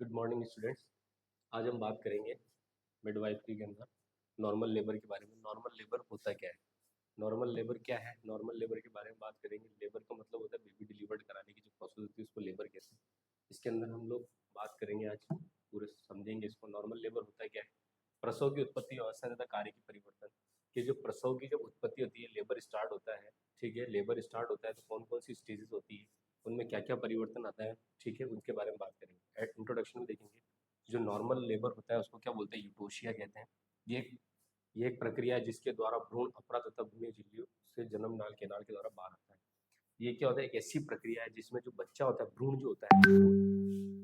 Good morning students. आज हम बात करेंगे मिडवाइफरी के अंदर नॉर्मल लेबर के बारे में। नॉर्मल लेबर होता क्या है, नॉर्मल लेबर क्या है, नॉर्मल लेबर के बारे में बात करेंगे। लेबर का मतलब होता है बेबी डिलीवर्ड कराने की जो प्रोसेस होती है उसको लेबर कहते हैं। इसके अंदर हम लोग बात करेंगे, आज पूरे समझेंगे इसको। नॉर्मल लेबर होता है क्या है, प्रसव की उत्पत्ति अवस्था तथा कार्य की परिवर्तन। कि जो प्रसव की जब उत्पत्ति होती है, लेबर स्टार्ट होता है, ठीक है, लेबर स्टार्ट होता है तो कौन कौन सी स्टेजेस होती है, उनमें क्या क्या परिवर्तन आता है, ठीक है, उनके बारे में बात करेंगे। इंट्रोडक्शन में देखेंगे जो नॉर्मल लेबर होता है उसको क्या बोलते हैं, यूटोशिया कहते हैं। ये ये एक प्रक्रिया है जिसके द्वारा भ्रूण अपरा तथा भ्रूणीय झिल्लियों से जन्म नाल के नाल के द्वारा बाहर आता है। ये क्या होता है, एक ऐसी प्रक्रिया है जिसमें जो बच्चा होता है, भ्रूण जो होता है,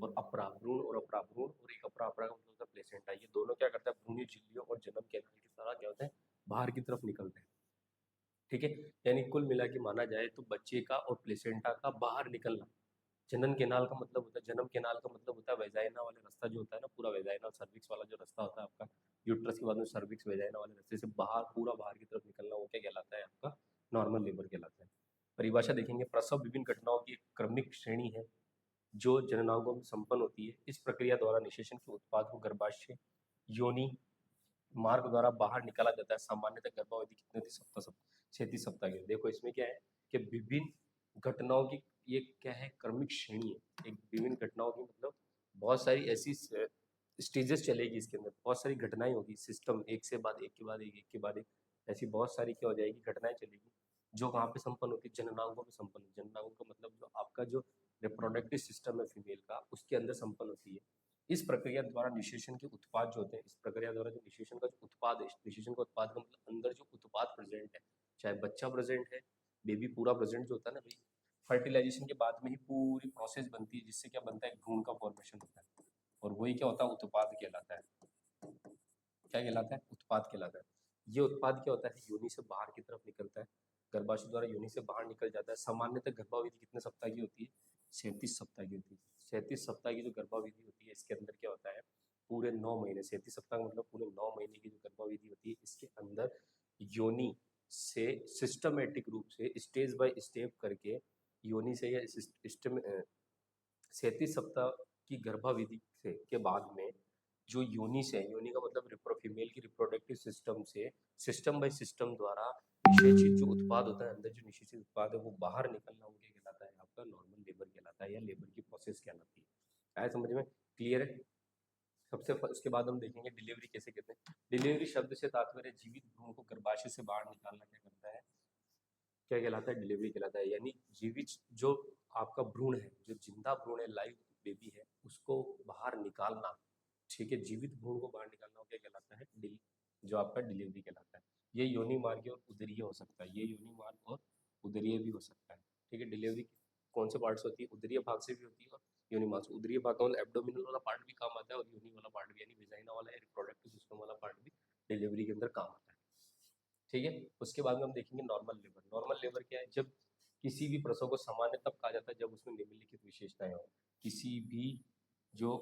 और अपरा, भ्रूण और अपरा, भ्रूण और एक अपरा, अपरा का मतलब होता है प्लेसेंटा, ये दोनों क्या करता है, भ्रूणीय झिल्लियों और जन्म के नाल की तरह क्या होता है, बाहर की तरफ निकलते हैं। ठीक है, यानी कुल मिला के माना जाए तो बच्चे का और प्लेसेंटा का बाहर निकलना। जनन केनाल का मतलब होता है, जन्म केनाल का मतलब होता है वेजाइना वाला रास्ता जो होता है ना, पूरा वेजाइना सर्विक्स वाला जो रास्ता होता है आपका, यूट्रस के बाद में सर्विक्स वेजाइना वाले रास्ते से बाहर, पूरा बाहर की तरफ निकलना, वो क्या कहलाता है, आपका नॉर्मल लेबर कहलाता है। परिभाषा देखेंगे, प्रसव विभिन्न घटनाओं की एक क्रमिक श्रेणी है जो जननांगों में संपन्न होती है। इस प्रक्रिया द्वारा निषेचन के उत्पाद को गर्भाशय योनि मार्ग द्वारा बाहर निकाला जाता है। सामान्यतः गर्भावधि कितने थी, सप्ताह 36 सप्ताह की। देखो इसमें क्या है कि विभिन्न घटनाओं की, ये क्या है, क्रमिक श्रेणी है। एक विभिन्न घटनाओं की मतलब बहुत सारी ऐसी स्टेजेस चलेगी, इसके अंदर बहुत सारी घटनाएं होगी, सिस्टम एक से बाद एक के बाद एक, एक के बाद एक, ऐसी बहुत सारी क्या हो जाएगी, घटनाएं चलेगी जो कहाँ पे संपन्न होती है, जननांगों में संपन्न। जननांगों का मतलब जो आपका जो रिप्रोडक्टिव सिस्टम है फीमेल का, उसके अंदर संपन्न होती है। इस प्रक्रिया द्वारा निषेचन के उत्पाद जो होते हैं, इस प्रक्रिया द्वारा जो निषेचन का जो उत्पाद है, निषेचन का उत्पाद का मतलब अंदर जो उत्पाद प्रेजेंट है, चाहे बच्चा प्रेजेंट है, बेबी पूरा प्रेजेंट जो होता है ना भाई, फर्टिलाइजेशन के बाद में ही पूरी प्रोसेस बनती है, जिससे क्या बनता है, भ्रूण का फॉर्मेशन होता है, और वही क्या होता है, उत्पाद कहलाता है। क्या कहलाता है, उत्पाद कहलाता है। ये उत्पाद क्या होता है, योनि से बाहर की तरफ निकलता है, गर्भाशय द्वारा योनि से बाहर निकल जाता है। सामान्यतः गर्भावधि कितने सप्ताह की होती है, 37 सप्ताह की होती है। 37 सप्ताह की जो गर्भावधि होती है, इसके अंदर क्या होता है, पूरे 9 महीने, 37 सप्ताह का मतलब पूरे 9 महीने की जो गर्भावधि होती है, इसके अंदर योनि से सिस्टमेटिक रूप से स्टेज बाय स्टेप करके, योनि से या 37 सप्ताह की गर्भावधि से के बाद में जो योनि से, योनि का मतलब फीमेल की रिप्रोडक्टिव सिस्टम से सिस्टम बाय सिस्टम द्वारा निषेचित जो उत्पाद होता है, अंदर जो निषेचित उत्पाद है वो बाहर निकलना, वो क्या कहलाता है, आपका नॉर्मल लेबर कहलाता है, या लेबर की प्रोसेस कहलाती है। आया समझ में, क्लियर है। उसके बाद हम देखेंगे डिलीवरी कैसे कहते हैं। डिलीवरी शब्द से तात्पर्य जीवित भ्रूण को गर्भाशय से बाहर निकालना क्या करता है, क्या कहलाता है, डिलीवरी कहलाता है। यानी जीवित जो आपका भ्रूण है, जो जिंदा भ्रूण है, लाइव बेबी है, उसको बाहर निकालना, ठीक है, जीवित भ्रूण को बाहर निकालना, वो क्या कहलाता है, जो आपका डिलीवरी कहलाता है। ये योनि मार्ग और उदरीय हो सकता है, ये योनि मार्ग और उदरीय भी हो सकता है। ठीक है, डिलीवरी कौन से पार्ट से होती है, उदरीय भाग से भी होती है और योनि मार्ग से। उदरीय भाग का मतलब एब्डोमिनल वाला पार्ट भी काम आता है, और योनि वाला पार्ट भी, यानी वेजाइना वाला रिप्रोडक्टिव सिस्टम वाला पार्ट भी डिलीवरी के अंदर काम आता है। ठीक है, उसके बाद में हम देखेंगे नॉर्मल लेबर। नॉर्मल लेबर क्या है, जब किसी भी प्रसव को सामान्य तब कहा जाता है जब उसमें निम्नलिखित विशेषताएं हो। किसी भी जो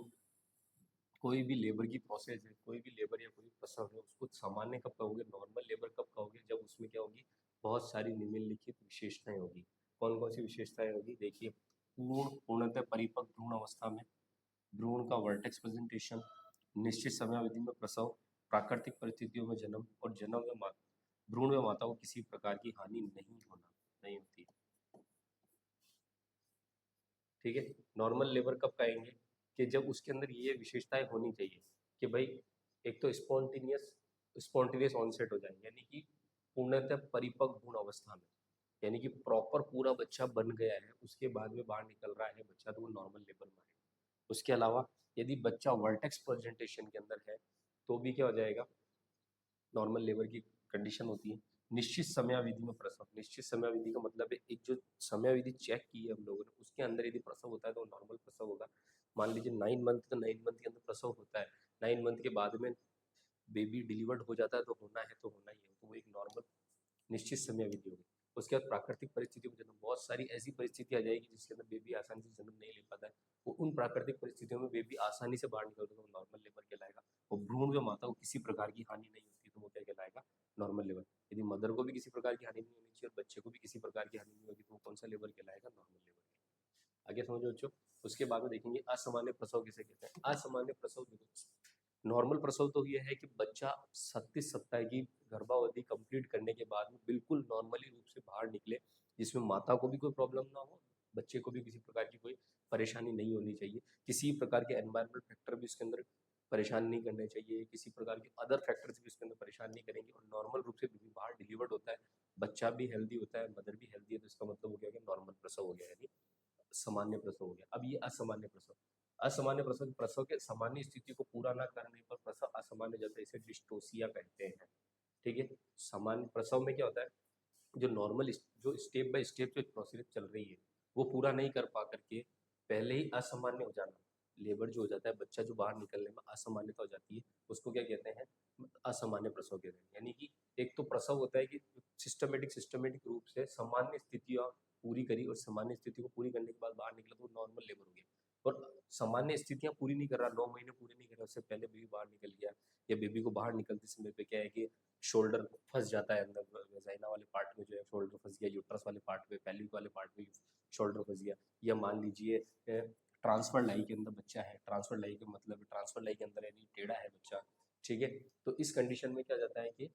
कोई भी लेबर की प्रोसेस है, कोई भी लेबर या कोई प्रसव है, उसको सामान्य कब कहोगे, नॉर्मल लेबर कब कहोगे, जब उसमें क्या होगी, बहुत सारी निम्नलिखित विशेषताएं होगी। कौन कौन सी विशेषताएं होगी, देखिए, पूर्णतः परिपक्व भ्रूण अवस्था में, भ्रूण का वर्टेक्स प्रेजेंटेशन, निश्चित समयावधि में प्रसव, प्राकृतिक परिस्थितियों में जन्म, और जन्म में भ्रूण में माता को किसी प्रकार की हानि नहीं होती। ठीक है, नॉर्मल लेबर कब कहेंगे, कि जब उसके अंदर ये विशेषताएं होनी चाहिए कि भाई, एक तो स्पॉन्टेनियस ऑनसेट हो जाए, यानी कि पूर्णतः परिपक्व भ्रूण अवस्था में, यानी कि प्रॉपर पूरा बच्चा बन गया है, उसके बाद में बाहर निकल रहा है बच्चा, तो वो नॉर्मल लेबर में आएगा। उसके अलावा यदि बच्चा वर्टेक्स प्रेजेंटेशन के अंदर है, तो भी क्या हो जाएगा, नॉर्मल लेबर की कंडीशन होती है। निश्चित समयावधि में प्रसव, निश्चित समयावधि का मतलब है एक जो समयावधि चेक की है हम लोगों ने, उसके अंदर यदि प्रसव होता है तो नॉर्मल प्रसव होगा। मान लीजिए 9 मंथ, तो 9 मंथ के अंदर प्रसव होता है, 9 मंथ के बाद में बेबी डिलीवर्ड हो जाता है, तो होना है तो होना ही है, तो वो एक नॉर्मल निश्चित समयावधि होगी। उसके बाद प्राकृतिक परिस्थितियों में जन्म, बहुत सारी ऐसी परिस्थिति आ जाएगी जिसके अंदर बेबी आसानी से जन्म नहीं ले पाता है, वो उन प्राकृतिक परिस्थितियों में बेबी आसानी से बाहर निकलता है, तो नॉर्मल लेबर कहलाएगा। और भ्रूण में माता को किसी प्रकार की हानि नहीं होती, तो वो क्या कहलाएगा, नॉर्मल लेबर। यदि मदर को भी किसी प्रकार की हानि नहीं होनी चाहिए और बच्चे को भी किसी प्रकार की हानि नहीं होगी, तो वो कौन सा लेबर कहलाएगा, नॉर्मल लेबर। आगे समझो बच्चों। उसके बाद में देखेंगे असामान्य प्रसव किसे कहते हैं। असामान्य प्रसव देखो, नॉर्मल प्रसव तो ये है कि बच्चा 37 सप्ताह की गर्भावधि कंप्लीट करने के बाद में बिल्कुल नॉर्मली रूप से बाहर निकले, जिसमें माता को भी कोई प्रॉब्लम ना हो, बच्चे को भी किसी प्रकार की कोई परेशानी नहीं होनी चाहिए, किसी प्रकार के एनवायरमेंटल फैक्टर भी उसके अंदर परेशान नहीं करने चाहिए, किसी प्रकार के अदर फैक्टर्स भी उसके अंदर परेशान नहीं करेंगे, और नॉर्मल रूप से बेबी बाहर डिलीवर्ड होता है, बच्चा भी हेल्दी होता है, मदर भी हेल्दी है, तो इसका मतलब हो गया कि नॉर्मल प्रसव हो गया, यानी सामान्य प्रसव हो गया। अब ये असामान्य प्रसव, असामान्य प्रसव, प्रसव के सामान्य स्थिति को पूरा ना करने पर प्रसव असामान्य हो जाता है, इसे डिस्टोसिया कहते हैं। ठीक है, सामान्य प्रसव में क्या होता है, जो नॉर्मल जो स्टेप बाय स्टेप जो प्रोसीजर चल रही है वो पूरा नहीं कर पा करके पहले ही असामान्य हो जाना, लेबर जो हो जाता है, बच्चा जो बाहर निकलने में असामान्यता हो जाती है, उसको क्या कहते हैं, असामान्य प्रसव कहते हैं। यानी कि एक तो प्रसव होता है कि सिस्टमेटिक रूप से सामान्य स्थितियाँ पूरी करी और सामान्य स्थिति को पूरी करने के बाद बाहर निकला तो नॉर्मल लेबर हो गया, और सामान्य स्थितियाँ पूरी नहीं कर रहा, 9 महीने पूरे नहीं कर रहा, उससे पहले बेबी बाहर निकल गया, या बेबी को बाहर निकलते समय पे क्या है कि शोल्डर फंस जाता है अंदर, वेजाइना वाले पार्ट में जो है शोल्डर फंस गया, यूट्रस वाले पार्ट में, पेल्विक वाले पार्ट में शोल्डर फंस गया, या मान लीजिए ट्रांसफर लाई के अंदर बच्चा है, ट्रांसफर लाई का मतलब ट्रांसफर लाई के अंदर यानी टेढ़ा है बच्चा, ठीक है, तो इस कंडीशन में क्या जाता है कि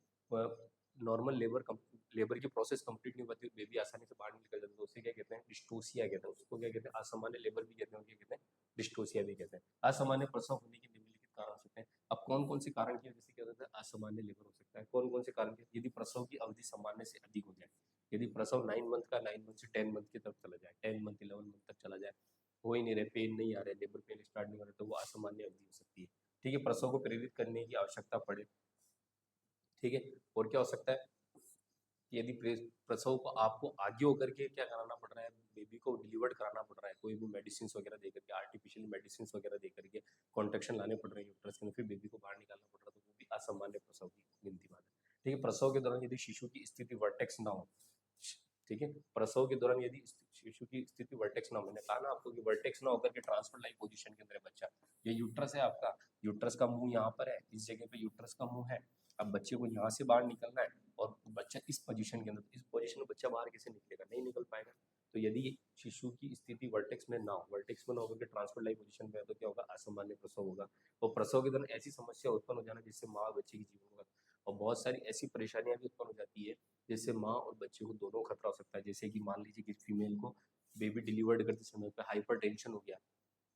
नॉर्मल लेबर की प्रोसेस कंप्लीट नहीं होती, बेबी आसानी से बाहर निकल जाता है, तो उसे क्या कहते हैं, डिस्टोसिया कहते हैं, उसको क्या कहते हैं, असामान्य लेबर भी कहते हैं, क्या कहते हैं, डिस्टोसिया भी कहते हैं। असामान्य प्रसव होने के निम्नलिखित कारण हो सकते हैं। अब कौन कौन से कारण की वजह से क्या होता है, असामान्य लेबर हो सकता है, कौन कौन से कारण के, यदि प्रसव की अवधि सामान्य से अधिक हो जाए, यदि प्रसव 9 मंथ का 9 मंथ से 10 मंथ की तरफ चला जाए, 10 मंथ 11 मंथ तक चला जाए, हो ही नहीं रहे, पेन नहीं आ रहे, लेबर पेन स्टार्ट नहीं हो रहा, तो वो असामान्य अवधि हो सकती है। ठीक है, प्रसव को प्रेरित करने की आवश्यकता पड़े, ठीक है, और क्या हो सकता है, यदि प्रसव को आपको आगे होकर के क्या कराना पड़ रहा है, बेबी को डिलीवर्ड कराना पड़ रहा है, कोई भी मेडिसिन वगैरह देकर के, आर्टिफिशियल मेडिसिन वगैरह देकर के कॉन्ट्रेक्शन लाने पड़ रहे हैं यूट्रस के अंदर, फिर बेबी को बाहर निकालना पड़ रहा है, तो वो भी असामान्य प्रसव की गिनती बात है। ठीक है, प्रसव के दौरान यदि शिशु की स्थिति वर्टेक्स ना हो, ठीक है, प्रसव के दौरान यदि शिशु की स्थिति वर्टेक्स ना हो, मैंने कहा ना आपको कि वर्टेक्स ना होकर के ट्रांसफर लाइक पोजीशन के अंदर है बच्चा, ये यूट्रस है आपका, यूट्रस का मुंह यहाँ पर है, इस जगह पे यूट्रस का मुंह है, अब बच्चे को यहाँ से बाहर निकलना है, और बच्चा इस पोजीशन के अंदर, इस पोजीशन में बच्चा बाहर कैसे निकलेगा, नहीं निकल पाएगा। तो यदि शिशु की स्थिति वर्टेक्स में ना हो, वर्टेक्स में ना होकर के ट्रांसफर लाइक पोजीशन में है, तो क्या होगा, असामान्य प्रसव होगा, और प्रसव के दौरान ऐसी समस्या उत्पन्न हो जाना जिससे माँ और बच्चे की जीवन होगा, और बहुत सारी ऐसी परेशानियां भी उत्पन्न हो जाती है जिससे माँ और बच्चे को दोनों खतरा हो सकता है। जैसे कि मान लीजिए कि फीमेल को बेबी डिलीवर्ड करते समय पे हाइपर टेंशन हो गया,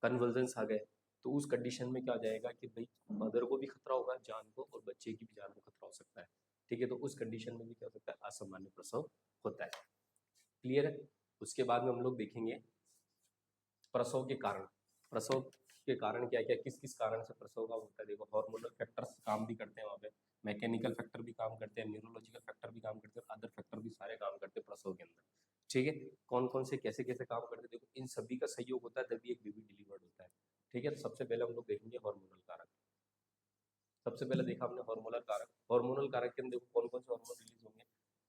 कन्वर्जेंस आ गए, तो उस कंडीशन में क्या हो जाएगा कि भाई मदर को भी खतरा होगा जान को, और बच्चे की भी जान को खतरा हो सकता है। ठीक है, तो उस कंडीशन में भी क्या हो सकता है, असामान्य प्रसव होता है। क्लियर है। उसके बाद में हम लोग देखेंगे प्रसव के कारण, प्रसव के कारण क्या क्या, किस किस कारण से प्रसव का होता है। देखो, हार्मोनल फैक्टर्स काम भी करते हैं वहाँ पे, मैकेनिकल फैक्टर भी काम करते हैं, न्यूरोलॉजिकल फैक्टर भी काम करते हैं, अदर फैक्टर भी सारे काम करते हैं प्रसव के अंदर। ठीक है, कौन कौन से कैसे कैसे काम करते हैं, देखो इन सभी का सहयोग होता है तभी एक बेबी डिलीवर्ड होता है। ठीक है, तो सबसे पहले हम लोग देखेंगे हार्मोनल कारक। सबसे पहले देखा हमने हार्मोनल कारक, हार्मोनल कारक के अंदर देखो कौन कौन से हार्मोन रिलीज होंगे,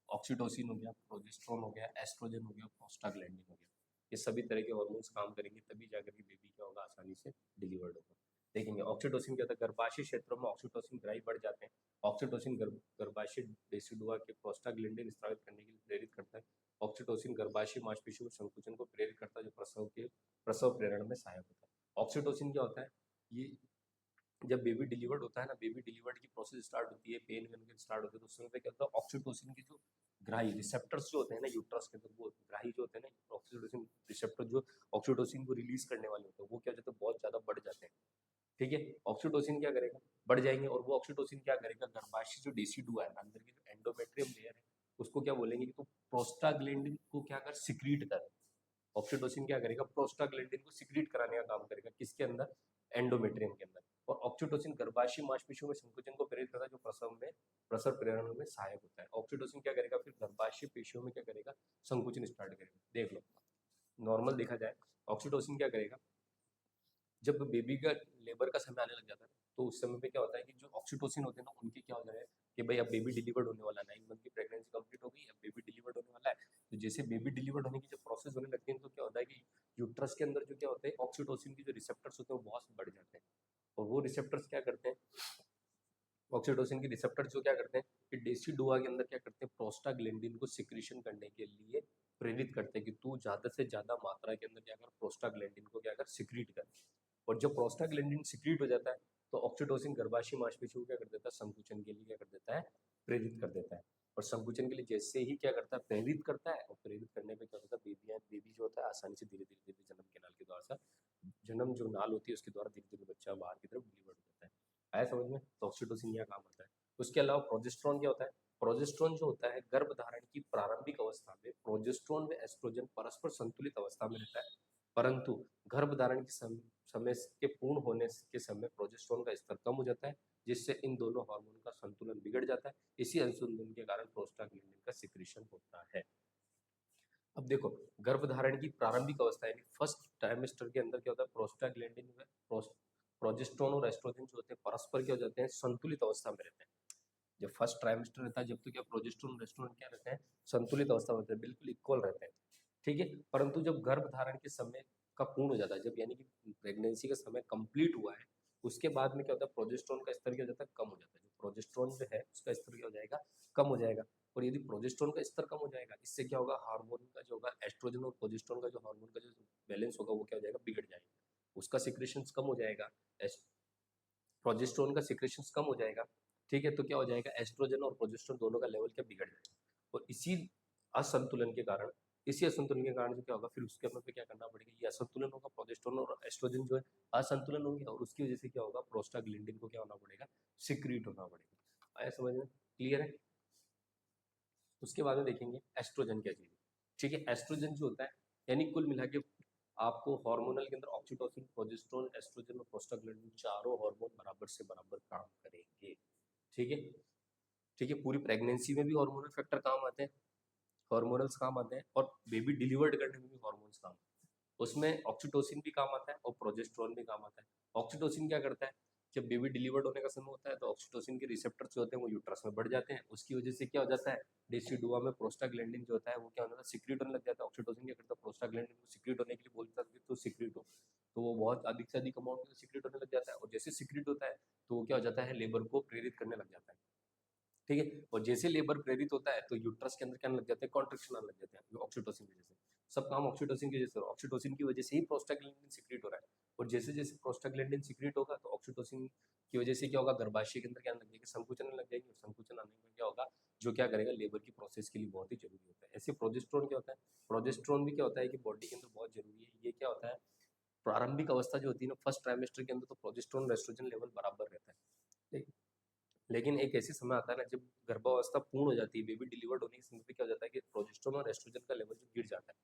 ऑक्सीटोसिन हो गया, प्रोजेस्टेरोन हो गया, एस्ट्रोजन हो गया, प्रोस्टाग्लैंडिन हो गया, ये सभी तरह के हार्मोन्स काम करेंगे तभी जाकर के बेबी क्या होगा, आसानी से डिलीवर्ड होगा। देखेंगे ऑक्सीटोसिन क्या होता है, गर्भाशय क्षेत्रों में ऑक्सीटोसिन ग्राही बढ़ जाते हैं। ऑक्सीटोसिन गर्भाशय डेसिडुआ के प्रोस्टाग्लैंडिन स्रावित करने के लिए प्रेरित करता है। ऑक्सीटोसिन गर्भाशय मांसपेशियों के संकुचन को प्रेरित करता है, जो प्रसव प्रेरण में सहायक होता है। ऑक्सीटोसिन क्या होता है, ये जब बेबी डिलीवर्ड होता है ना, बेबी डिलीवर्ड की प्रोसेस स्टार्ट होती है, पेन वेन स्टार्ट होती है, तो उस समय पे क्या होता है, ऑक्सीटोसिन की जो ग्राही रिसेप्टर्स जो होते हैं ना यूट्रस के अंदर, वो ग्राही जो होते हैं ना ऑक्सीटोसिन रिसेप्टर, जो ऑक्सीटोसिन को रिलीज करने वाले होते हैं, वो क्या होते हैं, बहुत ज्यादा बढ़ जाते हैं। ठीक है, ऑक्सीटोसिन क्या करेगा, बढ़ जाएंगे, और वो ऑक्सीटोसिन क्या करेगा, गर्भाशय जो डेसिडुआ है, अंदर की जो एंडोमेट्रियम लेयर है, उसको क्या बोलेंगे कि तो प्रोस्टाग्लैंडिन को क्या कर, सिक्रीट कर। ऑक्सीटोसिन क्या करेगा, प्रोस्टाग्लैंडिन को सिक्रीट कराने का काम करेगा, किसके अंदर, एंडोमेट्रियम के अंदर। और ऑक्सीटोसिन गर्भाशय मांसपेशियों में संकुचन को प्रेरित करता है, जो प्रसव प्रेरण में सहायक होता है। ऑक्सीटोसिन क्या करेगा, फिर गर्भाशय पेशियों में क्या करेगा, संकुचन स्टार्ट करेगा। देख लो, नॉर्मल देखा जाए, ऑक्सीटोसिन क्या करेगा, जब बेबी का लेबर का समय आने लग जाता है, तो उस समय पे क्या होता है कि जो ऑक्सीटोसिन होते हैं ना, उनके क्या हो जाए कि भाई अब बेबी डिलीवर्ड होने वाला है, 9 मंथ की प्रेगनेंसी कंप्लीट हो गई, अब बेबी डिलीवर्ड होने वाला है। तो जैसे बेबी डिलीवर्ड होने की जब प्रोसेस होने लगती है, तो क्या होता है कि यूट्रस के अंदर जो क्या होता है, ऑक्सीटोसिन के जो रिसेप्टर्स होते हैं वो बहुत बढ़ जाते हैं, और वो रिसेप्टर्स क्या करते हैं, ऑक्सीटोसिन के रिसेप्टर जो क्या करते हैं कि डेसिडुआ के अंदर क्या करते हैं, प्रोस्टाग्लैंडिन को सिक्रीशन करने के लिए प्रेरित करते हैं कि तू ज़्यादा से ज़्यादा मात्रा के अंदर क्या कर, प्रोस्टाग्लैंडिन को क्या कर, सिक्रीट कर। और जब प्रोस्टाग्लैंडिन सिक्रीट हो जाता है तो ऑक्सीटोसिन गर्भाशय मांसपेशियों को क्या कर देता है, संकुचन के लिए क्या कर देता है, प्रेरित कर देता है। और संकुचन के लिए जैसे ही क्या करता है, प्रेरित करता है, और प्रेरित करने पे क्या होता है, बेबी जो होता है आसानी से धीरे धीरे धीरे जन्म के नाल के द्वारा, जन्म जो नाल होती है उसके द्वारा धीरे धीरे बच्चा बाहर की तरफ डिलीवर हो जाता है। आया समझ में? तो ऑक्सीटोसिन यहाँ काम आता है। उसके अलावा प्रोजेस्टेरॉन क्या होता है, प्रोजेस्टेरॉन जो होता है गर्भधारण की प्रारंभिक अवस्था में प्रोजेस्टेरॉन व एस्ट्रोजन परस्पर संतुलित अवस्था में रहता है, परंतु गर्भधारण के समय के पूर्ण होने के समय प्रोजेस्टेरॉन का स्तर कम हो जाता है, जिससे इन दोनों हार्मोन का संतुलन बिगड़ जाता है। इसी असंतुलन के कारण प्रोस्टाग्लैंडिन का सिक्रीशन होता है। अब देखो, गर्भधारण की प्रारंभिक अवस्था यानी फर्स्ट ट्राइमेस्टर के अंदर क्या होता है, प्रोस्टाग्लैंडिन में प्रोजेस्टेरॉन और एस्ट्रोजन जो होते हैं परस्पर क्या हो जाते हैं, संतुलित अवस्था में रहते हैं। जब फर्स्ट ट्राइमेस्टर रहता है जब तो क्या प्रोजेस्टेरॉन और एस्ट्रोजन क्या रहते हैं, संतुलित अवस्था में रहते हैं, बिल्कुल इक्वल रहते हैं। ठीक है, परंतु जब गर्भधारण के समय का पूर्ण हो जाता है, जब यानी कि प्रेगनेंसी का समय कंप्लीट हुआ है, उसके बाद में क्या होता है, प्रोजेस्टेरॉन का स्तर क्या हो जाता है, कम हो जाता है। जो प्रोजेस्टेरॉन जो है उसका स्तर क्या हो जाएगा, कम हो जाएगा। और यदि प्रोजेस्टेरॉन का स्तर कम हो जाएगा, इससे क्या होगा, हार्मोन का जो होगा, एस्ट्रोजन और प्रोजेस्टेरॉन का जो हार्मोन का जो बैलेंस होगा वो क्या हो जाएगा, बिगड़ जाएगा। उसका सिक्रेशन कम हो जाएगा, प्रोजेस्टेरॉन का सिक्रेशन कम हो जाएगा। ठीक है, तो क्या हो जाएगा, एस्ट्रोजन और प्रोजेस्टेरॉन दोनों का लेवल क्या बिगड़ जाएगा। और असंतुलन के कारण इसी असंतुलन के कारण जो क्या होगा, फिर उसके अंदर पे क्या करना पड़ेगा, ये असंतुलन होगा, प्रोजेस्टेरॉन और एस्ट्रोजन जो है असंतुलन होंगे, और उसकी वजह से क्या होगा, प्रोस्टाग्लैंडिन को क्या होना पड़ेगा, सिक्रीट होना पड़ेगा। आया समझ में? क्लियर है? उसके बाद में देखेंगे एस्ट्रोजन क्या चीज है। ठीक है, एस्ट्रोजन जो होता है यानी कुल मिला के आपको हार्मोनल के अंदर ऑक्सीटोसिन, प्रोजेस्टेरॉन, एस्ट्रोजन और प्रोस्टाग्लैंडिन चारों हार्मोन बराबर से बराबर काम करेंगे। ठीक है, ठीक है, पूरी प्रेगनेंसी में भी हार्मोनल फैक्टर काम आते हैं, हार्मोनल्स काम आते हैं, और बेबी डिलीवर्ड करने में भी हार्मोन्स काम आते हैं। उसमें ऑक्सीटोसिन भी काम आता है और प्रोजेस्टेरॉन भी काम आता है। ऑक्सीटोसिन क्या करता है, जब बेबी डिलीवर्ड होने का समय होता है तो ऑक्सीटोसिन के रिसेप्टर्स जो होते हैं वो यूट्रस में बढ़ जाते हैं, उसकी वजह से क्या हो जाता है, डेसिडुआ में प्रोस्टाग्लैंडिन जो होता है वो क्या होता है, सिक्रीट होने लग जाता है। ऑक्सीटोसिन क्या करता है, प्रोस्टाग्लैंडिन को सिक्रीट होने के लिए बोलता है तो सिक्रीट हो, तो वो बहुत अधिक से अधिक अमाउंट में सिक्रीट होने लग जाता है, और जैसे सिक्रीट होता है तो वो क्या हो जाता है, लेबर को प्रेरित करने लग जाता है। ठीक है, और जैसे लेबर प्रेरित होता है तो यूट्रस के अंदर क्या लग जाते हैं, कॉन्ट्रैक्शन आने लग जाते हैं, ऑक्सीटोसिन की वजह से। सब काम ऑक्सीटोसिन की वजह से, ऑक्सीटोसिन की वजह से ही प्रोस्टाग्लैंडिन सिक्रीट हो रहा है। और जैसे जैसे प्रोस्टाग्लैंडिन सिक्रीट होगा तो ऑक्सीटोसिन की वजह से क्या होगा, गर्भाशय के अंदर क्या लग जाएगी, संकुचन लग जाएगी, और संकुचन आने में क्या होगा, जो क्या करेगा, लेबर की प्रोसेस के लिए बहुत ही जरूरी होता है। ऐसे प्रोजेस्टेरॉन क्या होता है, प्रोजेस्टेरॉन भी क्या होता है कि बॉडी के अंदर बहुत जरूरी है। ये क्या होता है, प्रारंभिक अवस्था जो होती है ना, फर्स्ट ट्राइमेस्टर के अंदर तो प्रोजेस्टेरॉन और एस्ट्रोजन लेवल बराबर रहता है, ठीक? लेकिन एक ऐसी समय आता है ना, जब गर्भावस्था पूर्ण हो जाती है, बेबी डिलीवर्ड होने के समय पे क्या हो जाता है कि प्रोजेस्टेरॉन और एस्ट्रोजन का लेवल जो गिर जाता है,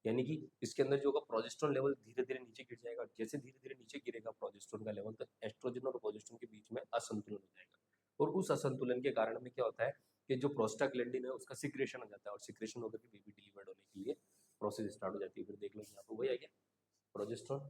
यानी कि इसके अंदर जो होगा प्रोजेस्टेरॉन लेवल धीरे धीरे नीचे गिर जाएगा। जैसे धीरे धीरे नीचे गिरेगा प्रोजेस्टेरॉन का लेवल, तो एस्ट्रोजन और प्रोजेस्टेरॉन के बीच में असंतुलन हो जाएगा, और उस असंतुलन के कारण में क्या होता है कि जो प्रोस्टाग्लैंडिन है उसका सिक्रेशन हो जाता है, और सिक्रेशन होकर के बेबी डिलीवर्ड होने के लिए प्रोसेस स्टार्ट हो जाती है। फिर देख लो यहाँ पर वही आ गया, प्रोजेस्टेरॉन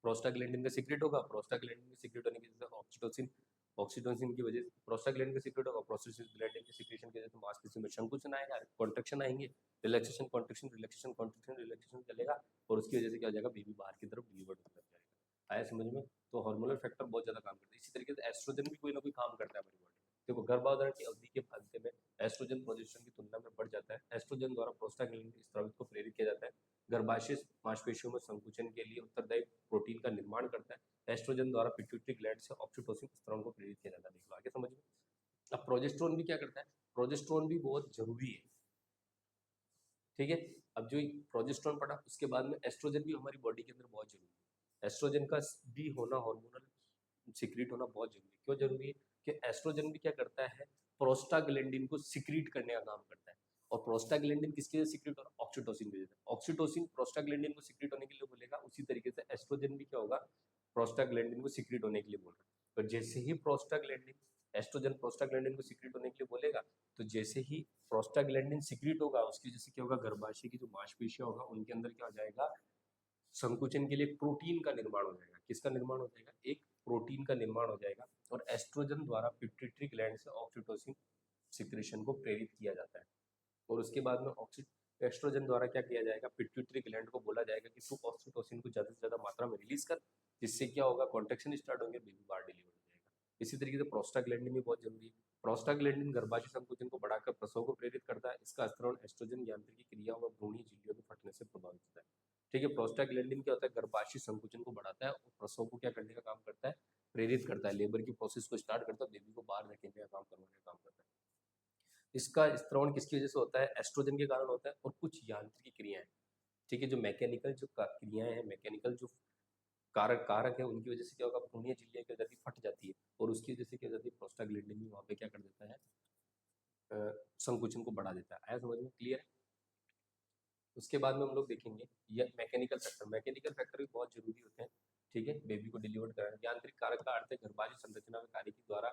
प्रोस्टाग्लैंडिन का सीक्रेट होगा, प्रोस्टाग्लैंडिन के सीक्रेट होने की वजह से ऑक्सीटोसिन, ऑक्सीटोसिन की वजह से प्रोस्टाग्लैंडिन का सीक्रेट होगा, प्रोस्टाग्लैंडिन के सीक्रेशन की वजह से मांसपेशियों में संकुचन आएगा, कॉन्ट्रैक्शन आएंगे, relaxation contraction relaxation contraction relaxation चलेगा, और उसकी वजह से क्या हो जाएगा, बेबी बाहर की तरफ डिलीवर्ड होने लग जाएगा। आया समझ में? तो हार्मोनल फैक्टर बहुत ज्यादा काम करता है। इसी तरीके से एस्ट्रोजन भी कोई ना कोई काम करता है हमारी बॉडी में। देखो, गर्भाधारण की अवधि के अंत में एस्ट्रोजन प्रोजेस्टेरॉन की तुलना में बढ़ जाता है। एस्ट्रोजन द्वारा प्रोस्टाग्लैंडिन स्रावित को प्रेरित किया जाता है, गर्भाशय मांसपेशियों में संकुचन के लिए उत्तरदायी प्रोटीन का निर्माण करता है। एस्ट्रोजन द्वारा पिट्यूटरी ग्लैंड से ऑक्सीटोसिन स्राव को प्रेरित किया जाता है। देख लो आगे समझ में। अब प्रोजेस्टेरॉन भी क्या करता है, प्रोजेस्टेरॉन भी बहुत जरूरी है। ठीक है, अब जो प्रोजेस्टेरॉन पढ़ा उसके बाद में एस्ट्रोजन भी हमारी बॉडी के अंदर बहुत जरूरी है। एस्ट्रोजन का भी होना, हार्मोनल सिक्रीट होना बहुत जरूरी है। क्यों जरूरी है कि एस्ट्रोजन भी क्या करता है, प्रोस्टाग्लैंडिन को सिक्रीट करने का काम करता है। और प्रोस्टाग्लैंडिन किसके वजह से सिक्रीट हो रहा है, ऑक्सीटोसिन की वजह से। ऑक्सीटोसिन प्रोस्टाग्लैंडिन को सिक्रीट होने के लिए बोलेगा, उसी तरीके से एस्ट्रोजन भी क्या होगा, प्रोस्टाग्लैंडिन को सिक्रीट होने के लिए बोल रहा है। तो जैसे ही प्रोस्टाग्लैंडिन, एस्ट्रोजन प्रोस्टाग्लैंडिन को सिक्रीट होने के लिए बोलेगा, तो जैसे ही प्रोस्टाग्लैंडिन सिक्रीट होगा उसकी वजह से क्या होगा, गर्भाशय की जो मांसपेशियां होगा उनके अंदर क्या हो जाएगा, संकुचन के लिए प्रोटीन का निर्माण हो जाएगा। किसका निर्माण हो जाएगा, एक प्रोटीन का निर्माण हो जाएगा। और एस्ट्रोजन द्वारा पिट्यूटरी ग्लैंड से ऑक्सीटोसिन सिक्रेशन को प्रेरित किया जाता है। और उसके बाद में एस्ट्रोजन द्वारा क्या किया जाएगा, पिट्यूटरी ग्लैंड को बोला जाएगा कि तू ऑक्सीटोसिन को ज्यादा से ज्यादा मात्रा में रिलीज कर, जिससे क्या होगा, कॉन्ट्रैक्शन स्टार्ट होंगे, बेबी बाहर डिलीवर हो जाएगा। इसी तरीके से प्रोस्टाग्लैंडिन भी बहुत जरूरी है। प्रोस्टाग्लैंडिन गर्भाशय संकुचन को बढ़ाकर प्रसव को प्रेरित करता है। इसका स्त्रवण एस्ट्रोजन यांत्रिकी क्रिया व भ्रूणीय झिल्लियों के फटने से प्रभावित होता है। ठीक है, प्रोस्टाग्लैंडिन क्या होता है, गर्भाशय संकुचन को बढ़ाता है और प्रसव को क्या करने का काम करता है, प्रेरित करता है, लेबर की प्रोसेस को स्टार्ट करता है, बेबी को बाहर धकेलने का काम करवाने का काम करता है। इसका स्त्रवण किसकी वजह से होता है, एस्ट्रोजन के कारण होता है और कुछ यांत्रिक क्रियाएं, ठीक है, जो मैकेनिकल जो क्रियाएं हैं, मैकेनिकल जो कारक कारक है, उनकी वजह से क्या होगा, भ्रूणीय झिल्लियां क्या हो जाती है, फट जाती है और उसकी वजह से क्या हो जाती है, प्रोस्टाग्लैंडिन भी वहां पे क्या कर देता है, संकुचन को बढ़ा देता है। आया समझ में, क्लियर है। उसके बाद में हम लोग देखेंगे ये मैकेनिकल फैक्टर। मैकेनिकल फैक्टर भी बहुत जरूरी होते हैं, ठीक है, बेबी को डिलीवर कराने। यांत्रिक कारक का अर्थ है गर्भाशय संरचना में कार्य के द्वारा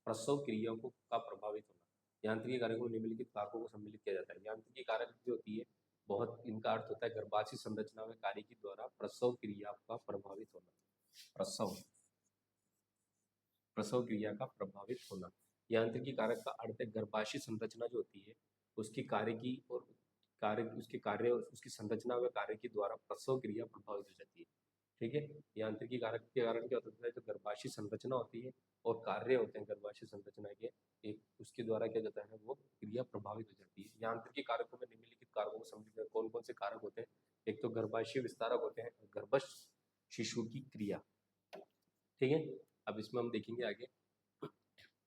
प्रसव क्रियाओं को का प्रभावित होना। यांत्रिक कारकों में निम्नलिखित कारकों को सम्मिलित किया जाता है। यांत्रिक कारक जो होती है बहुत, इनका अर्थ होता है गर्भाशय संरचना में कार्य के द्वारा प्रसव क्रिया का प्रभावित होना। प्रसव प्रसव क्रिया का प्रभावित होना। यांत्रिकी कारक का अर्थ है गर्भाशय संरचना जो होती है उसकी कार्य की और कार्य उसके कार्य उसकी संरचना व कार्य के द्वारा प्रसव क्रिया प्रभावित हो जाती है। ठीक है, यांत्रिकी कारक के कारण क्या होता है, जो गर्भाशय संरचना होती है और कार्य होते हैं गर्भाशय संरचना के, एक उसके द्वारा क्या जाता है, वो क्रिया प्रभावित हो जाती है। यांत्रिकी कारकों में निम्नलिखित कारकों को सम्मिलित, कौन कौन से कारक होते हैं, एक तो गर्भाशय विस्तारक होते हैं, गर्भस्थ शिशु की क्रिया। ठीक है, अब इसमें हम देखेंगे आगे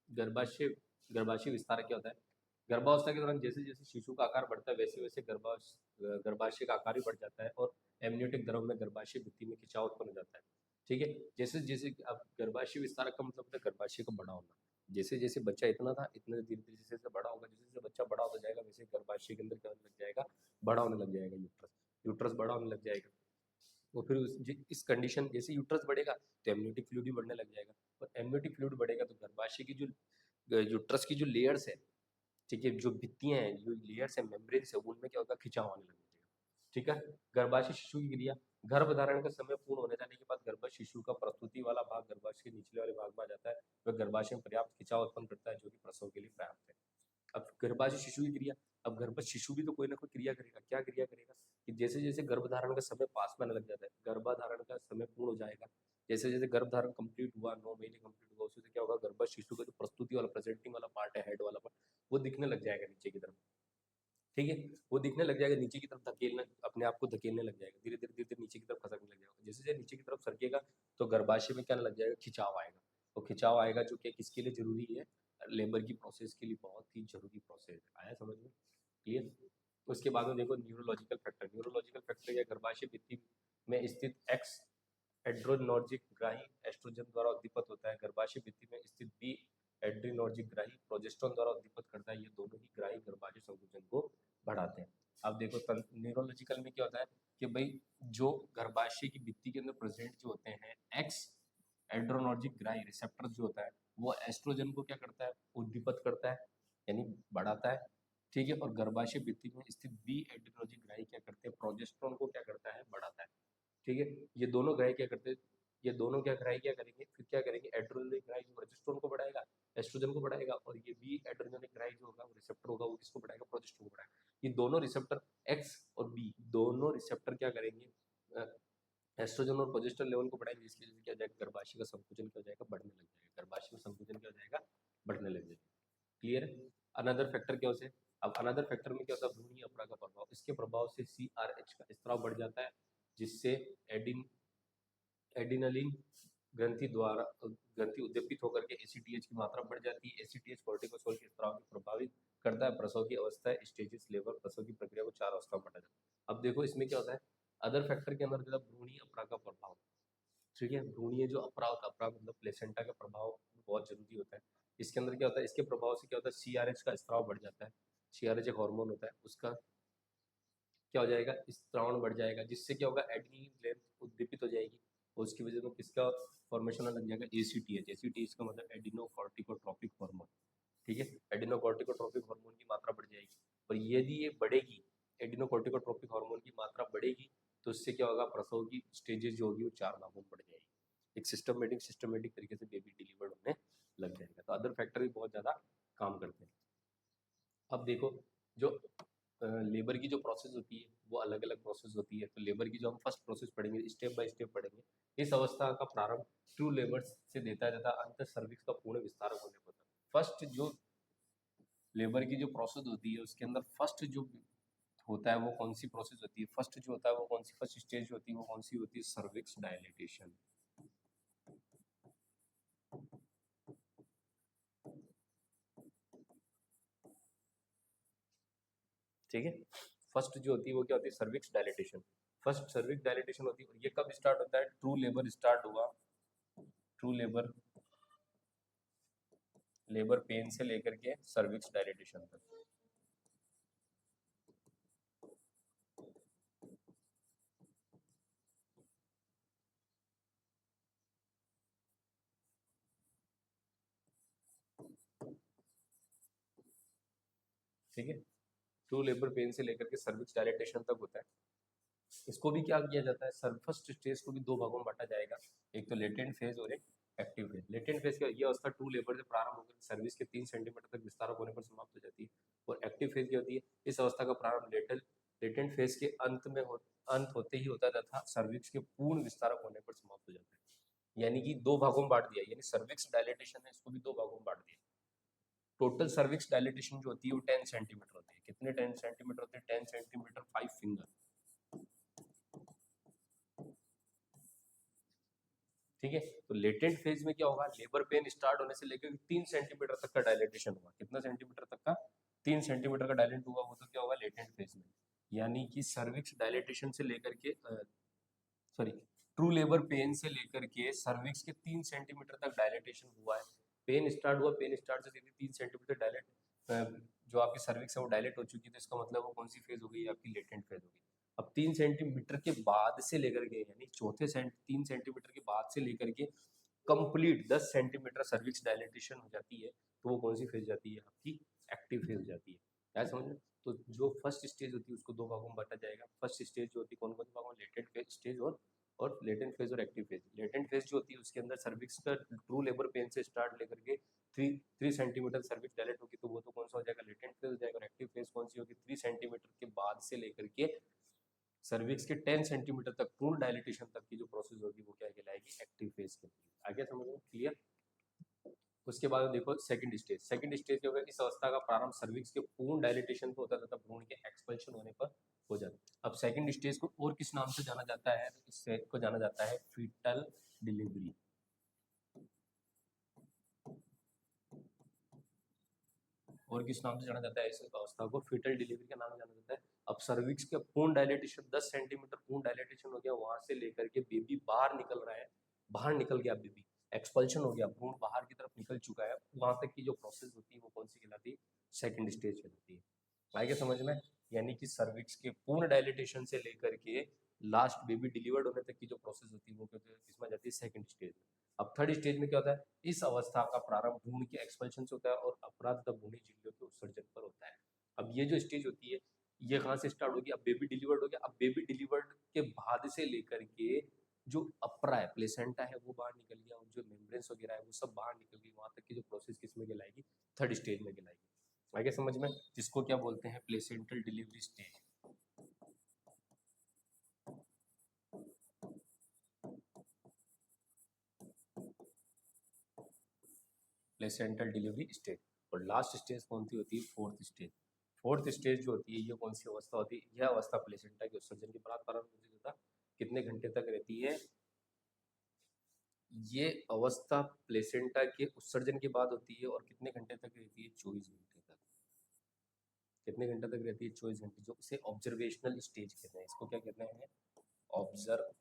गर्भाशय गर्भाशय विस्तार क्या होता है। गर्भावस्था के दौरान जैसे जैसे शिशु का आकार बढ़ता है वैसे वैसे गर्भाशय का आकार भी बढ़ जाता है और एमनियोटिक द्रव में गर्भाशय भित्ति में खिंचाव उत्पन्न हो जाता है। ठीक है, जैसे जैसे अब गर्भाशय विस्तार का मतलब होता है गर्भाशय का बड़ा होना। जैसे जैसे बच्चा इतना था इतने धीरे धीरे जैसे जैसे बड़ा होगा, जैसे जैसे बच्चा बड़ा होता जाएगा वैसे गर्भाशय के अंदर क्या होने लग जाएगा, बड़ा होने लग जाएगा, यूट्रस यूट्रस बड़ा होने लग जाएगा। और फिर इस कंडीशन जैसे यूट्रस बढ़ेगा तो एमनियोटिक फ्लूइड भी बढ़ने लग जाएगा और एमनियोटिक फ्लूइड बढ़ेगा तो गर्भाशय की जो यूट्रस की जो लेयर्स है, ठीक है, जो भित्तियां हैं, जो लेयर्स है, मेम्ब्रेन्स है, उनमें क्या होगा, खिंचाव आने लग जाएगा। ठीक है, गर्भाशय शिशु की क्रिया। गर्भ धारण का समय पूर्ण होने जाने के बाद गर्भस्थ शिशु का प्रसूति वाला भाग गर्भाशय के निचले वाले भाग में आ जाता है। वह गर्भाशय में पर्याप्त खिंचाव उत्पन्न करता है जो कि प्रसव के लिए पर्याप्त है। अब गर्भाशय शिशु की क्रिया। अब गर्भस्थ शिशु भी तो कोई ना कोई क्रिया करेगा। क्या क्रिया करेगा कि जैसे जैसे गर्भधारण का समय पास में आने लग जाता है, गर्भधारण का समय पूर्ण हो जाएगा, जैसे जैसे गर्भधारण कंप्लीट हुआ, 9 महीने कंप्लीट हुआ, उससे क्या होगा, गर्भस्थ शिशु का जो प्रस्तुति वाला प्रेजेंटिंग वाला पार्ट है, हेड वाला पार्ट, वो दिखने लग जाएगा नीचे की तरफ। ठीक है, वो दिखने लग जाएगा, नीचे की तरफ धकेलना, अपने आप को धकेलने लग जाएगा, धीरे धीरे धीरे धीरे नीचे की तरफ खसकने लग जाएगा। जैसे जैसे नीचे की तरफ सरकेगा तो गर्भाशय में क्या लग जाएगा, खिंचाव आएगा। तो खिंचाव आएगा जो कि किसके लिए जरूरी है, लेबर की प्रोसेस के लिए बहुत ही जरूरी प्रोसेस है। आया समझ में, क्लियर। उसके बाद में देखो न्यूरोलॉजिकल फैक्टर। न्यूरोलॉजिकल फैक्टर या गर्भाशय भित्ति में स्थित एक्स एड्रेनर्जिक ग्राही एस्ट्रोजन द्वारा उद्दीपित होता है। गर्भाशय भित्ति में स्थित बी एड्रेनर्जिक ग्राही प्रोजेस्टेरोन द्वारा उद्दीपित करता है। ये दोनों ही ग्राही गर्भाशय संकुचन को बढ़ाते हैं। अब देखो न्यूरोलॉजिकल में क्या होता है कि भाई जो गर्भाशय की भित्ति के अंदर प्रेजेंट जो होते हैं एक्स एड्रेनर्जिक ग्राही रिसेप्टर जो होता है वो एस्ट्रोजन को क्या करता है, उद्दीपित करता है, यानी बढ़ाता है। ठीक है, और गर्भाशय भित्ति में स्थित बी एड्रेनर्जिक ग्राही क्या करते हैं, प्रोजेस्टेरोन को क्या करता है, बढ़ाता है। ठीक है, ये दोनों ग्राही क्या करते हैं, ये दोनों क्या ग्राही क्या करेंगे, फिर क्या करेंगे, एड्रेनर्जिक ग्राही जो प्रोजेस्टेरोन को बढ़ाएगा, एस्ट्रोजन को बढ़ाएगा, और ये बी एड्रेनर्जिक ग्राही जो होगा वो रिसेप्टर होगा, वो किसको बढ़ाएगा, प्रोजेस्टेरोन को बढ़ाएगा। ये दोनों रिसेप्टर एक्स और बी दोनों रिसेप्टर क्या करेंगे, एस्ट्रोजन और प्रोजेस्टेरोन लेवल को बढ़ाएंगे, जिसकी वजह से क्या हो जाएगा, गर्भाशय का संकुचन क्या हो जाएगा, बढ़ने लग जाएगा। गर्भाशय का संकुचन क्या हो जाएगा, बढ़ने लग जाएगा। क्लियर है। अनदर फैक्टर क्या होते हैं, अब अनदर फैक्टर में क्या होता है, भ्रूणीय अपरा का प्रभाव। इसके प्रभाव से CRH का स्त्राव बढ़ जाता है, जिससे एडिनलिन ग्रंथि उद्दीपित होकर के ACTH की मात्रा बढ़ जाती है। ACTH कोर्टिकोस्टेरोल के स्त्राव को प्रभावित करता है। प्रसव की अवस्था स्टेजेस लेवल प्रसव की प्रक्रिया को 4 अवस्थाओं में बांटा जाता है। अब देखो इसमें क्या होता है, अदर फैक्टर के अंदर भ्रूणीय अपरा का प्रभाव। ठीक है, भ्रूणीय जो अपरा होता है, अपरा मतलब प्लेसेंटा का प्रभाव बहुत जरूरी होता है। इसके अंदर क्या होता है, इसके प्रभाव से क्या होता है, CRH का स्त्राव बढ़ जाता है। CRH एक हार्मोन होता है, उसका क्या हो जाएगा, स्त्रावण बढ़ जाएगा, जिससे क्या होगा, एडिनिन ग्लैंड उद्दीपित हो जाएगी और उसकी वजह से किसका फॉर्मेशन लग जाएगा, ACTH। ACTH का मतलब एडिनोकॉर्टिकोट्रोपिक हार्मोन। ठीक है, एडिनोकॉर्टिकोट्रोपिक हार्मोन की मात्रा बढ़ जाएगी, और यदि ये बढ़ेगी, एडिनोकॉर्टिकोट्रोपिक हार्मोन की मात्रा बढ़ेगी, तो इससे क्या होगा, प्रसव की स्टेजेस जो होगी वो 4 भागों में बढ़ जाएगी। एक सिस्टमेटिक तरीके से बेबी डिलीवर्ड होने लग जाएगा। तो अदर फैक्टर भी बहुत ज़्यादा काम करते हैं। अब देखो जो लेबर की जो प्रोसेस होती है वो अलग अलग प्रोसेस होती है। तो लेबर की जो हम फर्स्ट प्रोसेस पढ़ेंगे, स्टेप बाय स्टेप पढ़ेंगे। इस अवस्था का प्रारंभ ट्रू लेबर से देता जाता अंत सर्विक्स का पूर्ण विस्तार होने पर। फर्स्ट जो लेबर की जो प्रोसेस होती है उसके अंदर फर्स्ट जो होता है वो कौन सी प्रोसेस होती है, फर्स्ट जो होता है वो कौन सी फर्स्ट स्टेज होती है, वो कौन सी होती है, सर्विक्स डायलिटेशन। ठीक है, फर्स्ट जो होती है वो क्या होती है, cervix dilatation. First cervix dilatation होती है। ये कब स्टार्ट होता है, ट्रू लेबर स्टार्ट हुआ, ट्रू लेबर लेबर पेन से लेकर के सर्विक्स डायलिटेशन तक। ठीक है, ट्रू लेबर पेन से लेकर के सर्विक्स डायलिटेशन तक होता है। इसको भी क्या किया जाता है, फर्स्ट स्टेज को भी दो भागों में बांटा जाएगा, एक तो लेटेंट फेज और एक एक्टिव फेज। लेटेंट फेज का ये अवस्था ट्रू लेबर से प्रारंभ होकर सर्विस के 3 सेंटीमीटर तक विस्तारक होने पर समाप्त हो जाती है। और एक्टिव फेज क्या होती है, इस अवस्था का प्रारंभ लेटेंट फेज के अंत होते ही होता है तथा सर्विक्स के पूर्ण विस्तारक होने पर समाप्त हो जाता है। यानी कि दो भागों में बांट दिया, यानी सर्विक्स डायलिटेशन है, इसको भी दो भागों में बांट दिया। टोटल सर्विक्स डायलिटेशन जो होती है वो 10 सेंटीमीटर होती है। कितने 10 सेंटीमीटर होते हैं, 10 सेंटीमीटर 5 फिंगर। ठीक है, तो लेटेंट फेज में क्या होगा, लेबर पेन स्टार्ट होने से लेकर 3 सेंटीमीटर तक का डायलेटेशन होगा। कितना सेंटीमीटर तक का, 3 सेंटीमीटर का डायलेट होगा, वो तो क्या होगा, लेटेंट फेज में। यानी कि सर्विक्स डायलेटेशन से लेकर के सॉरी, ट्रू लेबर पेन से लेकर के सर्विक्स के 3 सेंटीमीटर तक डायलेटेशन हुआ है। पेन स्टार्ट हुआ, पेन स्टार्ट से सीधे 3 सेंटीमीटर डायलेट जो आपकी सर्विक्स है वो डायलेट हो चुकी है, तो इसका मतलब वो कौन सी फेज हो गई, आपकी लेटेंट फेज होगी। अब 3 सेंटीमीटर के बाद से लेकर के, यानी 3 सेंटीमीटर के बाद से लेकर के कंप्लीट 10 सेंटीमीटर सर्विक्स डायलेटेशन हो जाती है, तो वो कौन सी फेज जाती है, आपकी एक्टिव फेज जाती है। क्या समझ में? तो जो फर्स्ट स्टेज होती है उसको दो भागों में बांटा जाएगा। फर्स्ट स्टेज जो होती है कौन कौन से भागों में, लेटेंट फेज स्टेज और लेटेंट फेज और एक्टिव फेज। लेटेंट फेज जो होती है उसके अंदर सर्विक्स का ट्रू लेबर पेन से स्टार्ट लेकर के 3 सेंटीमीटर सर्विक्स डायलेट होगी, तो वो तो कौन सा हो जाएगा, लेटेंट फेज हो जाएगा। और एक्टिव फेज कौन सी होगी, 3 सेंटीमीटर के बाद से लेकर के सर्विक्स के 10 सेंटीमीटर तक पूर्ण डायलिटेशन तक की जो प्रोसेस होगी वो क्या कहलाएगी, एक्टिव फेज कहलाएगी। आगे समझ में क्लियर? उसके बाद देखो सेकंड स्टेज। सेकंड स्टेज जो है, इस अवस्था का प्रारंभ सर्विक्स के पूर्ण डायलिटेशन पर होता है तथा भ्रूण के एक्सपल्शन होने पर हो जाता है। अब सेकंड स्टेज को और किस नाम से जाना जाता है, इसको जाना जाता है फीटल डिलीवरी। और किस नाम से जाना जाता है इस अवस्था को, फीटल डिलीवरी के नाम से जाना जाता है। अब सर्विक्स के पूर्ण डायलिटेशन 10 सेंटीमीटर पूर्ण डायलिटेशन हो गया, वहां से लेकर के बेबी बाहर निकल रहा है, बाहर निकल गया बेबी, एक्सपल्शन हो गया, भ्रूण बाहर की तरफ निकल चुका है, वहां तक की जो प्रोसेस होती है वो कौन सी कहलाती है, सेकंड स्टेज कहलाती है। आगे समझ में? यानी कि सर्विक्स के पूर्ण डायलिटेशन से लेकर के लास्ट बेबी डिलीवर्ड होने तक की जो प्रोसेस होती है वो किसमें जाती है, सेकंड स्टेज में। अब थर्ड स्टेज में क्या होता है, इस अवस्था का प्रारंभ भ्रूण के एक्सपल्शन से होता है और अपराध तथा भ्रूणी झिल्लियों के उत्सर्जन पर होता है। अब ये जो स्टेज होती है ये कहाँ से स्टार्ट होगी, अब बेबी डिलीवर्ड हो गया, अब बेबी डिलीवर्ड के बाद से लेकर के जो अपरा है, प्लेसेंटा है, वो बाहर निकल गया, और जो मेम्ब्रेन्स वगैरह है वो सब बाहर निकल गई, वहां तक की जो प्रोसेस किसमें कहलाएगी, थर्ड स्टेज में कहलाएगी। आगे समझ में? जिसको क्या बोलते हैं, placental delivery stage. Placental delivery stage. और लास्ट स्टेज कौन सी होती है, फोर्थ स्टेज। फोर्थ स्टेज जो होती है ये कौन सी अवस्था होती है, यह अवस्था प्लेसेंटा के उत्सर्जन के बाद प्रारंभ होता, कितने घंटे तक रहती है, ये अवस्था प्लेसेंटा के उत्सर्जन के बाद होती है और कितने घंटे तक रहती है, 24 घंटे तक। कितने घंटे तक रहती है, 24 घंटे, जो इसे ऑब्जर्वेशनल स्टेज कहते हैं। इसको क्या कहते हैं, ऑब्जर्व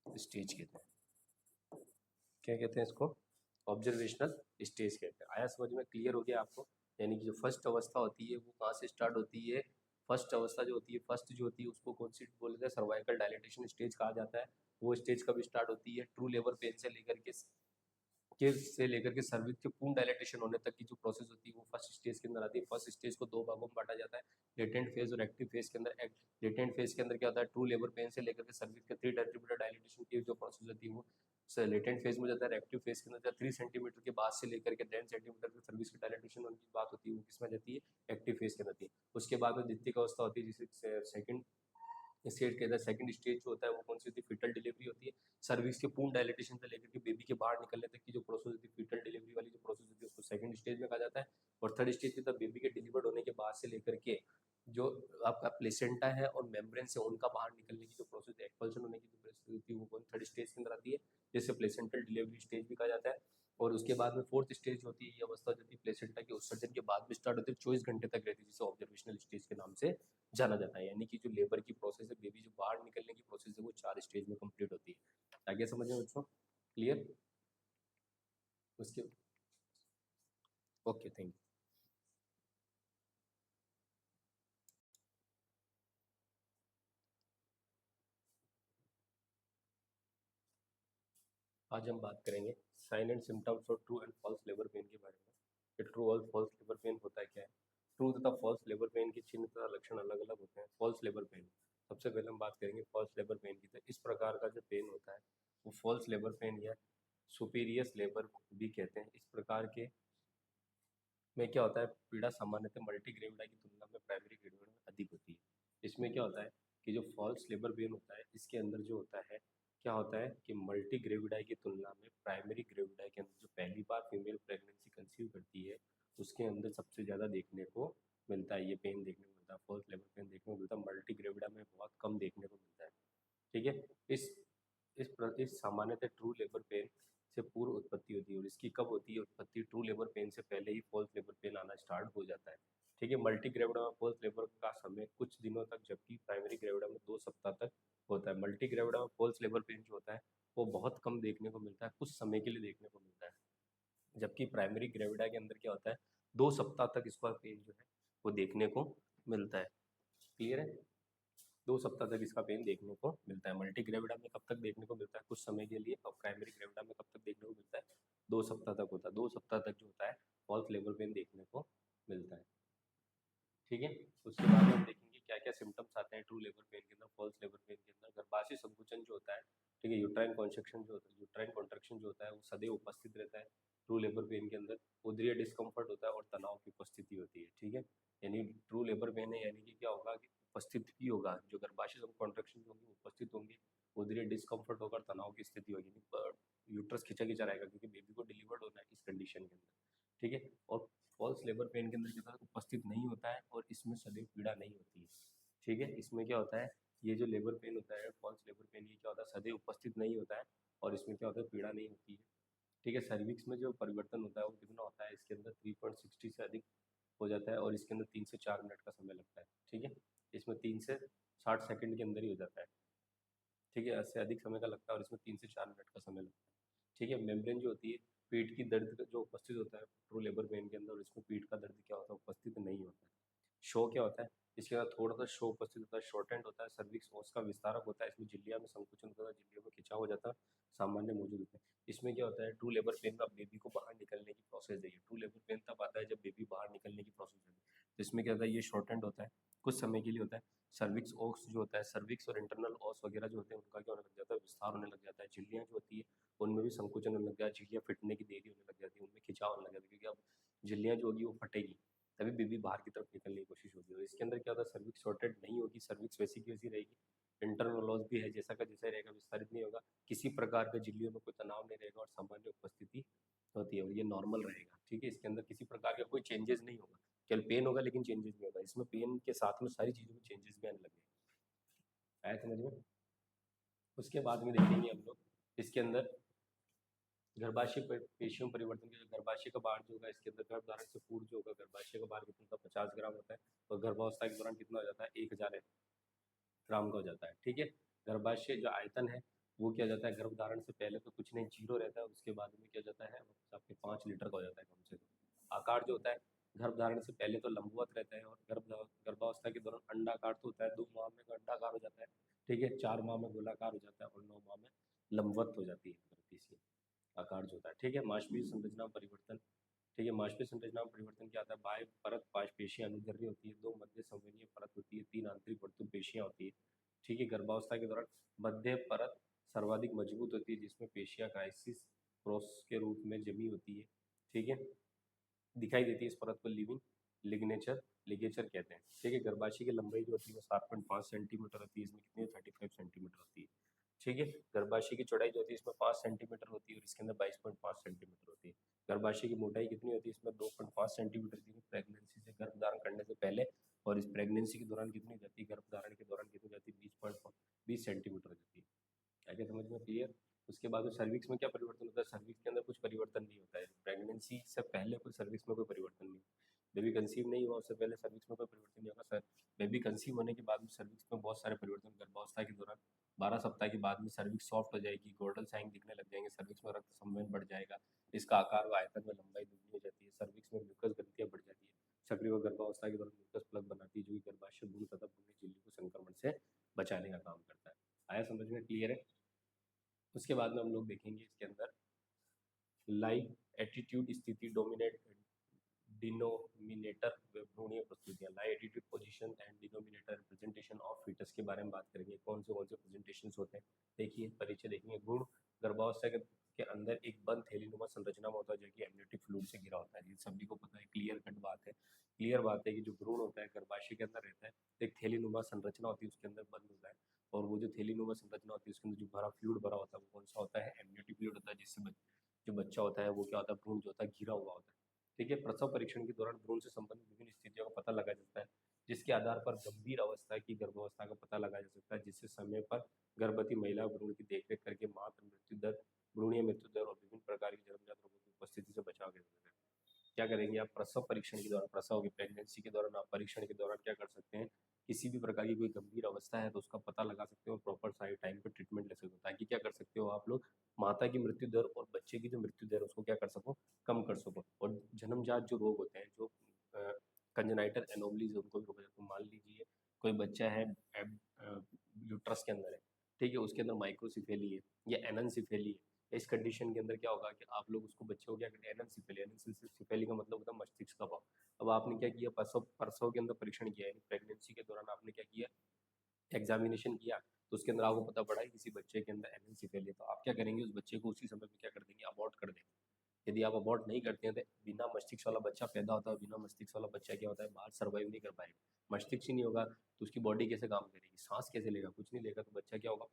स्टेज कहते हैं। क्या कहते हैं इसको, ऑब्जर्वेशनल स्टेज कहते हैं। आया समझ में, क्लियर हो गया आपको? यानी कि जो फर्स्ट अवस्था होती है वो कहाँ से स्टार्ट होती है, फर्स्ट अवस्था जो होती है, फर्स्ट जो होती है उसको कौन सी बोलते हैं, सर्वाइकल डायलिटेशन स्टेज कहा जाता है। वो स्टेज कब स्टार्ट होती है, ट्रू लेबर पेन से लेकर के सर्विक्स के पूर्ण डायलिटेशन होने तक की जो प्रोसेस होती है वो फर्स्ट स्टेज के अंदर आती है। फर्स्ट स्टेज को दो भागों में बांटा जाता है, लेटेंट फेज और एक्टिव फेज के अंदर। लेटेंट फेज के अंदर क्या होता है, ट्रू लेबर पेन से लेकर के सर्विक्स के 3 सेंटीमीटर डायलिटेशन की जो प्रोसेस होती है वो लेटेंट फेज में जाता है, एक्टिव फेज के अंदर 3 सेंटीमीटर के बाद से लेकर के 10 सेंटीमीटर तक सर्विस की डायलेटेशन होने की बात होती है, वो किसमें जाती है, एक्टिव फेज के अंदर होती है। उसके बाद में द्वितीयक अवस्था होती है, जिसे सेकंड स्टेज के अंदर सेकंड स्टेज जो होता है वो कौन सी होती है, फीटल डिलीवरी होती है। सर्विक्स के पूर्ण डायलेटेशन से लेकर के बेबी के बाहर निकलने तक की जो प्रोसेस होती है, फीटल डिलीवरी वाली जो प्रोसेस होती है, उसको सेकंड स्टेज में कहा जाता है। और थर्ड स्टेज तक बेबी के डिलीवर्ड होने के बाद से लेकर के जो आपका प्लेसेंटा है और मेम्ब्रेन से उनका बाहर निकलने की जो प्रोसेस है, एक्सपल्शन होने की जो प्रोसेस होती है, वो कौन थर्ड स्टेज के अंदर आती है, जिसे प्लेसेंटल डिलीवरी स्टेज भी कहा जाता है। और उसके बाद में फोर्थ स्टेज होती है, ये अवस्था होती है प्लेसेंटा के उत्सर्जन के बाद में स्टार्ट होती है, 24 घंटे तक रहती है, जिसे ऑब्जर्वेशनल स्टेज के नाम से जाना जाता है। यानी कि जो लेबर की प्रोसेस है, बेबी जो बाहर निकलने की प्रोसेस है, वो 4 स्टेज में कंप्लीट होती है। आगे समझ में बच्चों, क्लियर? उसके ओके, थैंक यू। आज हम बात करेंगे साइन एंड सिम्टम्स और true and false labour pain के बारे में, कि ट्रू और फॉल्स लेबर पेन होता क्या है। ट्रू तथा फॉल्स लेबर पेन के चिन्ह तथा लक्षण अलग अलग होते हैं। फॉल्स लेबर पेन, सबसे पहले हम बात करेंगे फॉल्स लेबर पेन की। तो इस प्रकार का जो पेन होता है वो फॉल्स लेबर पेन या सुपीरियस लेबर भी कहते हैं। इस प्रकार के में क्या होता है, पीड़ा सामान्यतः मल्टीग्रेविडा की तुलना में प्राइमरी ग्रेविडा में अधिक होती है। इसमें क्या होता है कि जो फॉल्स लेबर पेन होता है, इसके अंदर जो होता है, क्या होता है कि मल्टी ग्रेविडाई की तुलना में प्राइमरी ग्रेविडाई के अंदर जो पहली बार फीमेल प्रेगनेंसी कंसीव करती है, उसके अंदर सबसे ज़्यादा देखने को मिलता है, ये पेन देखने को मिलता है, फॉल्स लेबर पेन देखने को मिलता है। मल्टी ग्रेविडा में बहुत कम देखने को मिलता है। ठीक है। इस सामान्यतः ट्रू लेबर पेन से पूर्व उत्पत्ति होती है, और इसकी कब होती है उत्पत्ति, ट्रू लेबर पेन से पहले ही फॉल्स लेबर पेन आना स्टार्ट हो जाता है। ठीक है। मल्टी ग्रेविडा में फॉल्स लेबर का समय कुछ दिनों तक, जबकि प्राइमरी ग्रेविडा में 2 सप्ताह तक होता है। मल्टी ग्रेविडा में फॉल्स लेबर पेन जो होता है वो बहुत कम देखने को मिलता है, कुछ समय के लिए देखने को मिलता है, जबकि प्राइमरी ग्रेविडा के अंदर क्या होता है, 2 सप्ताह तक इसका पेन जो है वो देखने को मिलता है। क्लियर है? 2 सप्ताह तक इसका पेन देखने को मिलता है। मल्टी ग्रेविडा में कब तक देखने को मिलता है, कुछ समय के लिए, और प्राइमरी ग्रेविडा में कब तक देखने को मिलता है, 2 सप्ताह तक होता है। 2 सप्ताह तक जो होता है फॉल्स लेबर पेन देखने को मिलता है। ठीक है। उसके बाद हम देखेंगे क्या क्या सिम्टम्स आते हैं ट्रू लेबर पेन के अंदर, फॉल्स लेबर पेन के अंदर। गर्भाशय संकुचन जो होता है, ठीक है, यूट्राइन कॉन्ट्रैक्शन जो होता है, यूट्राइन कॉन्ट्रैक्शन जो होता है वो सदैव उपस्थित रहता है ट्रू लेबर पेन के अंदर। उदरीय डिस्कम्फर्ट होता है और तनाव की उपस्थिति होती है। ठीक है। यानी ट्रू लेबर पेन है, यानी कि क्या होगा कि उपस्थित भी होगा, जो गर्भाशय कॉन्ट्रैक्शन होंगे उपस्थित होंगे, उदरीय डिस्कम्फर्ट होगा, तनाव की स्थिति होगी, यूट्रस खिंचा खिंचा रहेगा, क्योंकि बेबी को डिलीवर्ड होना है इस कंडीशन के अंदर। ठीक है। और फॉल्स लेबर पेन के अंदर क्या होता है, उपस्थित नहीं होता है और इसमें सदैव पीड़ा नहीं होती है। ठीक है। इसमें क्या होता है, ये जो लेबर पेन होता है, फॉल्स लेबर पेन, ये क्या होता है, सदैव उपस्थित नहीं होता है और इसमें क्या होता है, पीड़ा नहीं होती है। ठीक है। सर्विक्स में जो परिवर्तन होता है वो कितना होता है, इसके अंदर 3.60 से अधिक हो जाता है, और इसके अंदर 3 से 4 मिनट का समय लगता है। ठीक है। इसमें 3 से 60 सेकंड के अंदर ही हो जाता है। ठीक है। इससे अधिक समय का लगता है, और इसमें 3 से 4 मिनट का समय लगता है। ठीक है। मेम्ब्रेन जो होती है, पेट की दर्द जो उपस्थित होता है ट्रू लेबर पेन के अंदर, इसमें पीठ का दर्द क्या होता है, उपस्थित नहीं होता है। शो क्या होता है, इसके अंदर थोड़ा सा शो उपस्थित होता है, शॉर्ट एंड होता है, सर्विक्स ओस का विस्तारक होता है, इसमें झिल्लियां में संकुचन होता है, झिल्लियों में खिंचाव हो जाता है, सामान्य मौजूद होता है। इसमें क्या होता है, ट्रू लेबर पेन का बेबी को बाहर निकलने की प्रोसेस है। ट्रू लेबर पेन तब आता है जब बेबी बाहर निकलने की प्रोसेस है। तो इसमें क्या होता है, ये शॉर्ट एंड होता है, कुछ समय के लिए होता है। सर्विक्स ओस जो होता है, सर्विक्स और इंटरनल ओस वगैरह जो होते हैं, उनका क्या होने लग जाता है, विस्तार होने लग जाता है। झिल्लियां जो होती है उनमें भी संकुचन होने लग जाता है, झिल्लियां फिटने की देरी होने लग जाती है, उनमें खिंचाव होने लग जाता है, क्योंकि अब झिल्लियां जो होगी वो फटेगी, तभी बेबी बाहर की तरफ निकलने की कोशिश होगी। और इसके अंदर क्या होता है, सर्विक्स शॉर्टेड नहीं होगी, सर्विक्स वैसी की वैसी रहेगी, इंटरनल लॉस भी है जैसा का जैसा रहेगा, विस्तारित नहीं होगा, किसी प्रकार का झिल्लियों में कोई तनाव नहीं रहेगा, और सामान्य उपस्थिति होती है, और ये नॉर्मल रहेगा। ठीक है। इसके अंदर किसी प्रकार का कोई चेंजेस नहीं होगा, केवल पेन होगा लेकिन चेंजेस नहीं होगा। इसमें पेन के साथ में सारी चीज़ों में चेंजेस भी आने लगे। आया समझ में? उसके बाद में देखेंगे हम लोग इसके अंदर गर्भाशय पेशियों परिवर्तन के, गर्भाशय का भार जो होगा, इसके अंदर गर्भधारण से पूर्व जो होगा गर्भाशय का भार कितना होता है, 50 ग्राम होता है, और गर्भावस्था के दौरान कितना हो जाता है, 1000 ग्राम का हो जाता है। ठीक है। गर्भाशय जो आयतन है वो क्या जाता है, गर्भधारण से पहले तो कुछ नहीं, जीरो रहता है, उसके बाद में क्या जाता है, आपके 5 लीटर का हो जाता है कम से कम। आकार जो होता है, गर्भधारण से पहले तो लंबवत रहता है, और गर्भावस्था के दौरान अंडाकार तो होता है, 2 माह में अंडाकार हो जाता है। ठीक है। 4 माह में गोलाकार हो जाता है, और 9 माह में लंबवत हो जाती है सी आकार जो होता है। ठीक है। मांसपेशी संरचना परिवर्तन, ठीक है, मांसपेशी संरचना में परिवर्तन क्या आता है, बाह्य परत पेशियां अनुदैर्ध्य होती है, 2 मध्य संवेदनीय परत होती है, 3 आंतरिक वर्तुल पेशियां होती है। ठीक है। गर्भावस्था के दौरान मध्य परत सर्वाधिक मजबूत होती है, जिसमें पेशिया क्राइसिस क्रॉस के रूप में जमी होती है, ठीक है, दिखाई देती है। इस परत को लिविंग लिग्नेचर लिगेचर कहते हैं, ठीक है। गर्भाशय की लंबाई जो होती है वो 7.5 सेंटीमीटर होती है, इसमें कितनी 35 सेंटीमीटर होती है, ठीक है। गर्भाशय की चौड़ाई जो होती है इसमें 5 सेंटीमीटर होती है और इसके अंदर 22.5 सेंटीमीटर होती है। गर्भाशय की मोटाई कितनी होती है, इसमें 2.5 सेंटीमीटर की प्रेगनेंसी से गर्भधारण करने से पहले, और इस प्रेगनेंसी के दौरान कितनी जाती है, गर्भधारण के दौरान कितनी जाती है, 20 सेंटीमीटर जाती है। आगे समझ में क्लियर। उसके बाद सर्विक्स में क्या परिवर्तन होता है, सर्विक्स के अंदर कुछ परिवर्तन नहीं होता है। प्रेगनेंसी से पहले कोई सर्विक्स में कोई परिवर्तन नहीं, बेबी कंसीव नहीं हुआ उससे पहले सर्विक्स में कोई परिवर्तन नहीं होगा। सर बेबी कंसीव होने के बाद में सर्विक्स में बहुत सारे परिवर्तन, गर्भावस्था के दौरान 12 सप्ताह के बाद में सर्विक्स सॉफ्ट हो जाएगी, गोल्डन साइन दिखने लग जाएंगे, सर्विक्स में रक्त संवहन बढ़ जाएगा, इसका आकार व आयतन में लंबाई दुगनी हो जाती है, सर्विक्स में म्यूकस ग्रंथियां बढ़ जाती है। सक्रिय गर्भावस्था के दौरान म्यूकस प्लग बनाती है जो कि गर्भाशय भ्रूण तथा भ्रूण झिल्ली को संक्रमण से बचाने का काम करता है। आया समझ में, क्लियर है। उसके बाद में हम लोग देखेंगे इसके अंदर लाइव एटीट्यूड स्थिति, डोमिनेट डिनोमिनेटर भ्रूणीय प्रस्तुतियां, lie attitude position and denominator representation of fetus के बारे में बात करेंगे। कौन से प्रेजेंटेशन होते हैं, देखिए परिचय देखेंगे। भ्रूण गर्भावस्था के अंदर एक बंद थैलीनुमा संरचना में होता है जो कि एमनियोटिक फ्लूइड से घिरा होता है। ये सभी को पता है, क्लियर कट बात है। क्लियर बात है कि जो भ्रूण होता है गर्भाशय के अंदर रहता है, एक थैलीनुमा संरचना होती है, उसके अंदर बंद होता है, और वो जो थैलीनुमा संरचना होती है उसके अंदर जो भरा फ्लूइड भरा होता है वो कौन सा होता है, एमनियोटिक फ्लूइड होता है, जिससे जो बच्चा होता है वो क्या होता है, भ्रूण जो होता है घिरा हुआ होता है, ठीक है। प्रसव परीक्षण के दौरान भ्रूण से संबंधित विभिन्न स्थितियों का पता लगाया जाता है, जिसके आधार पर गंभीर अवस्था की गर्भावस्था का पता लगाया जा सकता है, जिससे समय पर गर्भवती महिला भ्रूण की देखरेख करके मातृ मृत्यु दर, भ्रूणीय मृत्यु दर और विभिन्न प्रकार की जन्मजात रोगों की उपस्थिति से बचाव कर सकते हैं। क्या करेंगे आप, प्रसव परीक्षण के दौरान, प्रसव की प्रेगनेंसी के दौरान आप परीक्षण के दौरान क्या कर सकते हैं, किसी भी प्रकार की कोई गंभीर अवस्था है तो उसका पता लगा सकते हो और प्रॉपर साइड टाइम पर ट्रीटमेंट ले सकते हो, ताकि क्या कर सकते हो आप लोग, माता की मृत्यु दर और बच्चे की जो मृत्यु दर है उसको क्या कर सको, कम कर सको, और जन्मजात जो रोग होते हैं, जो कंजेनाइटल एनोमलीज उनको भी रोका जाए। तो मान लीजिए कोई बच्चा है यूट्रस के अंदर है, ठीक है, उसके अंदर माइक्रोसिफेली है या एननसिफेली है, इस कंडीशन के अंदर क्या होगा कि आप लोग उसको बच्चे को क्या करते हैं, एननसिफेली का मतलब होता है मस्तिष्क का भाव। अब आपने क्या किया, प्रसव प्रसव के अंदर परीक्षण किया है, प्रेगनेंसी के दौरान आपने क्या किया, एग्जामिनेशन किया, तो उसके अंदर आपको पता पड़ा है किसी बच्चे के अंदर एननसिफेली है, तो आप क्या करेंगे, उस बच्चे को उसी समय पे क्या कर देंगे, अबॉर्ट कर देंगे। यदि आप अबॉर्ट नहीं करते हैं तो बिना मस्तिष्क वाला बच्चा पैदा होता है, बिना मस्तिष्क वाला बच्चा क्या होता है, बाहर सर्वाइव नहीं कर पाएगा। मस्तिष्क ही नहीं होगा तो उसकी बॉडी कैसे काम करेगी, सांस कैसे लेगा, कुछ नहीं लेगा, तो बच्चा क्या होगा,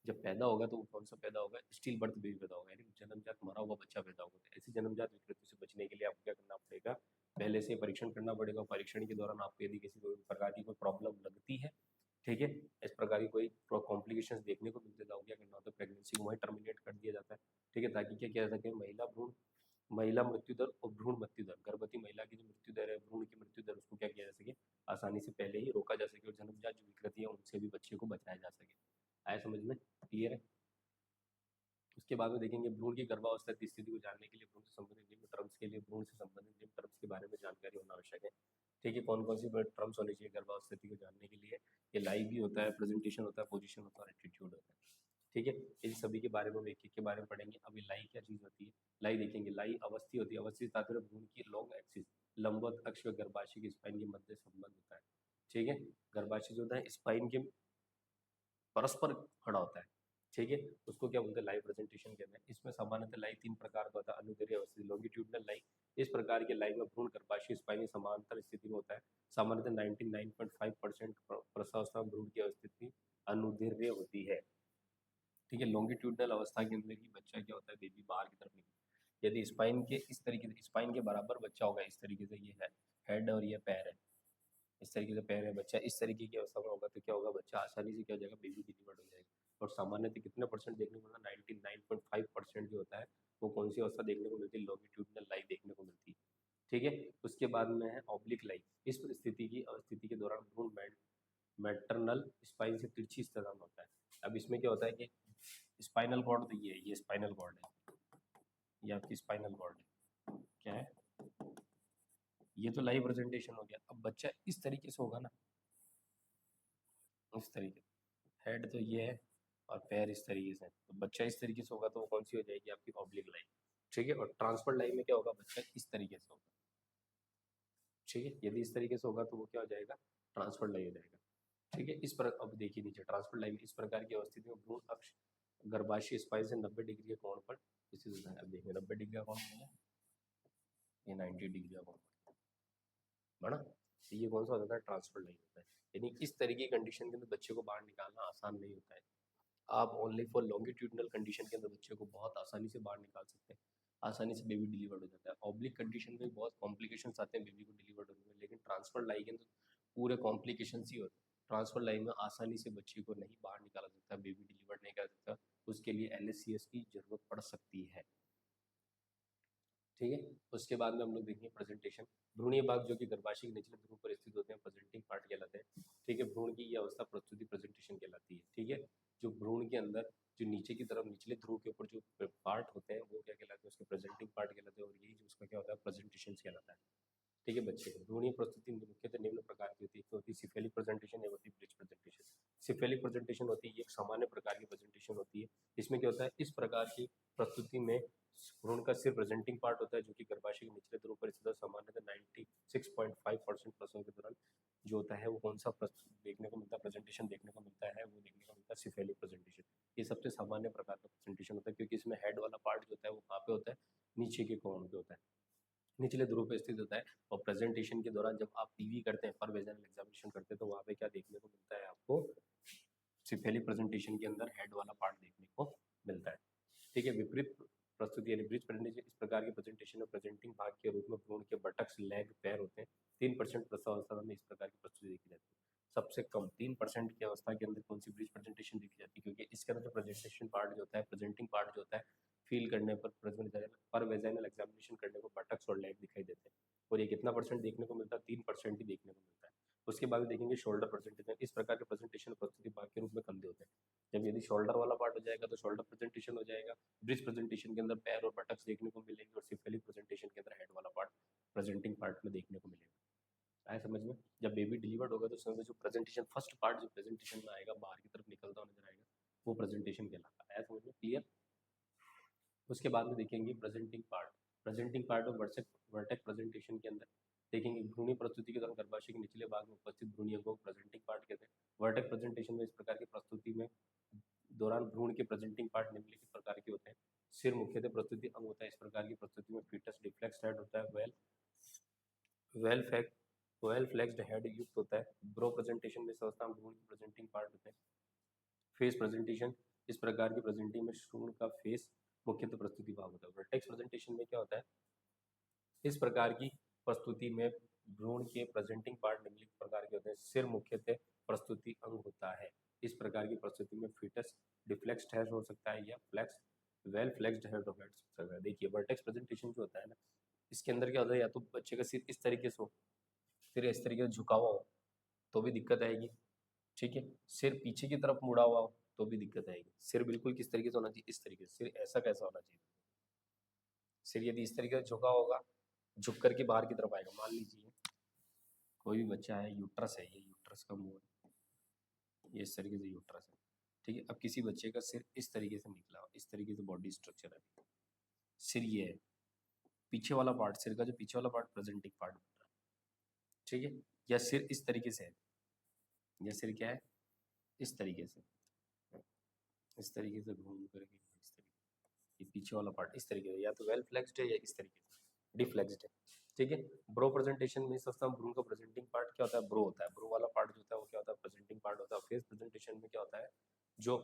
जब पैदा होगा तो वो कौन सा पैदा होगा, स्टिल बर्थ बेबी पैदा होगा, यानी जन्मजात मरा हुआ बच्चा पैदा होगा। तो ऐसी जन्मजात विकृति से बचने के लिए आपको क्या करना पड़ेगा, पहले से परीक्षण करना पड़ेगा। परीक्षण के दौरान आपको यदि किसी प्रकार की कोई प्रॉब्लम लगती है, ठीक है, इस प्रकार की कोई कॉम्प्लिकेशंस देखने को मिलते हैं, क्या करना होता है, प्रेगनेंसी को वहीं टर्मिनेट कर दिया जाता है, ठीक है, ताकि क्या किया जा सके, महिला मृत्यु दर और भ्रूण मृत्यु दर, गर्भवती महिला की जो मृत्यु दर है, भ्रूण की मृत्यु दर, उसको क्या किया जा सके, आसानी से पहले ही रोका जा सके, और जन्मजात जो विकृति है उनसे भी बच्चे को बचाया जा सके। आया समझ में, क्लियर है। उसके बाद में देखेंगे भ्रूण की गर्भावस्था की स्थिति को जानने के लिए भ्रूण से संबंधित निम्न टर्म्स के लिए भ्रूण से संबंधित निम्न टर्म्स के बारे में जानकारी होना आवश्यक है, ठीक है। कौन कौन सी टर्म्स होनी चाहिए गर्भावस्था को जानने के लिए, ये लाइव भी होता है, प्रेजेंटेशन होता है, पोजीशन होता है, एटीट्यूड होता है, ठीक है। इन सभी के बारे में एक एक के बारे में पढ़ेंगे। अभी लाई क्या चीज होती है, लाई देखेंगे। लाई अवस्थी होती है, अवस्थी तात्पर्य भ्रूण की लॉन्ग एक्सिस, लंबवत अक्ष व गर्भाशय की स्पाइन के मध्य संबंध होता है, ठीक है। गर्भाशय जो होता है स्पाइन के परस्पर खड़ा होता है, ठीक है, उसको क्या बोलते हैं, लाइव प्रेजेंटेशन कहते हैं। इसमें सामान्यतः लाई तीन प्रकार का होता है, अनुदैर्घ्य अवस्थित, लॉन्गिट्यूडनल लाई। इस प्रकार के लाई में भ्रूण गर्भाशय स्पाइन समांतर स्थिति में होता है। सामान्यतः 99.5% प्रसवावस्था में भ्रूण की अवस्थिति अनुदैर्घ्य होती है, ठीक है। लॉन्गिट्यूडनल अवस्था के अंदर ही बच्चा क्या होता है, बेबी बाहर की तरफ निकलता है। यदि स्पाइन के इस तरीके से, स्पाइन के बराबर बच्चा होगा, इस तरीके से, ये है हेड और ये पैर है, इस तरीके से पैर है, बच्चा इस तरीके की अवस्था में होगा तो क्या होगा, बच्चा आसानी से क्या हो जाएगा, बेबी डिलीवर्ड हो जाएगा। और सामान्यतः कितने परसेंट देखने को मिलता है, 99.5% जो होता है वो कौन सी अवस्था देखने को मिलती है, लॉन्गिट्यूडनल लाई देखने को मिलती है, ठीक है। उसके बाद में है ऑब्लिक लाई। इस स्थिति के दौरान भ्रूण मैटरनल स्पाइन से तिरछी स्थिति में होता है। अब इसमें क्या होता है कि स्पाइनल कॉर्ड, तो ये स्पाइनल कॉर्ड है, ये आपकी स्पाइनल कॉर्ड है, क्या है, ये तो लाइव प्रेजेंटेशन हो गया। अब बच्चा इस तरीके से होगा ना, इस तरीके, हेड तो ये है और पैर इस तरीके से, तो बच्चा इस तरीके से होगा तो वो कौन सी हो जाएगी, आपकी ऑब्लिक लाइन, ठीक है। और ट्रांसफर लाइन में क्या होगा, बच्चा इस तरीके से होगा, ठीक है। यदि इस तरीके से होगा तो वो क्या हो जाएगा, ट्रांसफर लाइन हो जाएगा, ठीक है। इस पर अब देखिए नीचे ट्रांसफर लाइन, इस प्रकार की अवस्थिति में भ्रूण अक्ष गर्भाशय स्पाइन से 90 डिग्री के कोण पर स्थित होता है। अब देखिए 90 डिग्री का कोण बना, ये 90 डिग्री का कोण बना, तो ये कौन सा होता है? ट्रांसफर लाइन होता है। यानी इस तरीके की कंडीशन के अंदर बच्चे को बाहर निकालना आसान नहीं होता है। आप ओनली फॉर लॉन्गिट्यूडनल कंडीशन के अंदर बच्चे को बहुत आसानी से बाहर निकाल सकते हैं, आसानी से बेबी डिलीवर्ड हो जाता है। ऑब्लिक कंडीशन में बहुत कॉम्प्लिकेशंस आते हैं बेबी को डिलीवर्ड होने में, लेकिन ट्रांसफर लाइन के अंदर पूरे कॉम्प्लिकेशंस ही होते हैं। ट्रांसफर लाइन में आसानी से बच्चे को नहीं बाहर निकाला सकता, बेबी डिलीवर्ड नहीं कर सकता, उसके लिए LSCS की जरूरत पड़ सकती है। ठीक है, उसके बाद में हम लोग देखेंगे प्रेजेंटेशन। भ्रूणीय भाग जो कि गर्भाशय के निचले ध्रुव पर स्थित होते हैं, प्रेजेंटिंग पार्ट कहलाते हैं। ठीक है, भ्रूण की ये अवस्था प्रस्तुति प्रेजेंटेशन कहलाती है। ठीक है, जो भ्रूण के अंदर जो नीचे की तरफ निचले ध्रुव के ऊपर जो पार्ट होते हैं वो क्या कहलाते हैं? उसके प्रेजेंटिंग पार्ट कहलाते हैं, और यही जो उसका क्या होता है? प्रेजेंटेशन कहलाता है। ठीक है बच्चे को भ्रूणीय प्रस्तुति मुख्यतः निम्न प्रकार की होती है। तो होती है सिफेलिक प्रेजेंटेशन, एक होती है ब्रिज प्रेजेंटेशन। सिफेलिक प्रेजेंटेशन होती है ये एक सामान्य प्रकार की प्रेजेंटेशन होती है। इसमें क्या होता है? इस प्रकार की प्रस्तुति में भ्रूण का सिर्फ प्रेजेंटिंग पार्ट होता है जो कि गर्भाशय के निचले ध्रुव पर स्थित सामान्यतः 96.5% प्रसव के दौरान जो होता है वो कौन सा देखने को मिलता है? प्रेजेंटेशन देखने को मिलता है, वो देखने को मिलता है सिफेलिक प्रेजेंटेशन। ये सबसे सामान्य प्रकार का प्रेजेंटेशन होता है, क्योंकि इसमें हेड वाला पार्ट जो होता है वो कहाँ पे होता है? नीचे के कोण पे होता है, निचले ध्रुव पे स्थित होता है। और प्रेजेंटेशन के दौरान जब आप PV करते हैं, पर वेजाइनल एग्जामिनेशन करते हैं, तो वहाँ पे क्या देखने को मिलता है आपको? सिफेलिक प्रेजेंटेशन के अंदर हेड वाला पार्ट देखने को मिलता है। ठीक है, विपरीत प्रस्तुति यानी ब्रिज प्रेजेंटेशन, इस प्रकार की प्रेजेंटेशन में प्रेजेंटिंग भाग के रूप में भ्रूण के बटक्स, लेग, पैर होते हैं। 3% प्रसव अवस्था में इस प्रकार की प्रस्तुति देखी जाती है। सबसे कम 3% की अवस्था के अंदर कौन सी ब्रिज प्रेजेंटेशन देखी जाती है? क्योंकि इसके अंदर जो प्रेजेंटेशन पार्ट जो होता है, प्रेजेंटिंग पार्ट जो होता है, फील करने पर वेजाइनल एग्जामिनेशन करने को बटक्स और लेग दिखाई देते हैं। और ये कितना परसेंट देखने को मिलता है? 3% ही देखने को मिलता है। उसके बाद देखेंगे शोल्डर प्रेजेंटेशन। इस प्रकार के प्रेजेंटेशन प्रस्तुति भाग के रूप में कंधे होते हैं। जब यदि शोल्डर वाला पार्ट हो जाएगा तो शोल्डर प्रेजेंटेशन हो जाएगा। ब्रिज प्रेजेंटेशन के अंदर पैर और बटक्स देखने को मिलेंगे, और सिफेलिक प्रेजेंटेशन के अंदर हेड वाला पार्ट प्रेजेंटिंग पार्ट में देखने को मिलेगा। आया समझ में? जब बेबी डिलीवर्ड होगा तो उसमें जो प्रेजेंटेशन फर्स्ट पार्ट जो प्रेजेंटेशन में आएगा, बाहर की तरफ निकलता हुआ नजर आएगा, वो प्रेजेंटेशन कहलाता है। आया समझ में? क्लियर? उसके बाद में देखेंगे प्रेजेंटिंग पार्ट। प्रेजेंटिंग पार्ट और वर्टेक्स प्रेजेंटेशन के अंदर देखेंगे भ्रूणीय प्रस्तुति के दौरान गर्भाशय के निचले भाग में उपस्थित भ्रूणीय अंगों को प्रेजेंटिंग पार्ट कहते हैं। वर्टेक्स प्रेजेंटेशन में इस प्रकार की प्रस्तुति में दौरान भ्रूण के प्रेजेंटिंग पार्ट निम्नलिखित प्रकार के होते हैं। सिर मुख्यतः प्रस्तुति अंग होता है। इस प्रकार की प्रस्तुति में फीटस डिफ्लेक्स हेड होता है, वेल फ्लेक्स्ड हेड युक्त होता है। ब्रो प्रेजेंटेशन में संस्थान भ्रूण की प्रेजेंटिंग पार्ट होते हैं। फेस प्रेजेंटेशन, इस प्रकार की प्रेजेंटिंग में भ्रूण का फेस मुख्यतः प्रस्तुति भाग होता है। वर्टेक्स प्रेजेंटेशन में क्या होता है? इस प्रकार की प्रस्तुति में भ्रूण के प्रेजेंटिंग पार्ट निम्नलिखित प्रकार के होते हैं। सिर मुख्यतः प्रस्तुति अंग होता है। इस प्रकार की प्रस्तुति में फीटस डिफ्लेक्स्ड हेड हो सकता है या वेल फ्लेक्स्ड हेड हो सकता है। देखिए वर्टेक्स प्रेजेंटेशन जो होता है ना, इसके अंदर क्या होता है? या तो बच्चे का सिर इस तरीके से हो, सिर इस तरीके से झुका हुआ हो तो भी दिक्कत आएगी। ठीक है, सिर पीछे की तरफ मुड़ा हुआ हो तो भी दिक्कत आएगी। सिर बिल्कुल किस तरीके से होना चाहिए? इस तरीके से। सिर ऐसा कैसा होना चाहिए? सिर यदि इस तरीके से झुका होगा, झुक करके बाहर की तरफ आएगा। मान लीजिए कोई भी बच्चा है, यूट्रस है, ये यूट्रस का मुंह है, ये इस तरीके से यूट्रस है। ठीक है, अब किसी बच्चे का सिर इस तरीके से निकला हो, इस तरीके से बॉडी स्ट्रक्चर है, सिर ये है, पीछे वाला पार्ट, सिर का जो पीछे वाला पार्ट प्रेजेंटिंग पार्ट बन रहा है। ठीक है, या सिर इस तरीके से है, या सिर क्या है? इस तरीके से, इस तरीके से घूम करके इस तरीके, ये पीछे वाला पार्ट इस तरीके से, या तो वेल फ्लेक्स्ड है या इस तरीके से डिफ्लेक्स्ड है। ठीक है, ब्रो प्रेजेंटेशन में सस्ता भ्रूण का प्रेजेंटिंग पार्ट क्या होता है? ब्रो होता है। ब्रो वाला पार्ट जो होता है वो क्या होता है? प्रेजेंटिंग पार्ट होता है। फेस प्रेजेंटेशन में क्या होता है? जो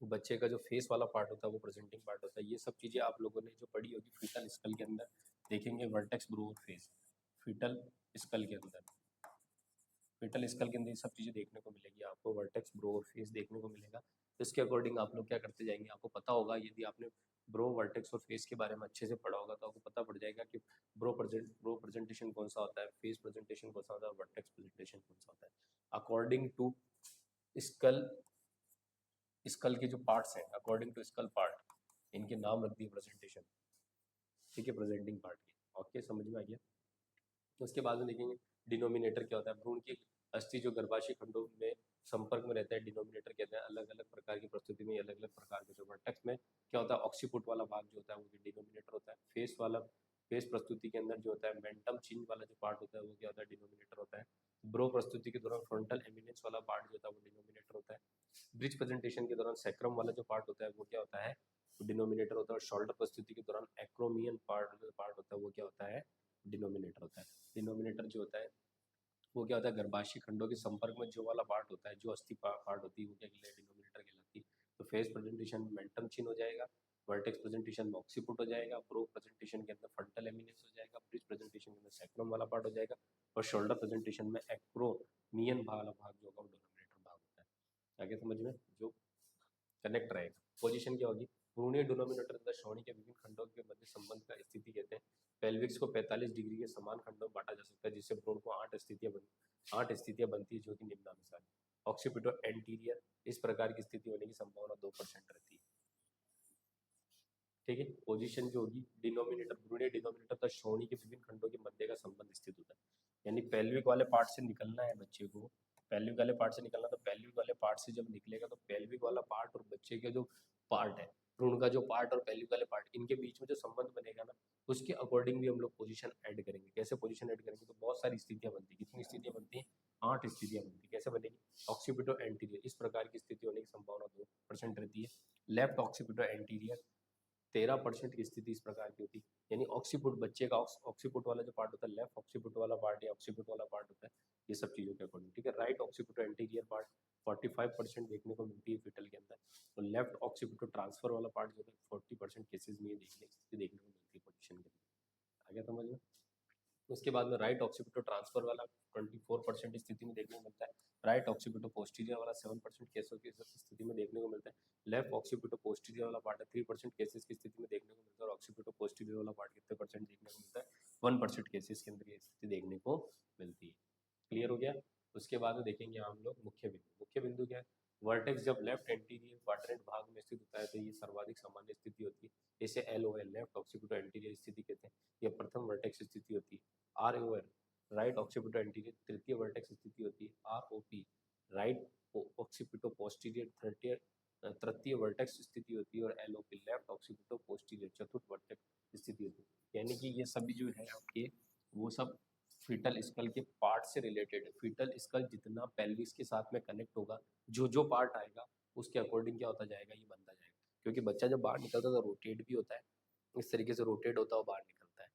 बच्चे का जो फेस वाला पार्ट होता है वो प्रेजेंटिंग पार्ट होता है। ये सब चीज़ें आप लोगों ने जो पढ़ी होगी फीटल स्कल के अंदर देखेंगे, वर्टेक्स, ब्रो और फेस। फीटल स्कल के अंदर, फीटल स्कल के अंदर ये सब चीज़ें देखने को मिलेगी आपको, वर्टेक्स, ब्रो और फेस देखने को मिलेगा। इसके अकॉर्डिंग आप लोग क्या करते जाएंगे, आपको पता होगा, यदि आपने ब्रो, वर्टेक्स और फेस के बारे में अच्छे से पढ़ा होगा तो आपको पता पड़ जाएगा कि ब्रो प्रेजेंटेशन कौन सा होता है, फेस प्रेजेंटेशन कौन सा होता है, वर्टेक्स प्रेजेंटेशन कौन सा होता है। अकॉर्डिंग टू स्कल, स्कल के जो पार्ट्स हैं, अकॉर्डिंग टू स्कल पार्ट, इनके नाम रख दिए प्रेजेंटेशन। ठीक है, प्रेजेंटिंग पार्ट के। ओके, समझ में आ गया? तो उसके बाद में देखेंगे डिनोमिनेटर क्या होता है। भ्रूण की अस्थि जो गर्भाशय खंडों में संपर्क में रहता है, डिनोमिनेटर कहते हैं। अलग अलग प्रकार की प्रस्तुति में अलग अलग प्रकार के, जो वर्टेक्स में क्या होता है? ऑक्सीपुट वाला भाग जो होता है वो डिनोमिनेटर होता है। फेस प्रस्तुति के अंदर जो होता है, मेंटम चिन्ह वाला जो पार्ट होता है वो क्या होता है? डिनोमिनेटर होता है। ब्रो प्रस्तुति के दौरान फ्रंटल एमिनेंस वाला पार्ट जो होता है वो डिनोमिनेटर होता है। ब्रिज प्रेजेंटेशन के दौरान सैक्रम वाला जो पार्ट होता है वो क्या होता है, डिनोमिनेटर होता है। और शोल्डर प्रस्तुति के दौरान एक्रोमियन पार्ट होता है वो क्या होता है, डिनोमिनेटर होता है। डिनोमिनेटर जो होता है वो क्या होता है, गर्भाशय खंडों के संपर्क में जो वाला पार्ट होता है, जो अस्थि पार्ट होती है वो क्या कहलाती है, डिनोमिनेटर कहलाती है। तो फेस प्रेजेंटेशन में मेंटम चिन्ह हो जाएगा, वर्टेक्स प्रेजेंटेशन में ऑक्सीपुट हो जाएगा, प्रो प्रेजेंटेशन के अंदर फ्रंटल एमिनेंस हो जाएगा, ब्रिज प्रेजेंटेशन के अंदर सैक्रम वाला पार्ट हो जाएगा, और शोल्डर प्रेजेंटेशन में एक्रोमियन वाला भाग जो होगा वो डिनोमिनेटर भाग होता है। आगे समझ में जो कनेक्ट रहेगा। पोजीशन क्या होगी, भ्रूणीय डिनोमिनेटर तथा श्रोणि के विभिन्न खंडों के मध्य संबंध का स्थिति कहते हैं। पेल्विक्स को 45 डिग्री के समान खंडों में बांटा जा सकता है, जिससे भ्रूण को 8 स्थितियां बनती है, जो कि निम्नानुसार है। ऑक्सीपिटो एंटीरियर, इस प्रकार की स्थिति होने की संभावना 2% रहती है। ठीक है, पोजीशन जो होगी डिनोमिनेटर, भ्रूणीय डिनोमिनेटर तथा श्रोणि के विभिन्न खंडों के मध्य का संबंध स्थित होता है। यानी पेल्विक वाले पार्ट से निकलना है बच्चे को, पेल्विक वाले पार्ट से निकलना, तो पेल्विक वाले पार्ट से जब निकलेगा तो पेल्विक वाला पार्ट और बच्चे के जो पार्ट है, भ्रूण का जो पार्ट और पेल्विक वाले पार्ट, इनके बीच में जो संबंध बनेगा ना, उसके अकॉर्डिंग भी हम लोग पोजीशन ऐड करेंगे। कैसे पोजीशन ऐड करेंगे, तो बहुत सारी स्थितियां बनती है। कितनी स्थितियां बनती हैं, 8 स्थितियां बनती है। कैसे बनेगी, ऑक्सीपिटो एंटीरियर, इस प्रकार की स्थिति होने की संभावना 2% रहती है। लेफ्ट ऑक्सीपिटो एंटीरियर 13% की स्थिति इस प्रकार की होती है। यानी ऑक्सीपुट, बच्चे का ऑक्सीपुट वाला जो पार्ट होता है, लेफ्ट ऑक्सीपुट वाला पार्ट या ऑक्सीपुट वाला पार्ट होता है, ये सब चीज़ों के अकॉर्डिंग। ठीक है, राइट ऑक्सीपुट एंटीरियर पार्ट 45% देखने को मिलती है फिटल के अंदर, और लेफ्ट ऑक्सीपुट ट्रांसफर वाला पार्ट जो है 40% केसेस में देखने को मिलती है पोजिशन के अंदर। आगे समझ में। उसके बाद में राइट ऑक्सीपिटो ट्रांसफर वाला 24% स्थिति में देखने को मिलता है। राइट ऑक्सीपिटो पोस्टीरियर वाला 7% केसों की स्थिति में देखने को मिलता है। लेफ्ट ऑक्सीपिटो पोस्टीरियर वाला पार्ट 3% केसेस की स्थिति में देखने को मिलता है, और ऑक्सीपिटो पोस्टीरियर वाला पार्ट कितने परसेंट देखने को मिलता है, 1% केसेस के अंदर ये स्थिति देखने को मिलती है। क्लियर हो गया। उसके बाद में देखेंगे हम लोग मुख्य बिंदु। मुख्य बिंदु क्या है, वर्टेक्स जब लेफ्ट एंटीरियर क्वाड्रेंट भाग में स्थित होता है तो ये सर्वाधिक सामान्य स्थिति होती है, इसे LOL लेफ्ट ऑक्सीपिटो एंटीरियर स्थिति कहते हैं। यह प्रथम वर्टेक्स स्थिति होती है। ROL राइट ऑक्सीपिटो एंटीरियर तृतीय वर्टेक्स स्थिति होती है। ROP राइट ऑक्सीपिटो पोस्टीरियर तृतीय वर्टेक्स स्थिति होती है, और LOP लेफ्ट ऑक्सीपिटो पोस्टीरियर चतुर्थ वर्टेक्स स्थिति होती है। यानी कि ये सभी जो है आपके वो सब फीटल स्कल के पार्ट से रिलेटेड है। फीटल स्कल जितना पेल्विस के साथ में कनेक्ट होगा, जो जो पार्ट आएगा उसके अकॉर्डिंग क्या होता जाएगा, ये बनता जाएगा। क्योंकि बच्चा जब बाहर निकलता है तो रोटेट भी होता है, इस तरीके से रोटेट होता है और बाहर निकलता है।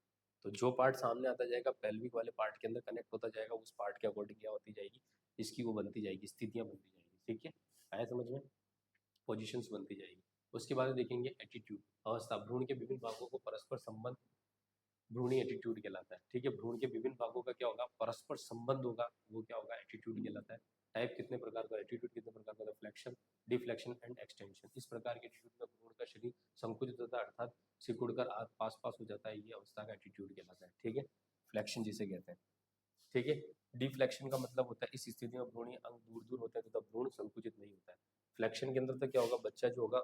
तो जो पार्ट सामने आता जाएगा पेल्विक वाले पार्ट के अंदर कनेक्ट होता जाएगा, उस पार्ट के अकॉर्डिंग क्या होती जाएगी, इसकी वो बनती जाएगी, स्थितियाँ बनती जाएगी। ठीक है, आया समझ में, पोजिशंस बनती जाएगी। उसके बाद देखेंगे एटीट्यूड, अवस्था। भ्रूण के विभिन्न भागों को परस्पर संबंध भ्रूणी एटीट्यूड कहलाता है। ठीक है, भ्रूण के विभिन्न भागों का क्या होगा, परस्पर संबंध होगा, वो क्या होगा, एटीट्यूड कहलाता है। टाइप कितने प्रकार का एटीट्यूड, कितने प्रकार का, फ्लेक्शन, डिफ्लेक्शन एंड एक्सटेंशन। इस प्रकार के एटीट्यूड में भ्रूण का शरीर संकुचित होता है, अर्थात सिकुड़कर पास पास हो जाता है, ये अवस्था का एटीट्यूड कहलाता है। ठीक है, फ्लेक्शन जिसे कहते हैं। ठीक है, डिफ्लेक्शन का मतलब होता है इस स्थिति में भ्रूणीय अंग दूर दूर होते हैं तथा भ्रूण संकुचित नहीं होता है। फ्लेक्शन के अंदर तो क्या होगा, बच्चा जो होगा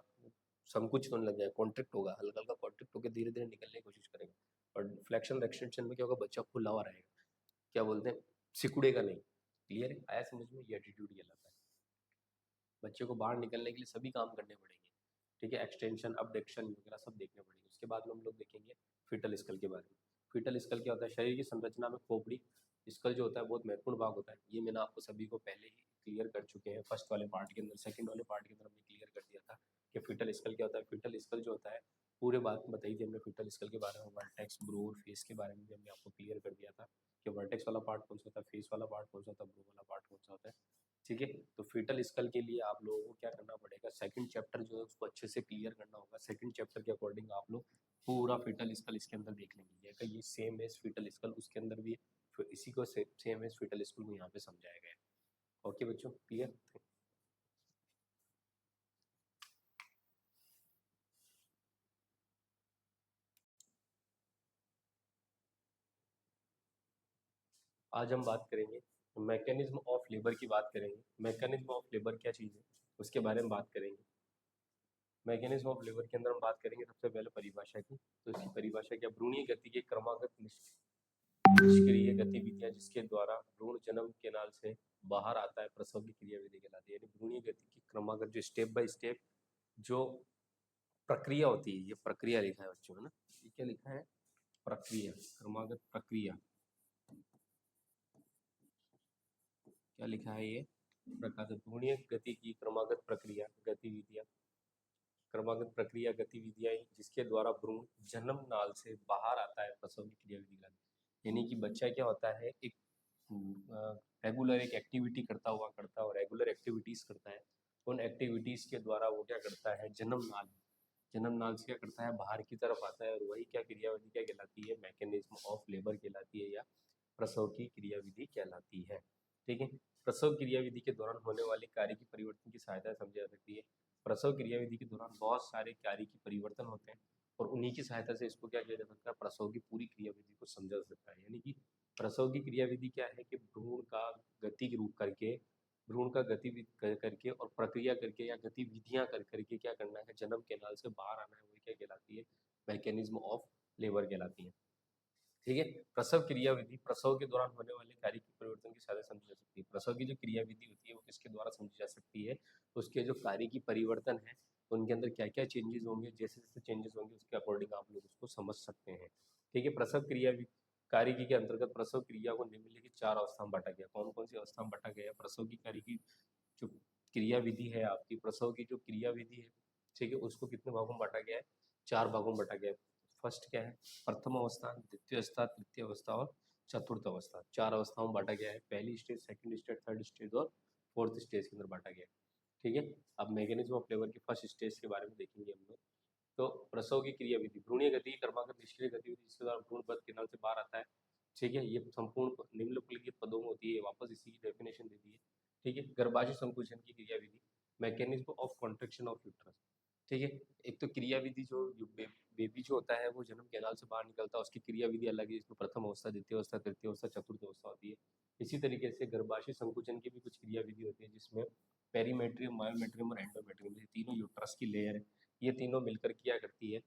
संकुचित होने लग जाएगा, कॉन्ट्रैक्ट होगा, हल्का हल्का कॉन्ट्रैक्ट होकर धीरे धीरे निकलने की कोशिश करेगा। और फ्लेक्शन एक्सटेंशन में क्या होगा, बच्चा खुला हुआ रहेगा, क्या बोलते हैं, सिकुड़ेगा नहीं। क्लियर है, आया समझ में, ये एटीट्यूड कहलाता है। बच्चे को बाहर निकलने के लिए सभी काम करने पड़ेंगे। ठीक है, एक्सटेंशन अपडेक्शन वगैरह सब देखने पड़ेंगे। उसके बाद में हम लोग देखेंगे फिटल स्कल के बारे में। फिटल स्कल क्या होता है, शरीर की संरचना में खोपड़ी स्कल जो होता है बहुत महत्वपूर्ण भाग होता है। ये मैंने आपको सभी को पहले ही क्लियर कर चुके हैं, फर्स्ट वाले पार्ट के अंदर, सेकंड वाले पार्ट के अंदर हमने क्लियर कर दिया था कि फिटल स्कल क्या होता है। फिटल स्कल जो होता है पूरे बात बताई थी हमने फिटल स्कल के बारे में, वर्टेक्स, ब्रो और फेस के बारे में भी हमने आपको क्लियर कर दिया था कि वर्टेक्स वाला पार्ट कौन सा होता है, फेस वाला पार्ट कौन सा होता है, ब्रो वाला पार्ट कौन सा होता है। ठीक है, तो फीटल स्कल के लिए आप लोगों को क्या करना पड़ेगा, सेकंड चैप्टर जो है उसको अच्छे से क्लियर करना होगा। सेकंड चैप्टर के अकॉर्डिंग आप लोग पूरा फीटल स्कल इसके अंदर देख लेंगे, ये सेम एज फीटल स्कल उसके अंदर भी इसी को सेम एज फीटल स्कल में यहाँ पे समझाया गया है। ओके बच्चों, क्लियर। आज हम बात करेंगे मैकेनिज्म ऑफ लेबर की बात करेंगे। मैकेनिज्म ऑफ लेबर क्या चीज़ है उसके बारे में बात करेंगे। मैकेनिज्म ऑफ लेबर के अंदर हम बात करेंगे सबसे पहले परिभाषा की। तो इसकी परिभाषा क्या, भ्रूणीय गति की क्रमागत निष्क्रिय गतिविधियां जिसके द्वारा भ्रूण जन्म के नाल से बाहर आता है, प्रसव की क्रियाविधि कहलाती है। यानी भ्रूणीय गति की क्रमागत जो स्टेप बाय स्टेप जो प्रक्रिया होती है, ये प्रक्रिया लिखा है बच्चों, है ना, ये क्या लिखा है, प्रक्रिया, क्रमागत प्रक्रिया। क्या लिखा है ये, प्रकाशित भ्रूणीय गति की क्रमागत प्रक्रिया गतिविधियां, क्रमागत प्रक्रिया गतिविधियां जिसके द्वारा भ्रूण जन्म नाल से बाहर आता है प्रसव की क्रियाविधि कहलाती है। यानी कि बच्चा क्या होता है, एक रेगुलर एक एक्टिविटी करता है और रेगुलर एक्टिविटीज करता है। उन एक्टिविटीज के द्वारा वो क्या करता है, जन्म नाल से क्या करता है, बाहर की तरफ आता है, और वही क्या क्रियाविधि क्या कहलाती है, मैकेनिज्म ऑफ लेबर कहलाती है, या प्रसव की क्रियाविधि कहलाती है। ठीक है, प्रसव क्रियाविधि के दौरान होने वाले कार्य की परिवर्तन की सहायता समझी जा सकती है। प्रसव क्रियाविधि के दौरान बहुत सारे कार्य की परिवर्तन होते हैं और उन्हीं की सहायता से इसको क्या किया जा सकता है, प्रसव की पूरी क्रियाविधि को समझा जा सकता है। यानी कि प्रसव की क्रियाविधि क्या है कि भ्रूण का गति रूप करके, भ्रूण का गतिविधि करके और प्रक्रिया करके या गतिविधियां कर करके क्या करना है, जन्म केनाल से बाहर आना है, वही क्या कहलाती है, मैकेनिज्म ऑफ लेबर कहलाती है। ठीक है, प्रसव क्रियाविधि प्रसव के दौरान होने वाले कार्य की परिवर्तन की सहायता समझी जा सकती है। प्रसव की जो क्रियाविधि होती है वो किसके द्वारा समझी जा सकती है, उसके जो कार्य की परिवर्तन है उनके अंदर क्या क्या चेंजेस होंगे, जैसे जैसे चेंजेस होंगे उसके अकॉर्डिंग आप लोग उसको समझ सकते हैं। ठीक है, प्रसव क्रिया कार्य के अंतर्गत प्रसव क्रिया को निम्नलिखित 4 अवस्था में बांटा गया। कौन कौन सी अवस्था में बांटा गया? प्रसव की कार्य की जो क्रियाविधि है, आपकी प्रसव की जो क्रियाविधि है, ठीक है, उसको कितने भागों में बांटा गया है? 4 भागों में बांटा गया है। फर्स्ट क्या है? प्रथम अवस्था, द्वितीय अवस्था, तृतीय अवस्था और चतुर्थ अवस्था। 4 अवस्थाओं में बांटा गया है। पहली stage, second stage, third stage और फोर्थ स्टेज के अंदर बांटा गया है। ठीक है, अब मैकेनिज्म ऑफ लेबर की फर्स्ट स्टेज के बारे में देखेंगे हम लोग। तो प्रसव की क्रियाविधि, भ्रूणीय गति क्रमागत निष्क्रिय गतिविधि जिसके द्वारा भ्रूण बध केनाल से बाहर आता है। ठीक है, ये संपूर्ण निम्नलिखित पदों में होती है, वापस इसी की डेफिनेशन दे दी है। ठीक है, गर्भाशय संकुचन की क्रियाविधि, mechanism of contraction of uterus. ठीक है, एक तो क्रियाविधि जो बेबी जो होता है वो जन्म केनाल से बाहर निकलता है, उसकी क्रियाविधि अलग है, इसमें प्रथम अवस्था, द्वितीय अवस्था, तृतीय अवस्था, चतुर्थ अवस्था होती है। इसी तरीके से गर्भाशय संकुचन की भी कुछ क्रियाविधि होती है जिसमें पेरीमेट्रियम, मायोमेट्रियम और एंडोमेट्रियम, ये तीनों यूट्रस की लेयर है, ये तीनों मिलकर किया करती है।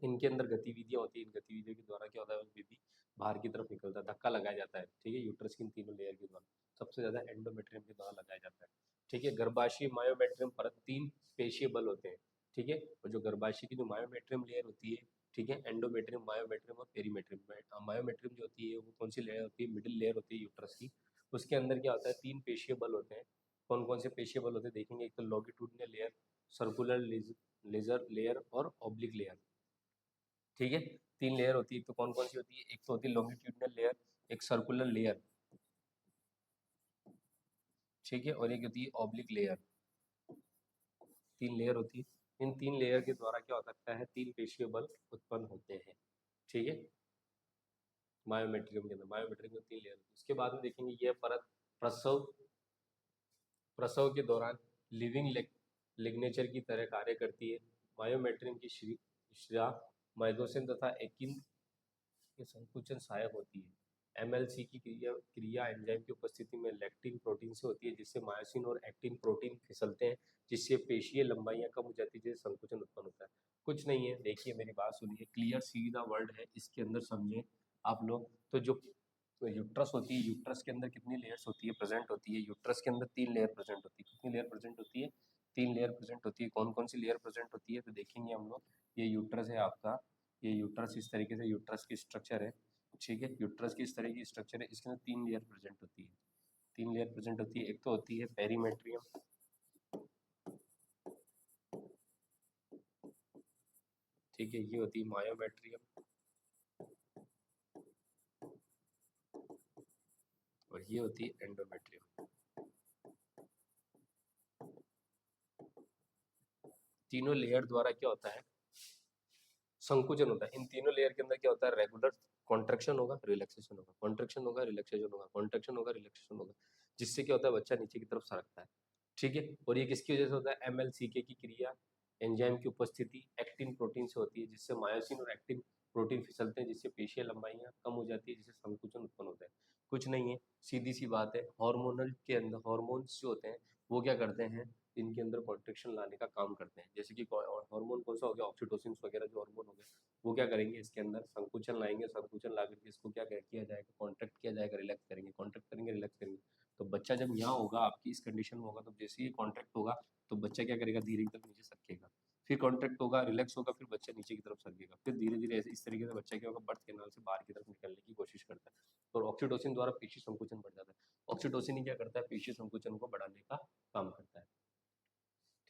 इनके अंदर गतिविधियां होती है, इन गतिविधियों के द्वारा क्या होता है, बेबी बाहर की तरफ निकलता है, धक्का लगाया जाता है। ठीक है, यूट्रस की इन तीनों लेयर के द्वारा, सबसे ज्यादा एंडोमेट्रियम के द्वारा लगाया जाता है। ठीक है, गर्भाशय मायोमेट्रियम परत 3 पेशीय बल होते हैं। ठीक है, और जो गर्भाशय की जो मायोमेट्रियम लेयर होती है, ठीक है, एंडोमेट्रियम, मायोमेट्रियम और पेरीमेट्रियम। मायोमेट्रियम जो होती है वो कौन सी लेयर होती है? मिडिल लेयर होती है यूट्रस की। उसके अंदर क्या होता है, 3 पेशीय बल होते हैं। कौन कौन से पेशीय बल होते हैं देखेंगे, एक तो longitudinal layer, circular ledger layer और ऑब्लिक लेयर। ठीक है, 3 लेयर होती है। एक तो कौन कौन सी होती है? एक तो होती है लॉन्गिट्यूडिनल लेयर, एक सर्कुलर लेयर, ठीक है, और एक होती है ऑब्लिक लेयर। 3 लेयर होती है। इन 3 लेयर के द्वारा क्या हो सकता है, 3 पेशीय बल उत्पन्न होते हैं। ठीक है, मायोमेट्रियम के अंदर, मायोमेट्रियम में 3 लेयर होती है। उसके बाद में देखेंगे यह परत प्रसव प्रसव के दौरान लिविंग लिग्नेचर की तरह कार्य करती है। मायोमेट्रियम की शिरा माइग्रेशन तथा एकिन के संकुचन सहायक होती है। एमएलसी की क्रिया एंजाइम की उपस्थिति में लैक्टिन प्रोटीन से होती है, जिससे मायोसिन और एक्टिन प्रोटीन फिसलते हैं, जिससे पेशीय लंबाइयां कम हो जाती है, जिससे संकुचन उत्पन्न होता है। कुछ नहीं है, देखिए मेरी बात सुनिए, क्लियर सीधा वर्ड है, इसके अंदर समझे आप लोग। तो जो यूट्रस होती है, यूट्रस के अंदर कितनी लेयर्स होती है, प्रेजेंट होती है? यूट्रस के अंदर 3 लेयर प्रेजेंट होती है। कितनी लेयर प्रेजेंट होती है? 3 लेयर प्रेजेंट होती है। कौन कौन सी लेयर प्रेजेंट होती है? तो देखेंगे हम लोग, ये यूट्रस है आपका, ये यूट्रस इस तरीके से यूट्रस की स्ट्रक्चर है। ठीक है, यूट्रस की इस तरह की स्ट्रक्चर है, इसके अंदर 3 लेयर प्रेजेंट होती है। 3 लेयर प्रेजेंट होती है। एक तो होती है पेरीमेट्रियम, ठीक है, ये होती है मायोमेट्रियम, और ये होती है एंडोमेट्रियम। तीनों लेयर द्वारा क्या होता है, संकुचन होता है। इन तीनों लेयर के अंदर क्या होता है, रेगुलर कॉन्ट्रेक्शन होगा, रिलैक्सेशन होगा, कॉन्ट्रेक्शन होगा, रिलैक्सेशन होगा, कॉन्ट्रेक्शन होगा, रिलैक्सेशन होगा, जिससे क्या होता है, बच्चा नीचे की तरफ सरकता है। ठीक है, और ये किसकी वजह से होता है? एमएलसीके की क्रिया एंजाइम की उपस्थिति एक्टिन प्रोटीन से होती है, जिससे मायोसिन और एक्टिन प्रोटीन फिसलते हैं, जिससे पेशीय लंबाइयां कम हो जाती है, जिससे संकुचन उत्पन्न होता है। कुछ नहीं है, सीधी सी बात है, हार्मोनल के अंदर हार्मोन्स जो होते हैं वो क्या करते हैं, इनके अंदर कॉन्ट्रेक्शन लाने का काम करते हैं। जैसे कि हार्मोन कौन सा हो गया, ऑक्सीटोसिन वगैरह जो हार्मोन हो गए, वो क्या करेंगे, इसके अंदर संकुचन लाएंगे, संकुचन ला करके इसको क्या किया जाएगा, कॉन्ट्रैक्ट किया जाएगा, रिलैक्स करेंगे, कॉन्ट्रैक्ट करेंगे, रिलैक्स करेंगे। तो बच्चा जब यहाँ होगा, आपकी इस कंडीशन में होगा, तो जैसे ही कॉन्ट्रैक्ट होगा तो बच्चा क्या करेगा, धीरे धीरे नीचे सरकेगा, फिर कॉन्ट्रैक्ट होगा, रिलैक्स होगा, फिर बच्चा नीचे की तरफ सरकेगा, फिर धीरे धीरे इस तरीके से बच्चा क्या होगा, बर्थ कैनाल से बाहर की तरफ निकलने की कोशिश करता है, और ऑक्सीटोसिन द्वारा पेशी संकुचन बढ़ जाता है। ऑक्सीटोसिन ही क्या करता है, पेशी संकुचन को बढ़ाने का काम करता है।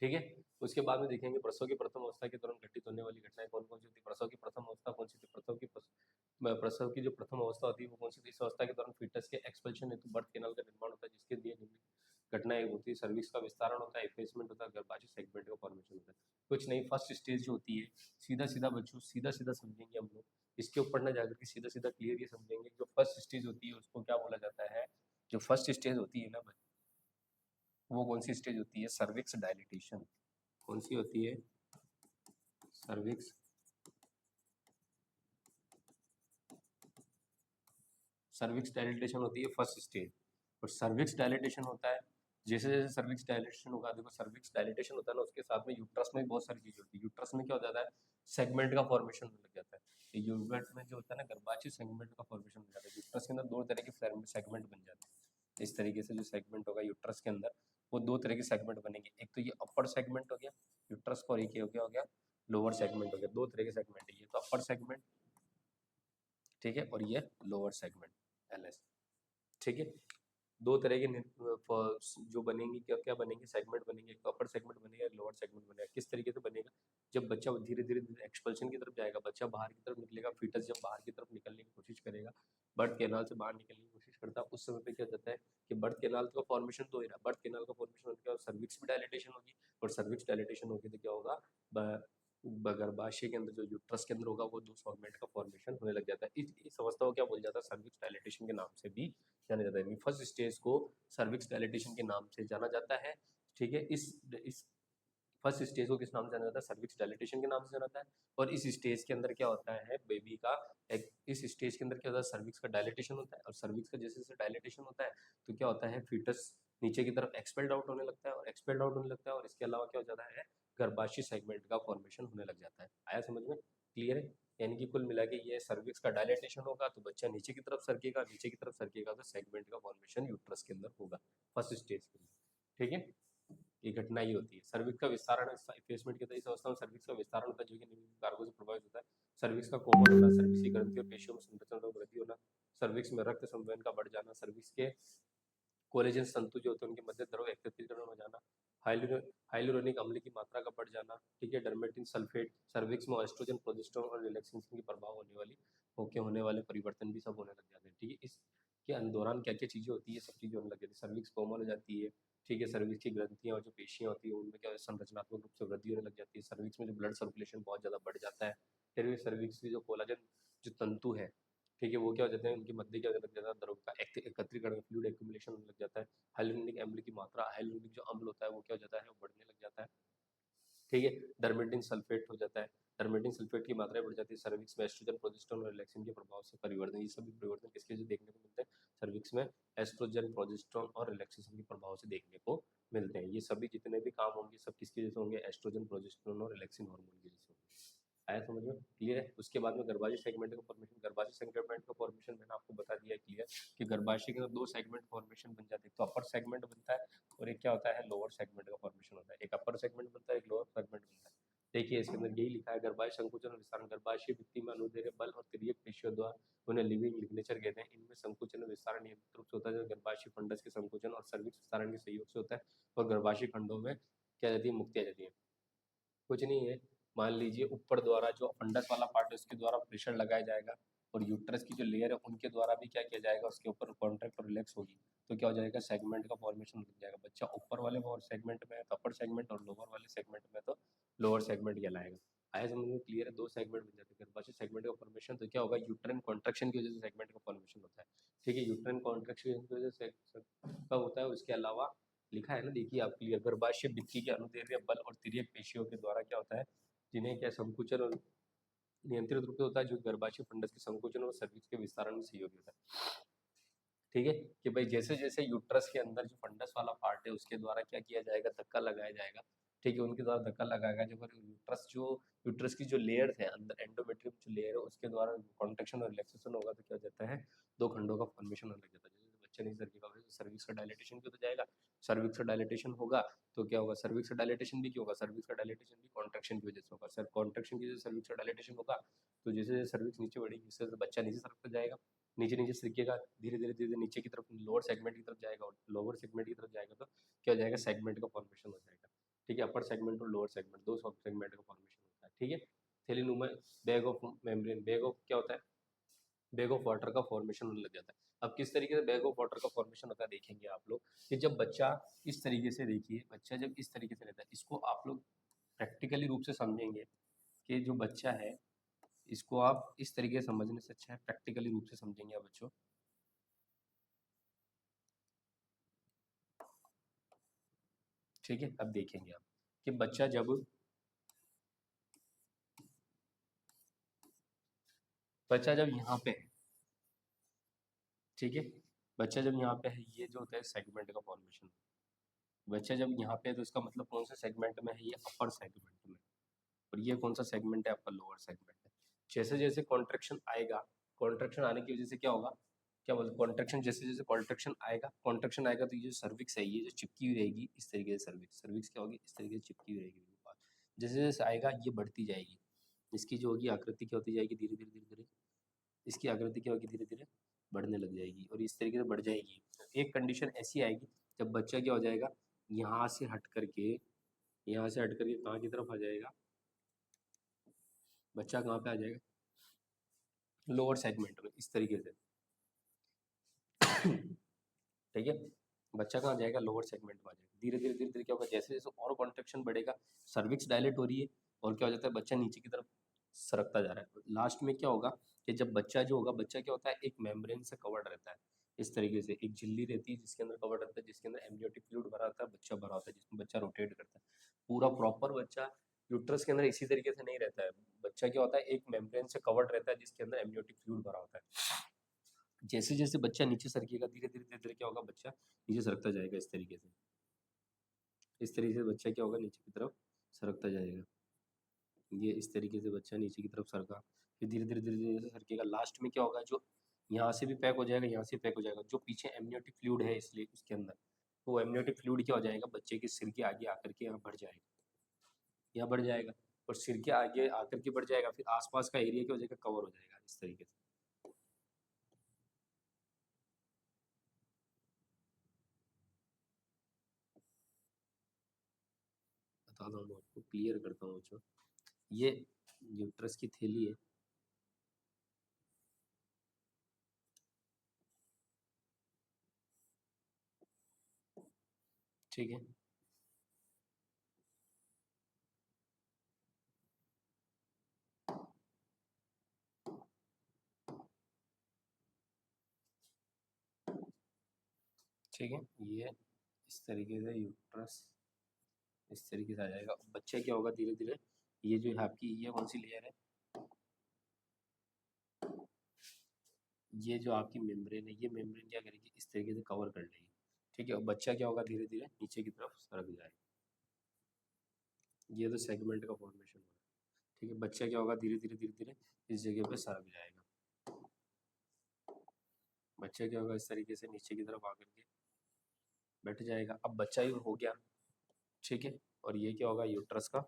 ठीक है, उसके बाद में देखेंगे प्रसव की प्रथम अवस्था के दौरान घटित होने वाली घटनाएं कौन कौन सी होती है। प्रसव की प्रथम अवस्था कौन सी थी, प्रसव की जो प्रथम अवस्था होती है वो कौन सी थी। इस अवस्था के दौरान फीटस के एक्सपल्शन हेतु बर्थ कैनाल का निर्माण होता है, जिसके लिए निम्न घटनाएं होती है। सर्विक्स का विस्तारण होता है, एफेसमेंट होता है, गर्भाशय सेगमेंट का फॉर्मेशन होता है। कुछ नहीं, फर्स्ट स्टेज जो होती है, सीधा सीधा बच्चों सीधा सीधा समझेंगे हम लोग, इसके ऊपर ना जाकर के सीधा सीधा क्लियर ये समझेंगे। जो फर्स्ट स्टेज होती है उसको क्या बोला जाता है, जो फर्स्ट स्टेज होती है ना वो कौन सी स्टेज होती है, सर्विक्स डायलिटेशन। कौन सी होती है, सर्विक्स सर्विक्स डायलिटेशन होती है फर्स्ट स्टेज। और सर्विक्स डायलिटेशन होता है, जैसे जैसे सर्विक्स डायलिटेशन होगा, देखो सर्विक्स डायलिटेशन होता है ना, उसके साथ में यूट्रस में बहुत सारी चीजें होती है। यूट्रस में क्या हो जाता है, सेगमेंट का फॉर्मेशन होने लग जाता है। यूट्रस में जो होता है ना, गर्भाशय सेगमेंट का फॉर्मेशन हो जाता है। यूट्रस के अंदर दो तरह के सेगमेंट बन जाते हैं। इस तरीके से जो सेगमेंट होगा यूट्रस के अंदर, वो दो तरह के सेगमेंट बनेंगे। एक तो ये अपर सेगमेंट हो गया यूट्रस का, और एक हो गया लोअर सेगमेंट हो गया। दो तरह के सेगमेंट है, ये तो अपर सेगमेंट, ठीक है, और ये लोअर सेगमेंट एलएस। ठीक है, दो तरह के जो बनेंगे, क्या क्या बनेंगे, सेगमेंट बनेंगे। एक अपर सेगमेंट बनेगा, लोअर सेगमेंट बनेगा। किस तरीके से बनेगा, जब बच्चा धीरे धीरे एक्सपल्शन की तरफ जाएगा, बच्चा बाहर की तरफ निकलेगा, फीटस जब बाहर की तरफ निकलने की कोशिश करेगा, बर्थ कैनाल से बाहर निकलने की कोशिश करता है, उस समय पे क्या होता है कि बर्थ कैनाल का फॉर्मेशन तो हो रहा है। बर्थ कैनाल का फॉर्मेशन होने के बाद सर्विक्स भी डायलिटेशन होगी, और सर्विक्स डायलिटेशन होगी तो क्या होगा, गर्भाशय के अंदर जो यूट्रस के अंदर होगा वो दो सेगमेंट का फॉर्मेशन होने लग जाता है। इस अवस्था को क्या बोल जाता है, सर्विक्स डायलिटेशन के नाम से भी जाना जाता है। फर्स्ट स्टेज को सर्विक्स डायलिटेशन के नाम से जाना जाता है। ठीक है, इस फर्स्ट स्टेज को किस नाम से जाना जाता है, सर्विक्स डायलिटेशन के नाम से जाना जाता है। और इस स्टेज के अंदर क्या होता है, बेबी का इस स्टेज के अंदर क्या होता है, सर्विक्स का डायलिटेशन होता है। और सर्विक्स का जैसे जैसे डायलिटेशन होता है तो क्या होता है, फीटस नीचे की तरफ एक्सपेल्ड आउट होने लगता है, और एक्सपेल्ड आउट होने लगता है, और इसके अलावा क्या हो जाता है, गर्भाशय सेगमेंट का फॉर्मेशन होने लग जाता है। आया समझ में, क्लियर है। यानी कि कुल मिला के ये सर्विक्स का डायलिटेशन होगा तो बच्चा नीचे की तरफ सरकेगा, नीचे की तरफ सरकेगा तो सेगमेंट का फॉर्मेशन यूट्रस के अंदर होगा फर्स्ट स्टेज के अंदर। ठीक है, ये घटना ही होती है। सर्विक्स का विस्तारण, इस अवस्था में सर्विक्स का विस्तारण होता है, जो कि निम्न कारकों से प्रभावित होता है। सर्विक्स का कोमल होना, सर्विक्स की ग्रंथि और पेशियों में संरचना में वृद्धि होना, सर्विक्स में रक्त संवहन का बढ़ जाना, सर्विक्स के कोलेजन तंतु जो होते हैं उनके मध्य द्रव एकत्रीकरण हो जाना, हाइलुरोनिक अम्ल की मात्रा का बढ़ जाना। ठीक है, डर्मेटिन सल्फेट, सर्विक्स में एस्ट्रोजन, प्रोजेस्टेरोन और रिलैक्सेशन के प्रभाव होने वाले परिवर्तन भी सब होने लग जाते हैं। ठीक है, इसके दौरान क्या क्या चीजें होती है, सब चीजें होने लग जाती है। सर्विक्स कोमल हो जाती है। ठीक है, सर्विक्स की ग्रंथियां और जो पेशियां होती है उनमें क्या संरचनात्मक रूप से वृद्धि होने लग जाती है। सर्विक्स में जो ब्लड सर्कुलेशन बहुत ज्यादा बढ़ जाता है। फिर भी सर्विक्स की जो कोलाजन जो तंतु है, ठीक है, वो क्या हो जाते हैं, उनके मध्य क्या होने लग जाता है, द्रव का एकत्रीकरण, फ्लूइड एक्यूमुलेशन होने लग जाता है। हाइलुरोनिक अम्ल की मात्रा, हाइलुरोनिक जो अम्ल होता है वो क्या हो जाता है, वो बढ़ने लग जाता है। ठीक है, डर्मेटिन सल्फेट हो जाता है, डर्मेटिन सल्फेट की मात्रा बढ़ जाती है। सर्विक्स में एस्ट्रोजन, प्रोजेस्टेरोन और रिलैक्सिन के प्रभाव से परिवर्तन, ये सभी परिवर्तन किसके से देखने को मिलते हैं, सर्विक्स में एस्ट्रोजन, प्रोजेस्टेरोन और रिलैक्सेशन के प्रभाव से देखने को मिलते हैं। ये सभी जितने भी काम होंगे सब किसके जैसे होंगे, एस्ट्रोजन, प्रोजेस्टेरोन और रिलैक्सिन हार्मोन के जैसे होंगे। आया समझ में, क्लियर है। उसके बाद में गर्भाशय सेगमेंट का फॉर्मेशन, गर्भाशय सेगमेंट का फॉर्मेशन मैंने आपको बता दिया क्लियर, कि गर्भाशय के अंदर दो सेगमेंट फॉर्मेशन बन जाते हैं, तो अपर सेगमेंट बनता है और एक क्या होता है, लोअर सेगमेंट का फॉर्मेशन होता है। एक अपर सेगमेंट बनता है, एक लोअर सेगमेंट बनता है। देखिए इसके अंदर यही लिखा है, गर्भाशय संकुचन और विस्तारण, गर्भाशय भित्ति में अनुदैर्ध्य बल और तिर्यक पेशियों द्वारा, उन्हें लिविंग लिग्नेचर कहते हैं। इनमें संकुचन और विस्तारण नियंत्रित रूप से होता है, जो गर्भाशय फंडस के संकुचन और सर्विक्स विस्तारण के सहयोग से होता है। और गर्भाशय खंडों में क्या जाती है, मुक्ति आ जाती है। कुछ नहीं है, मान लीजिए ऊपर द्वारा जो फंडस वाला पार्ट है उसके द्वारा प्रेशर लगाया जाएगा, और यूट्रस की जो लेयर है उनके द्वारा भी क्या किया जाएगा, उसके ऊपर कॉन्ट्रैक्ट और रिलैक्स होगी, तो क्या हो जाएगा, सेगमेंट का फॉर्मेशन हो जाएगा। बच्चा ऊपर वाले सेगमेंट में है तो अपर सेगमेंट, और लोअर वाले सेगमेंट में तो लोअर सेगमेंट कहलाएगा। आया समझ में, क्लियर है। दो सेगमेंट बन जाते हैं, गर्भाशय सेगमेंट का फॉर्मेशन, तो क्या होगा, यूट्राइन कॉन्ट्रैक्शन की वजह से सेगमेंट का फॉर्मेशन होता है। ठीक है, यूट्राइन कॉन्ट्रैक्शन की वजह से का होता है। उसके अलावा लिखा है ना, देखिए आप क्लियर, गर्भाशय भित्ति के अनुदैर्ध्य बल और तिर्यक पेशियों के द्वारा क्या होता है, जिन्हें क्या संकुचन और नियंत्रित रूप से होता है, जो गर्भाशय फंडस के संकुचन और सर्विक्स के विस्तारण में सहयोगी होता है। ठीक है, कि भाई जैसे जैसे यूट्रस के अंदर जो फंडस वाला पार्ट है उसके द्वारा क्या किया जाएगा, धक्का लगाया जाएगा। ठीक है, उनके द्वारा धक्का लगाएगा, जब यूट्रस की जो लेयर है अंदर, एंडोमेट्रियम जो लेयर है उसके द्वारा कॉन्ट्रेक्शन और रिलैक्सेशन होगा, तो क्या हो जाता है, दो खंडों का फॉर्मेशन होने लग जाता है। जैसे बच्चा नहीं सरकेगा तो सर्विक्स का डायलिटेशन भी हो जाएगा। सर्विक्स का डायलिटेशन होगा तो क्या होगा, सर्विक्स का डायलिटेशन भी क्यों होगा, सर्विक्स का डायलिटेशन भी कॉन्ट्रेक्शन की वजह से होगा। सर कॉन्ट्रेक्शन की वजह से सर्विक्स का डायलिटेशन होगा, तो जैसे जैसे सर्विक्स नीचे बढ़ेगी उससे बच्चा नीचे सरकता जाएगा। नीचे नीचे सरकेगा, धीरे धीरे धीरे धीरे नीचे की तरफ लोअर सेगमेंट की तरफ जाएगा, और लोअर सेगमेंट की तरफ जाएगा तो क्या हो जाएगा, सेगमेंट का फॉर्मेशन हो जाएगा। ठीक है, अपर सेगमेंट और लोअर सेगमेंट, दो सब सेगमेंट का फॉर्मेशन होता है। ठीक है, थैलीनुमा bag of membrane, bag of क्या होता है, बैग ऑफ वाटर का फॉर्मेशन होने लग जाता है। अब किस तरीके से बैग ऑफ वाटर का फॉर्मेशन होता है देखेंगे आप लोग, कि जब बच्चा इस तरीके से, देखिए बच्चा जब इस तरीके से रहता है, इसको आप लोग प्रैक्टिकली रूप से समझेंगे कि जो बच्चा है, इसको आप इस तरीके से समझने से अच्छा है प्रैक्टिकली रूप से समझेंगे आप बच्चों। ठीक है, अब देखेंगे आप कि बच्चा जब यहाँ पे है, ठीक है, बच्चा जब यहाँ पे है, ये जो होता है सेगमेंट का फॉर्मेशन। बच्चा जब यहाँ पे है तो इसका मतलब कौन से सेगमेंट में है, ये अपर सेगमेंट में, और ये कौन सा सेगमेंट है, आपका लोअर सेगमेंट है। जैसे जैसे कॉन्ट्रेक्शन आएगा, कॉन्ट्रेक्शन आने की वजह से क्या होगा, क्या बोलते, कॉन्ट्रेक्शन, जैसे जैसे कॉन्ट्रेक्शन आएगा तो ये जो सर्विक्स है, ये जो चिपकी हुई रहेगी इस तरीके से, सर्विक्स सर्विक्स क्या होगी, इस तरीके से चिपकी हुई रहेगी बिल्कुल। जैसे जैसे आएगा ये बढ़ती जाएगी, इसकी जो होगी आकृति क्या होती जाएगी, धीरे धीरे धीरे धीरे इसकी आकृति क्या होगी, धीरे धीरे बढ़ने लग जाएगी, और इस तरीके से बढ़ जाएगी। एक कंडीशन ऐसी आएगी जब बच्चा क्या हो जाएगा, यहाँ से हट करके, यहाँ से हट करके कहाँ की तरफ आ जाएगा, बच्चा कहाँ पे आ जाएगा, लोअर सेगमेंट में, इस तरीके से। ठीक है, बच्चा कहाँ जाएगा, लोअर सेगमेंट में आ जाएगा। धीरे धीरे धीरे धीरे क्या होगा, जैसे जैसे और कॉन्ट्रेक्शन बढ़ेगा, सर्विक्स डायलेट हो रही है, और क्या हो जाता है, बच्चा नीचे की तरफ सरकता जा रहा है। लास्ट में क्या होगा कि जब बच्चा जो होगा, बच्चा क्या होता है, एक मेम्ब्रेन से कवर्ड रहता है, इस तरीके से एक झिल्ली रहती है जिसके अंदर कवर्ड रहता है, जिसके अंदर एमनियोटिक फ्लूइड भरा होता है, बच्चा भरा होता है, जिसमें बच्चा रोटेट करता है। पूरा प्रॉपर बच्चा यूट्रस के अंदर इसी तरीके से नहीं रहता है। बच्चा क्या होता है, एक मेम्ब्रेन से कवर्ड रहता है जिसके अंदर एमनियोटिक फ्लूइड भरा होता है। जैसे जैसे बच्चा नीचे सरकेगा, धीरे धीरे धीरे धीरे क्या होगा, बच्चा नीचे सरकता जाएगा, इस तरीके से। इस तरीके से बच्चा क्या होगा, नीचे की तरफ सरकता जाएगा। ये इस तरीके से बच्चा नीचे की तरफ सरका, फिर धीरे धीरे धीरे धीरे सरकेगा। लास्ट में क्या होगा, जो यहाँ से भी पैक हो जाएगा, यहाँ से पैक हो जाएगा, जो पीछे एमनियोटिक फ्लूइड है इसलिए उसके अंदर, तो वो एमनियोटिक फ्लूइड क्या हो जाएगा, बच्चे के सिर के आगे आकर के यहाँ बढ़ जाएगा, यहाँ बढ़ जाएगा, और सिर के आगे आकर के बढ़ जाएगा, फिर आसपास का एरिया क्या हो जाएगा, कवर हो जाएगा इस तरीके से। बताता हूँ आपको, क्लियर करता हूँ बच्चों। ये यूट्रस की थैली है, ठीक है, ठीक है, ये इस तरीके से यूट्रस इस तरीके से आ जाएगा। बच्चा क्या होगा, धीरे धीरे ये जो है आपकी, ये कौन सी लेयर है, ये जो आपकी मेम्ब्रेन है, ये मेम्ब्रेन क्या करेगी, इस तरीके से कवर कर लेगी। ठीक है, और बच्चा क्या होगा, धीरे धीरे नीचे की तरफ सरक जाएगा। ये तो सेगमेंट का फॉर्मेशन हो रहा है। ठीक है, बच्चा क्या होगा, धीरे धीरे धीरे धीरे इस जगह पे सरक जाएगा। बच्चा क्या होगा, इस तरीके से नीचे की तरफ आकर के बैठ जाएगा। अब बच्चा ही हो गया, ठीक है, और ये क्या होगा, यूट्रस का,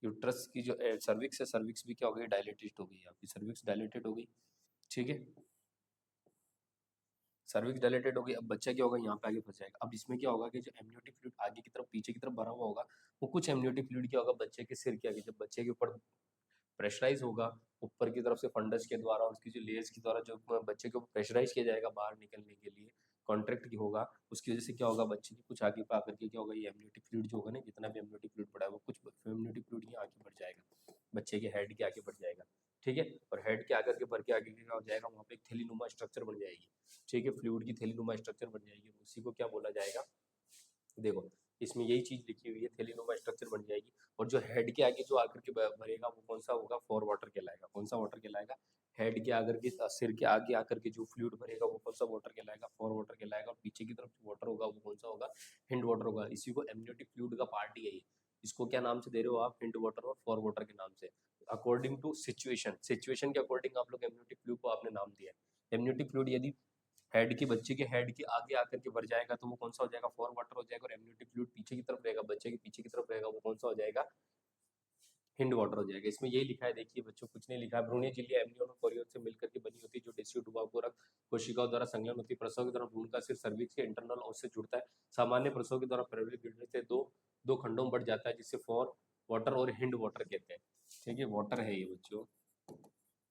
यूट्रस की जो सर्विक्स है, सर्विक्स भी क्या हो गई, डायलेटेड हो गई, आपकी सर्विक्स डायलेटेड हो गई। ठीक है, सर्विक्स डायलेटेड हो गई। अब बच्चा क्या होगा, यहाँ पे आगे फंस जाएगा। अब इसमें क्या होगा कि जो एमनियोटिक फ्लूइड आगे की तरफ, पीछे की तरफ भरा हुआ होगा, वो कुछ एमनियोटिक फ्लूइड क्या होगा, बच्चे के सिर के आगे, जब बच्चे के ऊपर प्रेशराइज होगा, ऊपर की तरफ से फंडस के द्वारा, उसकी जो लेयर्स के द्वारा जो बच्चे के ऊपर प्रेशराइज किया जाएगा बाहर निकलने के लिए, कॉन्ट्रैक्ट की होगा, उसकी वजह से क्या होगा, बच्चे की कुछ आगे पे आकर के क्या होगा, ये एमनियोटिक फ्लूइड जो होगा ना, जितना भी एमनियोटिक फ्लूइड पड़ा है, वो कुछ एमनियोटिक फ्लूइड यहाँ आगे बढ़ जाएगा, बच्चे के हेड के आगे बढ़ जाएगा। ठीक है, और हेड के आकर के बढ़ के आगे क्या हो जाएगा, वहाँ पे एक थैलीनुमा स्ट्रक्चर बन जाएगी। ठीक है, फ्लूइड की थैलीनुमा स्ट्रक्चर बन जाएगी, उसी को क्या बोला जाएगा, देखो इसमें यही चीज लिखी हुई है, थैलीनुमा स्ट्रक्चर बन जाएगी। और जो हेड के आगे जो आकर के भरेगा, वो कौन सा होगा, फॉर वाटर कहलाएगा। कौन सा वाटर कहलाएगा, हेड के आकर के, सिर के आगे आकर के जो फ्लूइड भरेगा, वो कौन सा वाटर कहलाएगा, फॉर वाटर कहलाएगा। और पीछे की तरफ जो वाटर होगा, वो कौन सा होगा, हिंड वाटर होगा। इसी को एमनियोटिक फ्लूइड का पार्ट ही है ये। इसको क्या नाम से दे रहे हो आप, हिंड वाटर और फॉर वाटर के नाम से, अकॉर्डिंग टू सिचुएशन, सिचुएशन के अकॉर्डिंग आप लोग एमनियोटिक फ्लूइड को आपने नाम दिया है। एमनियोटिक फ्लूइड यदि हेड के, बच्चे के हेड के आगे आकर के भर जाएगा, तो वो कौन सा हो जाएगा, फॉर वाटर हो जाएगा। और एमनियोटिक फ्लूइड पीछे की तरफ रहेगा, बच्चे के पीछे की तरफ रहेगा, वो कौन सा हो जाएगा, हिंड वाटर हो जाएगा। इसमें यही लिखा है, देखिए बच्चों कुछ नहीं लिखा है। भ्रूणीय झिल्ली एमनियन और कोरियन से मिलकर के बनी होती है, जो टिश्यू डुबापूरक कोशिकाओं द्वारा संलग्न होती है। प्रसव के दौरान भ्रूण का सिर सर्विक्स के इंटरनल ओस से जुड़ता है। सामान्य प्रसव के दौरान प्राइमरी गिरने से दो खंडों में बढ़ जाता है, जिससे फॉर वाटर और हिंड वाटर कहते हैं। ठीक है, वाटर है ये बच्चों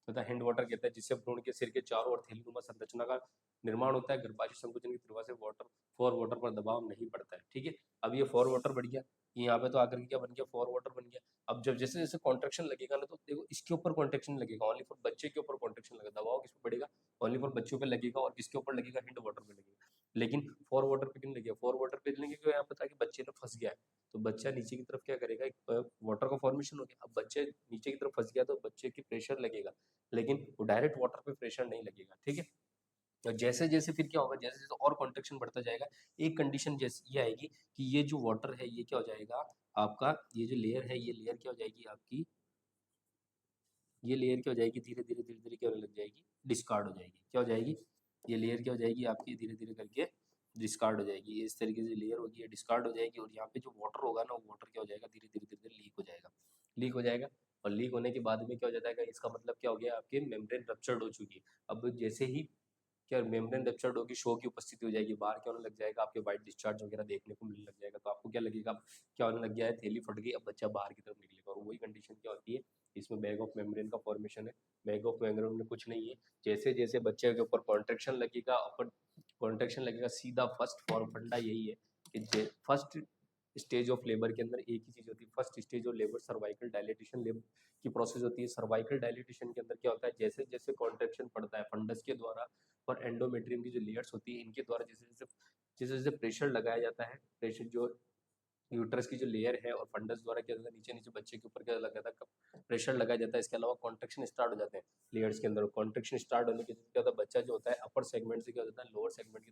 तथा हिंड वाटर कहता है, जिससे भ्रूण के सिर के चारों ओर थैलीनुमा संरचना का निर्माण होता है। गर्भाशय संकुचन की तीव्रता से वाटर फॉर वाटर पर दबाव नहीं पड़ता है। ठीक है, अब ये फॉर वाटर बढ़ गया, यहाँ पे तो आकर के क्या बन गया, फॉर वाटर बन गया। अब जब जैसे जैसे कॉन्ट्रेक्शन लगेगा ना, तो देखो इसके ऊपर कॉन्ट्रेक्शन लगेगा, ओनली फॉर बच्चे के ऊपर कॉन्ट्रेक्शन लगेगा, दबाव किस पे बढ़ेगा, ओनली फॉर बच्चों पे लगेगा, और किसके ऊपर लगेगा, हिंड वाटर पे लगेगा। लेकिन फॉर वाटर पे क्यों लगेगा, फॉर वाटर पे लगेगा क्योंकि यहाँ पता है कि बच्चे ने फंस गया है, तो बच्चा नीचे की तरफ क्या करेगा, एक वाटर का फॉर्मेशन हो गया। अब बच्चे नीचे की तरफ फंस गया तो बच्चे की प्रेशर लगेगा, लेकिन वो डायरेक्ट वाटर पे प्रेशर नहीं लगेगा। ठीक है, तो जैसे जैसे फिर क्या होगा, जैसे जैसे और कॉन्ट्रेक्शन बढ़ता जाएगा, एक कंडीशन जैसे ये आएगी कि ये जो वाटर है ये क्या हो जाएगा आपका, ये जो लेयर है ये लेयर क्या हो जाएगी आपकी, ये लेयर क्या हो जाएगी, धीरे धीरे धीरे धीरे क्या होने लग जाएगी, डिस्कार्ड हो जाएगी। क्या हो जाएगी, ये लेयर क्या हो जाएगी आपकी, धीरे धीरे करके डिस्कार्ड हो जाएगी। ये इस तरीके से लेयर होगी, ये डिस्कार्ड हो जाएगी, और यहाँ पे जो वाटर होगा ना, वो वाटर क्या हो जाएगा, धीरे धीरे धीरे धीरे लीक हो जाएगा, लीक हो जाएगा। और लीक होने के बाद में क्या हो जाता है, इसका मतलब क्या हो गया, आपके मेम्ब्रेन रप्चर्ड हो चुकी है। अब जैसे ही क्या मेम्ब्रेन रप्चर्ड होगी, शो की उपस्थिति हो जाएगी, बाहर क्या होने लग जाएगा, आपके वाइट डिस्चार्ज वगैरह देखने को मिलने लग जाएगा। तो आपको क्या लगेगा, क्या होने लग गया है, थैली फट गई, अब बच्चा बाहर की तरफ निकलेगा। और वही कंडीशन क्या होती है, इसमें बैग ऑफ मेम्ब्रेन का फॉर्मेशन है। बैग ऑफ मेम्ब्रेन में कुछ नहीं है, जैसे जैसे बच्चे के ऊपर कॉन्ट्रेक्शन लगेगा, अपर कॉन्ट्रेक्शन लगेगा, सीधा फर्स्ट फॉर्म फंडा यही है कि फर्स्ट स्टेज ऑफ लेबर के अंदर एक ही चीज होती है, first stage of labour cervical dilatation labour की प्रोसेस होती है। सर्वाइकल डायलिटेशन के अंदर क्या होता है, जैसे जैसे कॉन्ट्रेक्शन पड़ता है फंडस के द्वारा और एंडोमेट्रियम की जो लेयर्स होती है इनके द्वारा, जैसे जैसे प्रेशर लगाया जाता है, प्रेशर जो यूट्रस की जो लेयर है और फंडस द्वारा क्या होता है, नीचे नीचे बच्चे के ऊपर क्या लगा जाता है, प्रेशर लगाया जाता है। इसके अलावा कॉन्ट्रेक्शन स्टार्ट हो जाते हैं लेयर्स के अंदर। कॉन्ट्रेक्शन स्टार्ट होने के क्या होता है, बच्चा जो होता है अपर सेगमेंट से क्या होता है, लोअर सेगमेंट की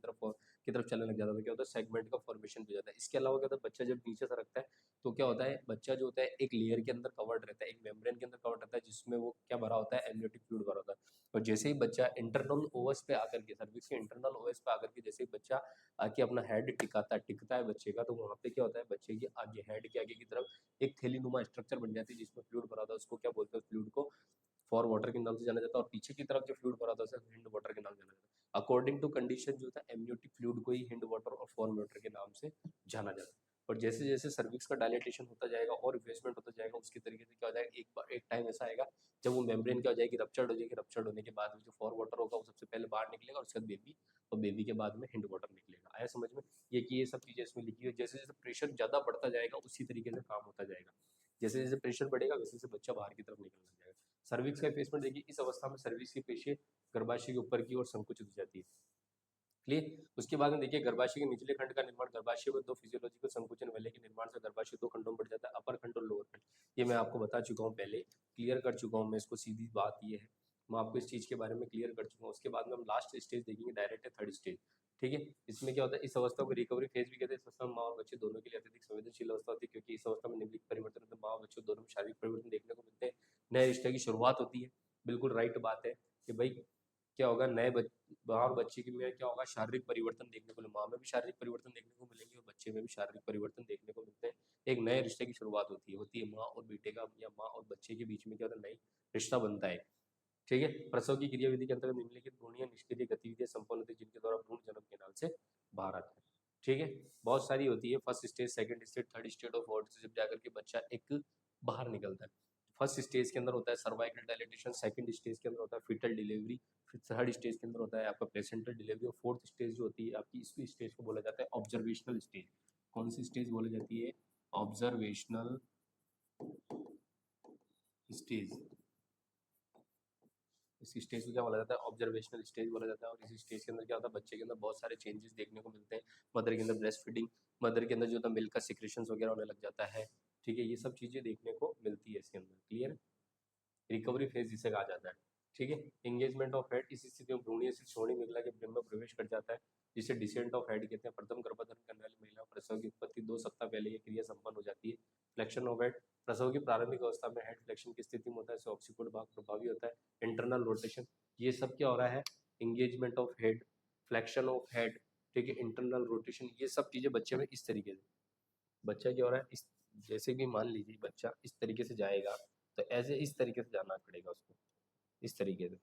तरफ चलने लग जाता है। क्या होता है, सेगमेंट का फॉर्मेशन हो जाता है। इसके अलावा क्या होता है, बच्चा जब नीचे सरकता है तो क्या होता है, बच्चा जो होता है एक लेयर के अंदर कवर्ड रहता है, एक मेम्ब्रेन के अंदर कवर्ड रहता है, जिसमें वो क्या भरा होता है, एमनियोटिक फ्लूइड भरा होता है। और जैसे ही बच्चा इंटरनल ओएस पे आकर के, सर्विक्स के इंटरनल ओएस पे आकर के जैसे ही बच्चा आके अपना हेड टिकता है बच्चे का, तो वहाँ पे क्या होता है, बच्चे की आगे हेड के आगे की तरफ एक थैलीनुमा स्ट्रक्चर बन जाती है, जिसमें फ्लूइड भरा होता है। उसको क्या बोलते हैं, फ्लूइड को फॉर वाटर के नाम से जाना जाता है, और पीछे की तरफ जो फ्लूइड भरा होता है उसे हिंड वाटर के नाम से जाना जाता है। अकॉर्डिंग टू कंडीशन जो होता है, एमनियोटिक फ्लूइड को ही हिंड वाटर और फॉर वाटर के नाम से जाना जाता है। और जैसे जैसे सर्विक्स का डायलेटेशन होता जाएगा और रिप्लेसमेंट होता जाएगा, उसके तरीके से क्या हो जाएगा, एक टाइम ऐसा आएगा जब वो मेम्ब्रेन क्या हो जाएगी, रप्चर्ड हो जाएगी। रप्चर्ड होने के बाद जो फॉर वाटर होगा वो सबसे पहले बाहर निकलेगा, और उसके बाद बेबी, और बेबी के बाद में हिंड वाटर निकलेगा। आया समझ में, ये कि ये सब चीजें इसमें लिखी हुई है। जैसे जैसे प्रेशर ज्यादा बढ़ता जाएगा उसी तरीके से काम होता जाएगा, जैसे जैसे प्रेशर बढ़ेगा वैसे वैसे बच्चा बाहर की तरफ निकलने लग जाएगा। सर्विक्स का फेसमेंट देखिए, इस अवस्था में सर्विक्स की पेशी गर्भाशय के ऊपर की ओर संकुचित हो जाती है। क्लियर, उसके बाद में देखिए गर्भाशय के निचले खंड का निर्माण, गर्भाशय में दो फिजियोलॉजिकल संकुचन वाले के निर्माण से गर्भाशय दो खंडों में बढ़ जाता है, अपर खंड और लोअर खंड। ये मैं आपको बता चुका हूँ पहले, क्लियर कर चुका हूँ मैं इसको, सीधी बात ये है, मैं आपको इस चीज के बारे में क्लियर कर चुका हूँ। उसके बाद में हम लास्ट स्टेज देखेंगे, डायरेक्ट है थर्ड स्टेज। ठीक है, इसमें क्या होता है, इस अवस्था को रिकवरी फेज भी कहते हैं। इस अवस्था में माँ और बच्चे दोनों के लिए अत्यधिक संवेदनशील अवस्था होती है, क्योंकि इस अवस्था में निम्नलिखित परिवर्तन होते हैं, माँ और बच्चों दोनों में शारीरिक परिवर्तन देखने को मिलते हैं, नए रिश्ते की शुरुआत होती है। बिल्कुल राइट बात है कि भाई क्या होगा, माँ और बच्चे की में क्या होगा, शारीरिक परिवर्तन देखने को, माँ में भी शारीरिक परिवर्तन देखने को मिलेंगे और बच्चे में भी शारीरिक परिवर्तन देखने को मिलते हैं। एक नए रिश्ते की शुरुआत होती है माँ और बेटे का, या माँ और बच्चे के बीच में क्या होता है, नई रिश्ता बनता है। ठीक है, प्रसव की क्रियाविधि के अंतर्गत निम्नलिखित भ्रूणीय निष्क्रिय गतिविधियां संपन्न होती है, जिनके द्वारा भ्रूण जन्म के नाल से बाहर आता है। ठीक है, बहुत सारी होती है, first stage, second stage, third stage of order से जब जाकर के बच्चा एक बाहर निकलता है। फर्स्ट स्टेज के अंदर होता है सर्वाइकल डायलेटेशन, सेकंड स्टेज के अंदर होता है फीटल डिलीवरी, फिर थर्ड स्टेज के अंदर होता है आपका प्लेसेंटल डिलीवरी, और फोर्थ स्टेज जो होती है आपकी, इस स्टेज को बोला जाता है ऑब्जर्वेशनल स्टेज। कौन सी स्टेज बोली जाती है, ऑब्जर्वेशनल स्टेज। इस स्टेज को क्या बोला जाता है, ऑब्जर्वेशनल स्टेज बोला जाता है। और इस स्टेज के अंदर क्या होता है, बच्चे के अंदर बहुत सारे चेंजेस देखने को मिलते हैं। मदर के अंदर ब्रेस्ट फीडिंग, मदर के अंदर जो होता है मिल्क का सिक्रेशंस वगैरह होने लग जाता है। ठीक है, ये सब चीजें देखने को मिलती है इसके अंदर। क्लियर, रिकवरी फेज जिसे कहा जाता है। ठीक है, एंगेजमेंट ऑफ हेड, इस स्थिति में भ्रूणीय से श्रोणि मेखला के ब्रह्म में प्रवेश कर जाता है, जिसे डिसेंट ऑफ हेड कहते हैं। प्रथम गर्भधारण करने वाली महिला प्रसव की उत्पत्ति 2 सप्ताह पहले ये क्रिया संपन्न हो जाती है। फ्लेक्शन ऑफ हेड, प्रसव की प्रारंभिक अवस्था में हेड फ्लेक्शन की स्थिति में होता है, इससे ऑक्सीपिड भाग प्रभावी होता है। इंटरनल रोटेशन, ये सब क्या हो रहा है, engagement of head, flexion of head, ठीक है, इंटरनल रोटेशन, ये सब चीजें बच्चे में इस तरीके से, बच्चा क्या हो रहा है, इस जैसे भी मान लीजिए बच्चा इस तरीके से जाएगा, तो ऐसे इस तरीके से जाना पड़ेगा उसको, इस तरीके से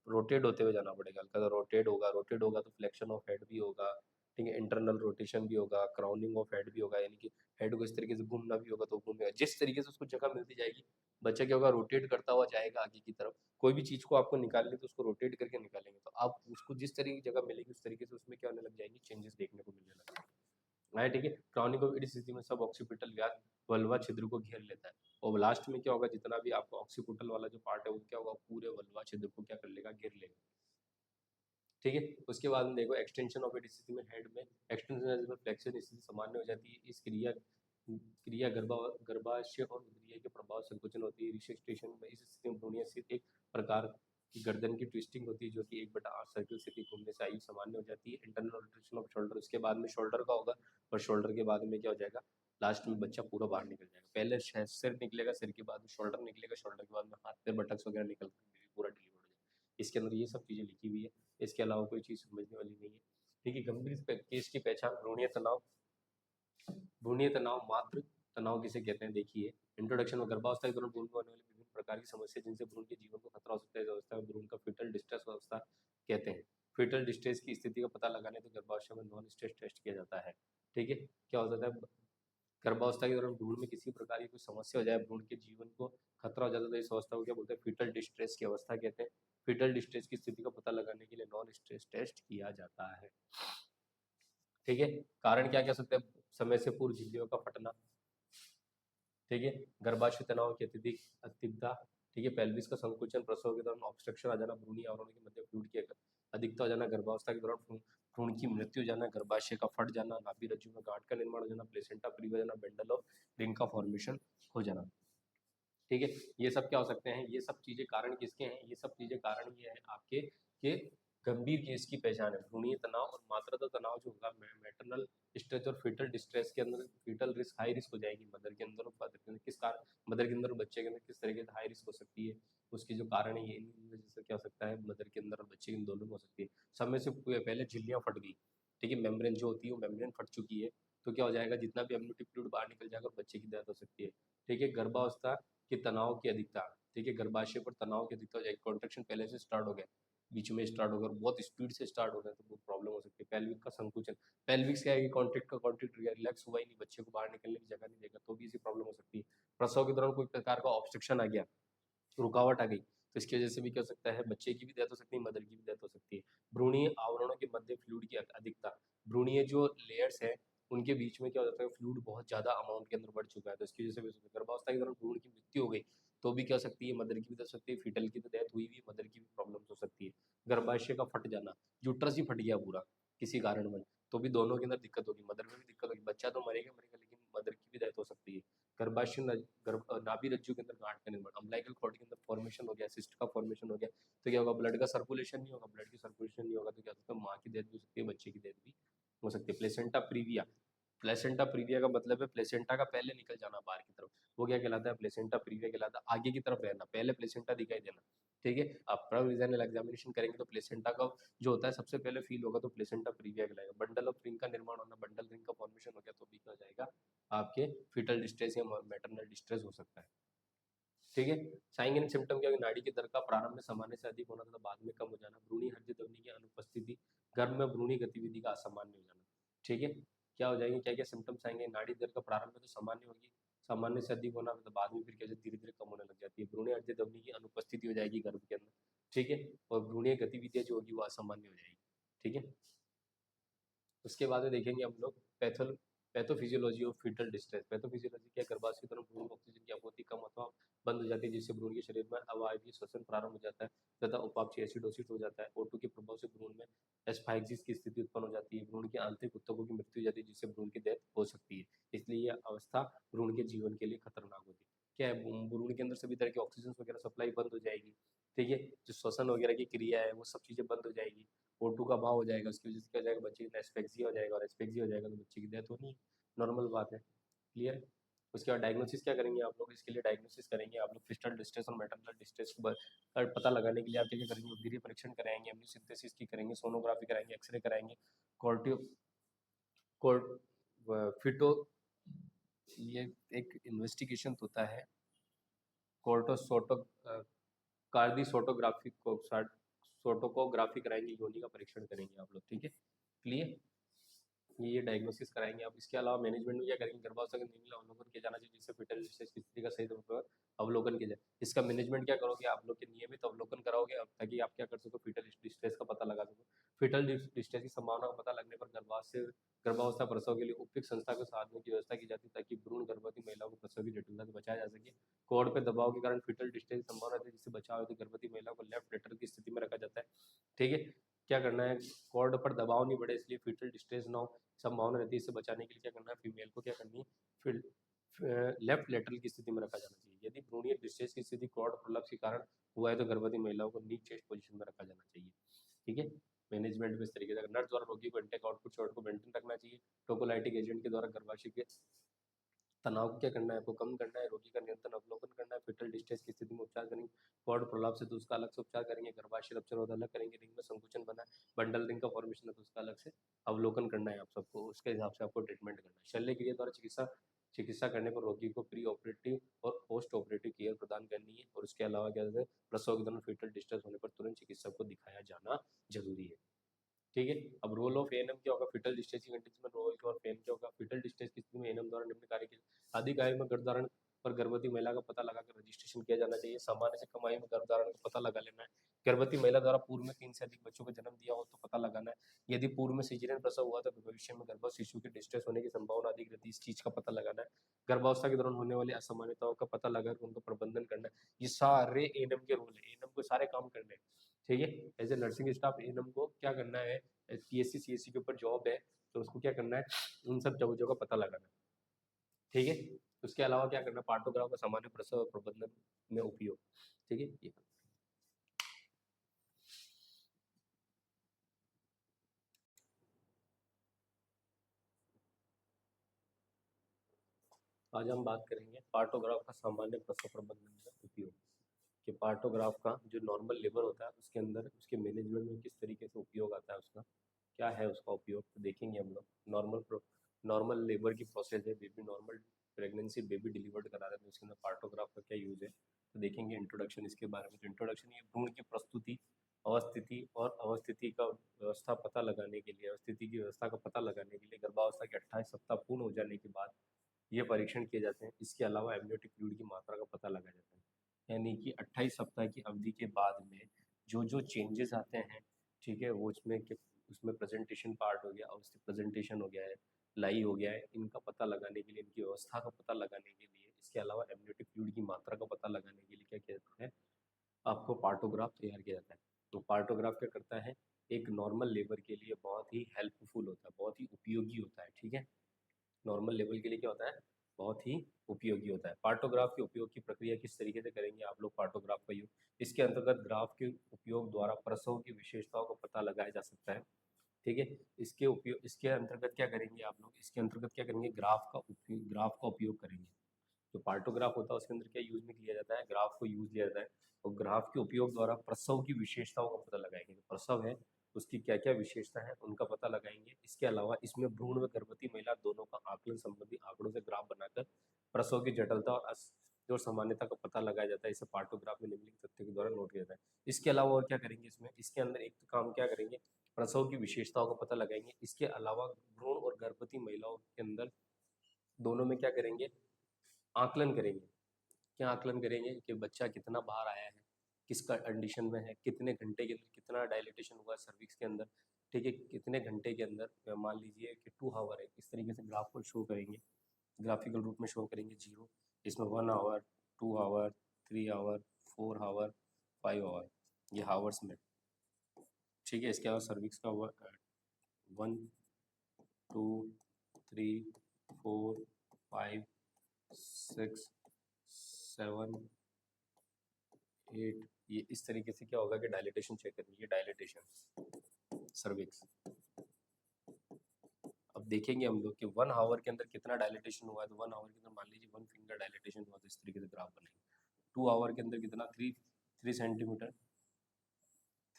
रोटेट होते हुए जाना पड़ेगा। हल्का सा रोटेट होगा तो फ्लेक्शन ऑफ हेड भी होगा, ठीक है, इंटरनल रोटेशन भी होगा, क्राउनिंग ऑफ हेड भी होगा, यानी कि हेड को इस तरीके से घूमना भी होगा तो घूमेगा। जिस तरीके से उसको जगह मिलती जाएगी, बच्चा क्या होगा, रोटेट करता हुआ जाएगा आगे की तरफ। कोई भी चीज़ को आपको निकालनी तो उसको रोटेट करके निकालेंगे, तो आप उसको जिस तरीके की जगह मिलेगी उस तरीके से उसमें क्या होने लग जाएंगी, चेंजेस देखने को मिलने लग जाएंगे। है ठीक है। क्रॉनिक ऑफ स्थिति में सब ऑक्सीपिटल व्याध वल्वा छिद्र को घेर लेता है, और लास्ट में क्या होगा, जितना भी आपका ऑक्सीपिटल वाला जो पार्ट है वो क्या होगा, पूरे वल्वा छिद्र को क्या कर लेगा, घेर लेगा। ठीक है। उसके बाद में देखो एक्सटेंशन ऑफ स्थिति में हेड में एक्सटेंशन में फ्लेक्शन स्थिति सामान्य हो जाती है। इस क्रिया क्रिया गर्भाशय और उदरीय के प्रभाव संकुचन होती है। रिसेक्टेशन में इस स्थिति में भ्रूणीय स्थिति एक प्रकार की गर्दन की ट्विस्टिंग होती है, जो कि 1/8 सर्कल स्थिति घूमने से आयु सामान्य हो जाती है। इंटरनल रोटेशन ऑफ शोल्डर, उसके बाद में शोल्डर का होगा, और शोल्डर के बाद में क्या हो जाएगा, लास्ट में बच्चा पूरा बाहर निकल जाएगा। पहले सिर निकलेगा, सिर के बाद में शोल्डर निकलेगा, शोल्डर के बाद में हाथ पैर बटक्स वगैरह निकल कर पूरा डिलीवर हो जाएगा। इसके अंदर ये सब चीज़ें लिखी हुई है, इसके अलावा कोई चीज़ समझने वाली नहीं है। ठीक है। गंभीर केस की पहचान, भ्रूणीय तनाव मात्र तनाव किसे कहते हैं, देखिए। इंट्रोडक्शन में गर्भावस्था के दौरान भ्रूण में होने वाली विभिन्न प्रकार की समस्या जिनसे भ्रूण के जीवन को खतरा हो सकता है, इस अवस्था में भ्रूण का फीटल डिस्ट्रेस अवस्था कहते हैं। फीटल डिस्ट्रेस की स्थिति का पता लगाने तो गर्भाशय में नॉन स्ट्रेस टेस्ट किया जाता है। ठीक है। क्या हो जाता है, गर्भावस्था के दौरान भ्रूण में किसी प्रकार की कोई समस्या हो जाए, भ्रूण के जीवन को खतरा हो जाता है, तो इस अवस्था को क्या बोलते हैं, फीटल डिस्ट्रेस की अवस्था कहते हैं। फीटल डिस्ट्रेस की स्थिति का पता लगाने के लिए नॉन स्ट्रेस टेस्ट किया जाता है। ठीक है। कारण क्या कह सकते हैं, समय से पूर्व झिल्लियों का फटना, ठीक है, गर्भाशय तनाव की अत्यधिक तीव्रता, ठीक है, पेल्विस का संकुचन, प्रसव के दौरान ऑब्स्ट्रक्शन आ जाना, भ्रूणीय आवरणों के मध्य फ्लूइड की अधिकता हो जाना, गर्भावस्था के दौरान भ्रूण की मृत्यु हो जाना, गर्भाशय का फट जाना, नाभि रज्जु में गांठ का निर्माण हो जाना, प्लेसेंटा प्रीविया हो जाना, बंडल ऑफ रिंग का फॉर्मेशन हो जाना। ठीक है। ये सब क्या हो सकते हैं, ये सब चीजें कारण किसके हैं, ये सब चीजें कारण ये है आपके के गंभीर केस की पहचान है। भ्रूणीय तनाव और मातृत्व तनाव जो होगा, मैटरनल स्ट्रेस और फीटल डिस्ट्रेस के अंदर फीटल रिस्क, हाई रिस्क हो जाएगी मदर के अंदर और फादर के अंदर। किस कारण, मदर के अंदर और बच्चे के अंदर किस तरीके से हाई रिस्क हो सकती है, उसकी जो कारण है ये इन वजह से क्या हो सकता है, मदर के अंदर और बच्चे के दोनों में हो सकती है। समय से पहले झिल्लियां फट गई, ठीक है, मेम्ब्रेन जो होती है वो मेम्ब्रेन फट चुकी है, तो क्या हो जाएगा, जितना भी अम्नियोटिक फ्लूइड बाहर निकल जाएगा और बच्चे की डेथ हो सकती है। ठीक है। गर्भावस्था के तनाव की अधिकता, ठीक है, गर्भाशय पर तनाव की अधिकता हो जाएगी, कॉन्ट्रेक्शन पहले से स्टार्ट हो गया, बीच में स्टार्ट होगा, बहुत स्पीड से स्टार्ट हो गया, तो बहुत प्रॉब्लम हो सकती है। पेल्विक का संकुचन, पेल्विक क्या है कि कॉन्ट्रैक्ट रिलैक्स हुआ ही नहीं, बच्चे को बाहर निकलने की जगह नहीं देगा, तो भी इसी प्रॉब्लम हो सकती है। प्रसव के दौरान कोई प्रकार का ऑब्स्ट्रक्शन आ गया, रुकावट आ गई, तो इसकी वजह से भी क्या हो सकता है, बच्चे की भी डेथ हो सकती है, मदर की भी डेथ हो सकती है। भ्रूणीय आवरणों के मध्य फ्लूइड की अधिकता, भ्रूणीय जो लेयर्स है उनके बीच में क्या हो जाता है, फ्लूइड बहुत ज्यादा अमाउंट के अंदर बढ़ चुका है, तो इसकी वजह से गर्भावस्था के दौरान भ्रूण की मृत्यु हो गई, तो भी क्या हो सकती है, मदर की भी डेथ हो सकती है, फीटल की तो डेथ हुई भी, मदर की भी प्रॉब्लम हो सकती है। गर्भाशय का फट जाना, यूट्रस ही फट गया पूरा किसी कारण में, तो भी दोनों के अंदर दिक्कत होगी, मदर में भी दिक्कत होगी, बच्चा तो मरेगा मरेगा, लेकिन मदर की भी डेथ हो सकती है। गर्भाशय नाभि रज्जु के अंदर गांठ का निर्माण, अम्बिलिकल कॉर्ड के अंदर फॉर्मेशन हो गया, सिस्ट का फॉर्मेशन हो गया, तो क्या होगा, ब्लड का सर्कुलेशन नहीं होगा, ब्लड की सर्कुलेशन नहीं होगा, तो क्या होता है, माँ की डेथ भी हो सकती है, बच्चे की डेथ भी हो सकती है। प्लेसेंटा प्रीविया, प्लेसेंटा प्रीविया का मतलब है प्लेसेंटा का पहले निकल जाना बाहर की तरफ, वो क्या कहलाता है, प्लेसेंटा प्रीविया कहलाता है, आगे की तरफ रहना, पहले प्लेसेंटा दिखाई देना। ठीक है। आप प्रोविजनल एग्जामिनेशन करेंगे तो प्लेसेंटा का जो होता है सबसे पहले फील होगा, तो प्लेसेंटा प्रीविया कहलाएगा। बंडल ऑफ रिंग का निर्माण होना, बंडल रिंग का फॉर्मेशन हो गया, तो भी क्या हो जाएगा, आपके फीटल डिस्ट्रेस या मैटरनल डिस्ट्रेस हो सकता है। ठीक है। साइन एंड सिम्टम क्या है, नाड़ी की दर का प्रारंभ में सामान्य से अधिक होना तथा बाद में कम हो जाना, भ्रूणी हृदय ध्वनि की अनुपस्थिति, गर्भ में भ्रूणी गतिविधि का असामान्य हो जाना। ठीक है। क्या हो जाएंगे, क्या क्या सिम्टम्स आएंगे, नाड़ी दर का प्रारंभ में तो सामान्य होगी, सामान्य से अधिक होना, तो बाद में फिर कैसे धीरे धीरे कम होने लग जाती है, भ्रूणी हृदय ध्वनि की अनुपस्थिति हो जाएगी गर्भ के अंदर। ठीक है। और भ्रूणीय गतिविधियां जो होगी वो असामान्य हो जाएगी। ठीक है। उसके बाद में देखेंगे हम लोग pathophysiology of fetal distress. Pathophysiology क्या, गर्भाशय के दौरान भ्रूण को ऑक्सीजन की आपूर्ति कम अथवा बंद हो जाती है, जिससे भ्रूण के शरीर में अवायवीय श्वसन प्रारंभ हो जाता है तथा उपापचय एसिडोसिस हो जाता है। O2 के प्रभाव से भ्रूण में एस्फाइक्सिस की स्थिति उत्पन्न हो जाती है, भ्रूण के आंतरिक ऊतकों की मृत्यु हो जाती है, जिससे भ्रूण की डेथ हो सकती है। इसलिए यह अवस्था भ्रूण के जीवन के लिए खतरनाक होती है। क्या है, भ्रूण के अंदर सभी तरह की ऑक्सीजन वगैरह सप्लाई बंद हो जाएगी। ठीक है। जो श्वसन वगैरह की क्रिया है वो सब चीजें बंद हो जाएगी, O2 का भाव हो जाएगा, उसकी वजह से क्या हो जाएगा, बच्चे की एस्फेक्सिया हो जाएगा, और एस्फेक्सिया हो जाएगा तो बच्चे की डेथ होनी नॉर्मल बात है। क्लियर है। उसके बाद डायग्नोसिस क्या करेंगे आप लोग, इसके लिए डायग्नोसिस करेंगे आप लोग फिस्टल डिस्ट्रेस और मैटरनल डिस्ट्रेस का पता लगाने के लिए आप क्या क्या करेंगे, वीर्य परीक्षण कराएंगे, एमनियोसिंथेसिस की करेंगे, सोनोग्राफी कराएंगे, एक्सरे कराएंगे, कोर्टियो कोर्ट फिटो ये एक इन्वेस्टिगेशन होता है कोर्टोसोटो कार्डियोसोटोग्राफी को सोटोकोग्राफी कराएंगे, योनि का परीक्षण करेंगे आप लोग, ठीक है क्लियर। ये डायग्नोसिस कराएंगे आप। इसके अलावा मैनेजमेंट में क्या करेंगे, गर्भावस्था के निम्न अवलोकन किया जाना चाहिए जिससे फीटल स्टेज की स्थिति का सही अवलोकन किया जाए। इसका मैनेजमेंट क्या करोगे आप लोग के नियमित अवलोकन कराओगे ताकि आप क्या कर सको, फीटल डिस्ट्रेस का पता लगा सको। फीटल डिस्ट्रेस की संभावना का पता लगने पर गर्भावस्था प्रसव के लिए उपयुक्त संस्था को साधनों की व्यवस्था की जाती है ताकि भ्रूण गर्भवती महिलाओं को प्रसव की जटिलता से बचाया जा सके। कोड पे दबाव के कारण फीटल डिस्ट्रेस की संभावना रहती है जिससे बचाव हेतु गर्भवती महिलाओं को लेफ्ट लेटरल की स्थिति में रखा जाता है, ठीक है। क्या करना है, कॉर्ड पर दबाव नहीं बढ़े इसलिए फीटल डिस्ट्रेस ना हो, संभावना रहती है। इससे बचाने के लिए क्या करना है, फीमेल को क्या करनी है, फिर लेफ्ट लेटरल की स्थिति में रखा जाना चाहिए। यदि भ्रूणीय डिस्ट्रेस की स्थिति कॉर्ड प्रोलप्स के कारण हुआ है तो गर्भवती महिलाओं को नी चेस्ट पोजीशन में रखा जाना चाहिए, ठीक है। मैनेजमेंट में इस तरीके से नर्स द्वारा रोगी को इंटेक आउटपुट शॉट को मेंटेन रखना चाहिए। टोकोलाइटिक एजेंट के द्वारा गर्भाशय के तनाव को क्या करना है, आपको कम करना है। रोगी का निरंतर अवलोकन करना है। फीटल डिस्ट्रेस की स्थिति में उपचार करेंगे। कॉर्ड प्रोलप्स है तो उसका अलग से उपचार करेंगे। गर्भाशय रप्चर होता अलग करेंगे। रिंग में संकुचन बना है, बंडल रिंग का फॉर्मेशन है तो उसका अलग से अवलोकन करना है आप सबको, उसके हिसाब से आपको ट्रीटमेंट करना है। शल्य क्रिया द्वारा चिकित्सा करने पर रोगी को प्री ऑपरेटिव और पोस्ट ऑपरेटिव केयर प्रदान करनी है। और उसके अलावा क्या कहते हैं, प्रसव के दौरान फीटल डिस्ट्रेस होने पर तुरंत चिकित्सक को दिखाया जाना जरूरी है, ठीक है। अब रोल ऑफ एएनएम क्या होगा, फीटल डिस्ट्रेस की कंडीशन में रोल ऑफ एएनएम क्या होगा, फीटल डिस्ट्रेस की स्थिति में एएनएम द्वारा निम्न कार्य किए। अधिक आयु में गर्भधारण पर गर्भवती महिला का पता लगाकर रजिस्ट्रेशन किया जाना चाहिए। सामान्य से कम आयु में गर्भधारण का पता लगा लेना है। गर्भवती महिला द्वारा पूर्व में 3 से अधिक बच्चों को जन्म दिया हो तो पता लगाना है। यदि पूर्व में सिजेरियन प्रसव हुआ तो भविष्य में गर्भवत शिशु के डिस्ट्रेस होने की संभावना अधिक रहती है, इस चीज का पता लगाना है। गर्भावस्था के दौरान होने वाली असामान्यताओं का पता लगाकर उनका प्रबंधन करना है। ये सारे एएनएम के रोल है, एएनएम को सारे काम करने हैं, ठीक है। As a nursing staff ANM को क्या करना है, पीएससी सीएससी के ऊपर जॉब है तो उसको क्या करना है, उन सब चीजों का पता लगाना है, ठीक है। उसके अलावा क्या करना, पार्टोग्राफ का सामान्य प्रसव प्रबंधन में उपयोग, ठीक है। आज हम बात करेंगे पार्टोग्राफ का सामान्य प्रसव प्रबंधन में उपयोग, कि पार्टोग्राफ का जो नॉर्मल लेबर होता है उसके अंदर उसके मैनेजमेंट में किस तरीके से उपयोग आता है, उसका क्या है उसका उपयोग, तो देखेंगे हम लोग। नॉर्मल लेबर की प्रोसेस है, baby normal pregnancy baby delivered करा रहे हैं, उसके अंदर पार्टोग्राफ का क्या यूज़ है, तो देखेंगे इंट्रोडक्शन इसके बारे में। तो इंट्रोडक्शन ये भ्रूण की प्रस्तुति, अवस्थिति और अवस्थिति का व्यवस्था पता लगाने के लिए, अवस्थिति की व्यवस्था का पता लगाने के लिए गर्भावस्था के 28 सप्ताह पूर्ण हो जाने के बाद ये परीक्षण किए जाते हैं। इसके अलावा एमनियोटिक फ्लूइड की मात्रा का पता लगाया जाता है, यानी कि 28 सप्ताह की अवधि के बाद में जो जो चेंजेस आते हैं, ठीक है, वो उसमें प्रेजेंटेशन पार्ट हो गया, अवस्थित प्रेजेंटेशन हो गया है, लाई हो गया है, इनका पता लगाने के लिए, इनकी व्यवस्था का पता लगाने के लिए, इसके अलावा एमनियोटिक फ्लूइड की मात्रा का पता लगाने के लिए क्या किया जाता है, आपको पार्टोग्राफ तैयार किया जाता है। तो पार्टोग्राफ क्या करता है, एक नॉर्मल लेबर के लिए बहुत ही हेल्पफुल होता है, बहुत ही उपयोगी होता है, ठीक है। नॉर्मल लेवल के लिए क्या होता है, बहुत ही उपयोगी होता है। पार्टोग्राफ के उपयोग की प्रक्रिया किस तरीके से करेंगे आप लोग पार्टोग्राफ का यूज, इसके अंतर्गत ग्राफ के उपयोग द्वारा प्रसव की विशेषताओं का पता लगाया जा सकता है, ठीक है। इसके अंतर्गत क्या करेंगे आप लोग, इसके अंतर्गत क्या करेंगे, ग्राफ का उपयोग करेंगे। जो पार्टोग्राफ होता है उसके अंदर क्या यूज में लिया जाता है, ग्राफ को यूज लिया जाता है। और ग्राफ के उपयोग द्वारा प्रसव की विशेषताओं का पता लगाएंगे, जो प्रसव है उसकी क्या क्या विशेषता है उनका पता लगाएंगे। इसके अलावा इसमें भ्रूण व गर्भवती महिला दोनों का आकलन संबंधी आंकड़ों से ग्राफ बनाकर प्रसव की जटिलता और सामान्यता का पता लगाया जाता है। इसे पार्टोग्राफ में निम्नलिखित तथ्य के द्वारा नोट किया जाता है। इसके अलावा और क्या करेंगे, इसके अंदर एक काम क्या करेंगे, प्रसव की विशेषताओं का पता लगाएंगे। इसके अलावा भ्रूण और गर्भवती महिलाओं के अंदर दोनों में क्या करेंगे, आकलन करेंगे। क्या आकलन करेंगे कि बच्चा कितना बाहर आया है, किस कंडीशन में है, कितने घंटे के अंदर कितना डायलिटेशन हुआ सर्विक्स के अंदर, ठीक है, कितने घंटे के अंदर, मान लीजिए कि 2 आवर है, इस तरीके से ग्राफ को शो करेंगे, ग्राफिकल रूप में शो करेंगे। 0 इसमें 1 hour, 2 hour, 3 hour, 4 hour, 5 hour, ये हावर्स में, ठीक है। इसके अलावा सर्विक्स का 1 2 3 4 5 6 7 8, ये इस तरीके से क्या होगा कि डायलिटेशन चेक करेंगे, ये डायलिटेशन सर्विक्स। अब देखेंगे हम लोग कि 1 आवर के अंदर कितना डायलिटेशन हुआ है, तो 1 आवर के अंदर मान लीजिए 1 फिंगर डायलिटेशन हुआ, तो इस तरीके से ग्राफ बनेगा। 2 आवर के अंदर कितना, 3 सेंटीमीटर,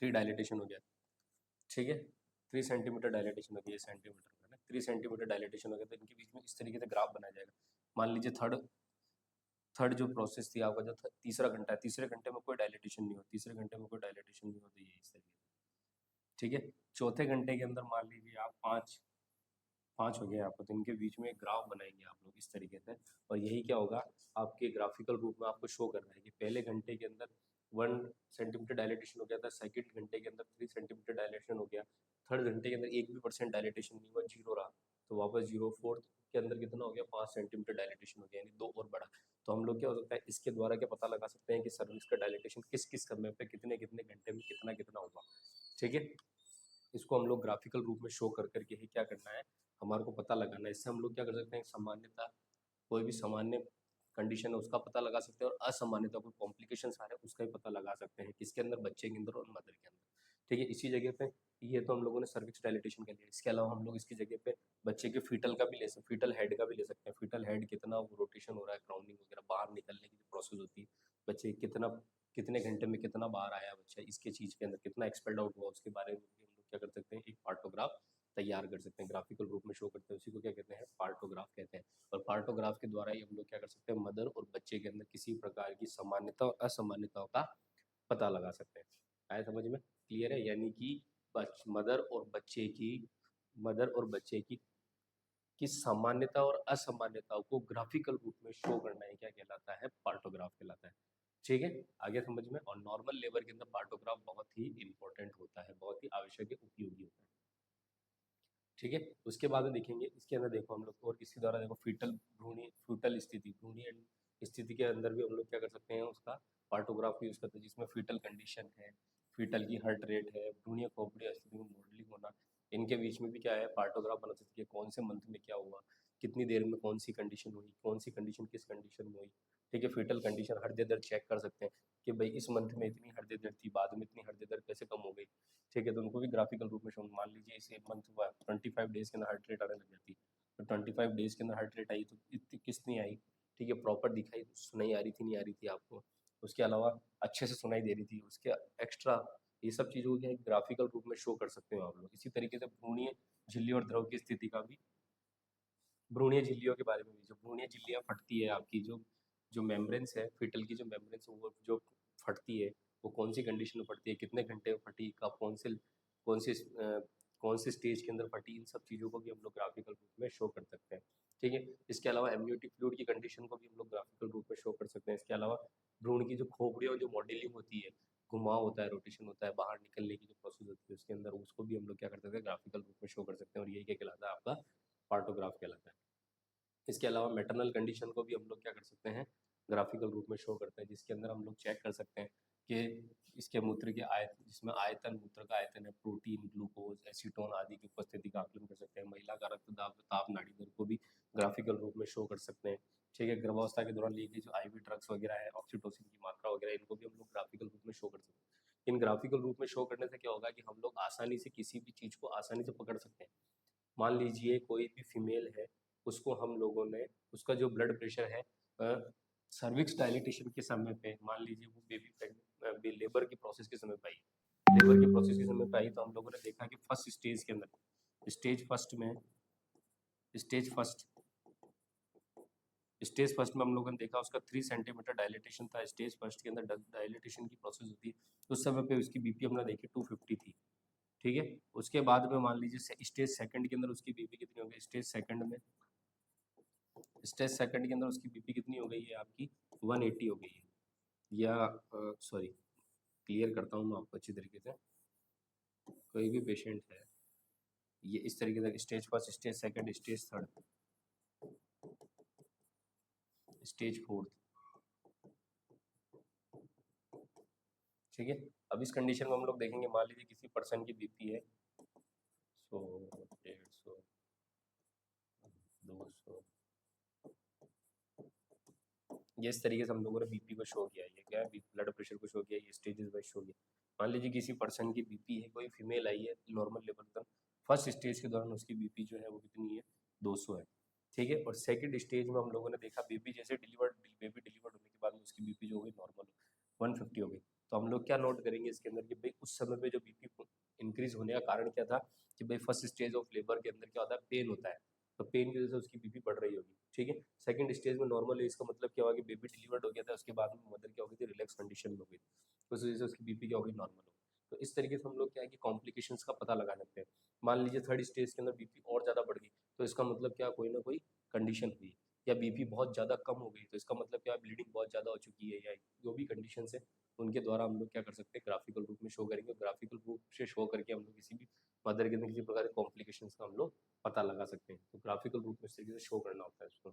3 डायलिटेशन हो गया, ठीक है। 3 सेंटीमीटर डायलिटेशन हो गया, सेंटीमीटर में ना, 3 सेंटीमीटर डायलिटेशन हो गया, तो इनके बीच में इस तरीके से ग्राफ बनाया जाएगा। मान लीजिए थर्ड जो प्रोसेस थी आपका, जो तीसरा घंटा है, तीसरे घंटे में कोई डायलिटेशन नहीं हो, तीसरे घंटे में कोई डायलिटेशन नहीं होती है इस तरीके से, ठीक है। चौथे घंटे के अंदर मान लीजिए आप पाँच हो गए आपको, तो इनके बीच में एक ग्राफ बनाएंगे आप लोग इस तरीके से, और यही क्या होगा, आपके ग्राफिकल रूप में आपको शो कर रहा है कि पहले घंटे के अंदर 1 सेंटीमीटर डायलिटेशन हो गया था, सेकंड घंटे के अंदर 3 सेंटीमीटर डायलिटेशन हो गया, थर्ड घंटे के अंदर 1% डायलिटेशन नहीं हुआ, जीरो रहा, तो वापस जीरो, फोर्थ के अंदर कितना हो गया, 5 सेंटीमीटर डायलिटेशन हो गया, यानी 2 और बढ़ा। तो हम लोग क्या हो सकता है, इसके द्वारा क्या पता लगा सकते हैं कि सर्विस का डायलिटेशन किस किस समय पे कितने कितने घंटे में कितना कितना होगा, ठीक है। इसको हम लोग ग्राफिकल रूप में शो कर करके ही क्या करना है, हमारे को पता लगाना है। इससे हम लोग क्या कर सकते हैं, सामान्यता, कोई भी सामान्य कंडीशन है उसका पता लगा सकते हैं, और असामान्यता, कोई कॉम्प्लिकेशंस आ रहे हैं उसका भी पता लगा सकते हैं, किसके अंदर, बच्चे के अंदर और मदर के अंदर, ठीक है। इसी जगह पे ये तो हम लोगों ने सर्विक्स डायलिटेशन के लिए, इसके अलावा हम लोग इसकी जगह पे बच्चे के फीटल का भी ले सकते, फीटल हेड का भी ले सकते हैं, फीटल हेड कितना रोटेशन हो रहा है, क्राउनिंग वगैरह, बाहर निकलने की जो प्रोसेस होती है, बच्चे कितना, कितने घंटे में कितना बाहर आया बच्चा, इसके चीज़ के अंदर कितना एक्सपेल्ड आउट हुआ, उसके बारे में भी हम लोग क्या कर सकते हैं, एक पार्टोग्राफ तैयार कर सकते हैं, ग्राफिकल रूप में शो करते हैं, उसी को क्या कहते हैं, पार्टोग्राफ कहते हैं। और पार्टोग्राफ के द्वारा ही हम लोग क्या कर सकते हैं, मदर और बच्चे के अंदर किसी प्रकार की सामान्यता और असामान्यताओं का पता लगा सकते हैं। आया समझ में, क्लियर है, यानी कि मदर और बच्चे की सामान्यता और असामान्यताओं को ग्राफिकल रूप में शो करना है, क्या कहलाता है, पार्टोग्राफ कहलाता है, ठीक है। आगे समझ में, और नॉर्मल लेबर के अंदर पार्टोग्राफ बहुत ही इंपॉर्टेंट होता है, बहुत ही आवश्यक है, उपयोगी होता है, ठीक है। उसके बाद में देखेंगे इसके अंदर, देखो हम लोग और इसके द्वारा देखो फीटल स्थिति, भ्रूणीय स्थिति के अंदर भी हम लोग क्या कर सकते हैं, उसका पार्टोग्राफ यूज करते हैं, जिसमें फीटल कंडीशन है, फीटल की हार्ट रेट है, भ्रूणीय खोपड़ी स्थिति में मॉडलिंग होना, इनके बीच में भी क्या है, पार्टोग्राफ बना सकते हैं, कौन से मंथ में क्या हुआ, कितनी देर में कौन सी कंडीशन हुई, कौन सी कंडीशन किस कंडीशन में हुई, ठीक है। फीटल कंडीशन, हृदय दर चेक कर सकते हैं कि भाई इस मंथ में इतनी हृदय दर थी, बाद में इतनी हृदय दर कैसे कम हो गई, ठीक है। तो उनको भी ग्राफिकल रूप में शो, मान लीजिए इसे मंथ हुआ 25 डेज के अंदर हार्ट रेट आने लग जाती, तो 25 डेज के अंदर हार्ट रेट आई तो इतनी कितनी आई, ठीक है, प्रॉपर दिखाई, सुनाई आ रही थी नहीं आ रही थी आपको, उसके अलावा अच्छे से सुनाई दे रही थी, उसके एक्स्ट्रा, ये सब चीज़ों को ग्राफिकल रूप में शो कर सकते हो आप लोग। इसी तरीके से भ्रूणीय झिल्ली और द्रव की स्थिति का भी, भ्रूणीय झिल्लियों के बारे में भी, जो भ्रूणीय झिल्लियाँ फटती है आपकी, जो मेम्ब्रेन्स है, फीटल की जो मेम्ब्रेन्स है वो जो फटती है, वो कौन सी कंडीशन में फटती है, कितने घंटे में फटी, कब, कौन से कौन से स्टेज के अंदर फटी, इन सब चीज़ों को भी हम लोग ग्राफिकल रूप में शो कर सकते हैं, ठीक है। इसके अलावा एमनियोटिक फ्लूइड की कंडीशन को भी हम लोग ग्राफिकल रूप में शो कर सकते हैं। इसके अलावा भ्रूण की जो खोपड़ी और जो मॉडलिंग होती है, घुमाव होता है, रोटेशन होता है, बाहर निकलने की जो प्रोसेस होती है उसके अंदर, उसको भी हम लोग क्या कर सकते हैं, ग्राफिकल रूप में शो कर सकते हैं, और यही क्या कहलाता है, आपका पार्टोग्राफ कहलाता है। इसके अलावा मैटरनल कंडीशन को भी हम लोग क्या कर सकते हैं, ग्राफिकल रूप में शो करते हैं, जिसके अंदर हम लोग चेक कर सकते हैं कि इसके मूत्र के आयतन, जिसमें आयतन, मूत्र का आयतन है, प्रोटीन, ग्लूकोज, एसीटोन आदि की उपस्थिति का आकलन कर सकते हैं। महिला का रक्तदाब, ताप, नाड़ी दर को भी ग्राफिकल रूप में शो कर सकते हैं, ठीक है। गर्भावस्था के दौरान ली गई जो आईवी ड्रग्स वगैरह है, ऑक्सीटोसिन की मात्रा वगैरह, इनको भी हम लोग ग्राफिकल रूप में शो कर सकते हैं। इन ग्राफिकल रूप में शो करने से क्या होगा कि हम लोग आसानी से किसी भी चीज़ को आसानी से पकड़ सकते हैं। मान लीजिए कोई भी फीमेल है, उसको हम लोगों ने, उसका जो ब्लड प्रेशर है, सर्विक्स डायलिटेशन के समय पे, मान लीजिए वो बेबी लेबर की प्रोसेस के समय पे आई, लेबर की प्रोसेस के समय पे आई, तो हम लोगों ने देखा कि फर्स्ट स्टेज के अंदर, स्टेज फर्स्ट स्टेज फर्स्ट में हम लोगों ने देखा उसका 3 सेंटीमीटर डायलिटेशन था। स्टेज फर्स्ट के अंदर डायलिटेशन की प्रोसेस होती है, तो उस समय पे उसकी बीपी हमने देखी 250 थी, ठीक है। उसके बाद में मान लीजिए स्टेज सेकंड के अंदर उसकी बीपी कितनी हो गई, स्टेज सेकंड के अंदर उसकी बीपी कितनी हो गई है आपकी, 180 हो गई है, या सॉरी, क्लियर करता हूँ मैं आपको अच्छी तरीके से। कोई भी पेशेंट है, ये इस तरीके से stage first, stage second, stage third, stage fourth, ठीक है। अब इस कंडीशन में हम लोग देखेंगे, मान लीजिए किसी पर्सन की बीपी है 100, 150, 200, ये इस तरीके से हम लोगों ने बीपी को शो किया, ये क्या है, ब्लड प्रेशर को शो किया, ये स्टेजेस वाइज शो किया। मान लीजिए किसी पर्सन की बीपी है, कोई फीमेल आई है नॉर्मल लेवल तक, फर्स्ट स्टेज के दौरान उसकी बीपी जो है वो कितनी है, 200 है, ठीक है। और सेकंड स्टेज में हम लोगों ने देखा बेबी डिलीवर्ड होने के बाद में उसकी बीपी जो हो गई नॉर्मल 150 हो गई। तो हम लोग क्या नोट करेंगे इसके अंदर कि भाई उस समय पे जो बीपी इंक्रीज होने का कारण क्या था, कि भाई फर्स्ट स्टेज ऑफ लेबर के अंदर क्या होता है, पेन होता है, तो पेन की वजह से उसकी बीपी बढ़ रही होगी। ठीक है। सेकंड स्टेज में नॉर्मल है, इसका मतलब क्या हुआ कि बेबी डिलीवर्ड हो गया था, उसके बाद में मदर क्या हो गई थी, रिलैक्स कंडीशन में हो गई, उस वजह से उसकी बीपी क्या हो गई, नॉर्मल हो गई। तो इस तरीके से हम लोग क्या है कि कॉम्प्लिकेशंस का पता लगा सकते हैं। मान लीजिए थर्ड स्टेज के अंदर बीपी और ज़्यादा बढ़ गई, तो इसका मतलब क्या, कोई ना कोई कंडीशन हुई, या बीपी बहुत ज़्यादा कम हो गई, तो इसका मतलब क्या, ब्लीडिंग बहुत ज़्यादा हो चुकी है, या जो भी कंडीशन है उनके द्वारा हम लोग क्या कर सकते हैं, ग्राफिकल रूप में शो करेंगे। ग्राफिकल रूप से शो करके हम लोग किसी भी मदर के अंदर किसी प्रकार के कॉम्प्लिकेशंस का हम लोग पता लगा सकते हैं। तो ग्राफिकल रूप में इस तरीके से शो करना होता है उसको।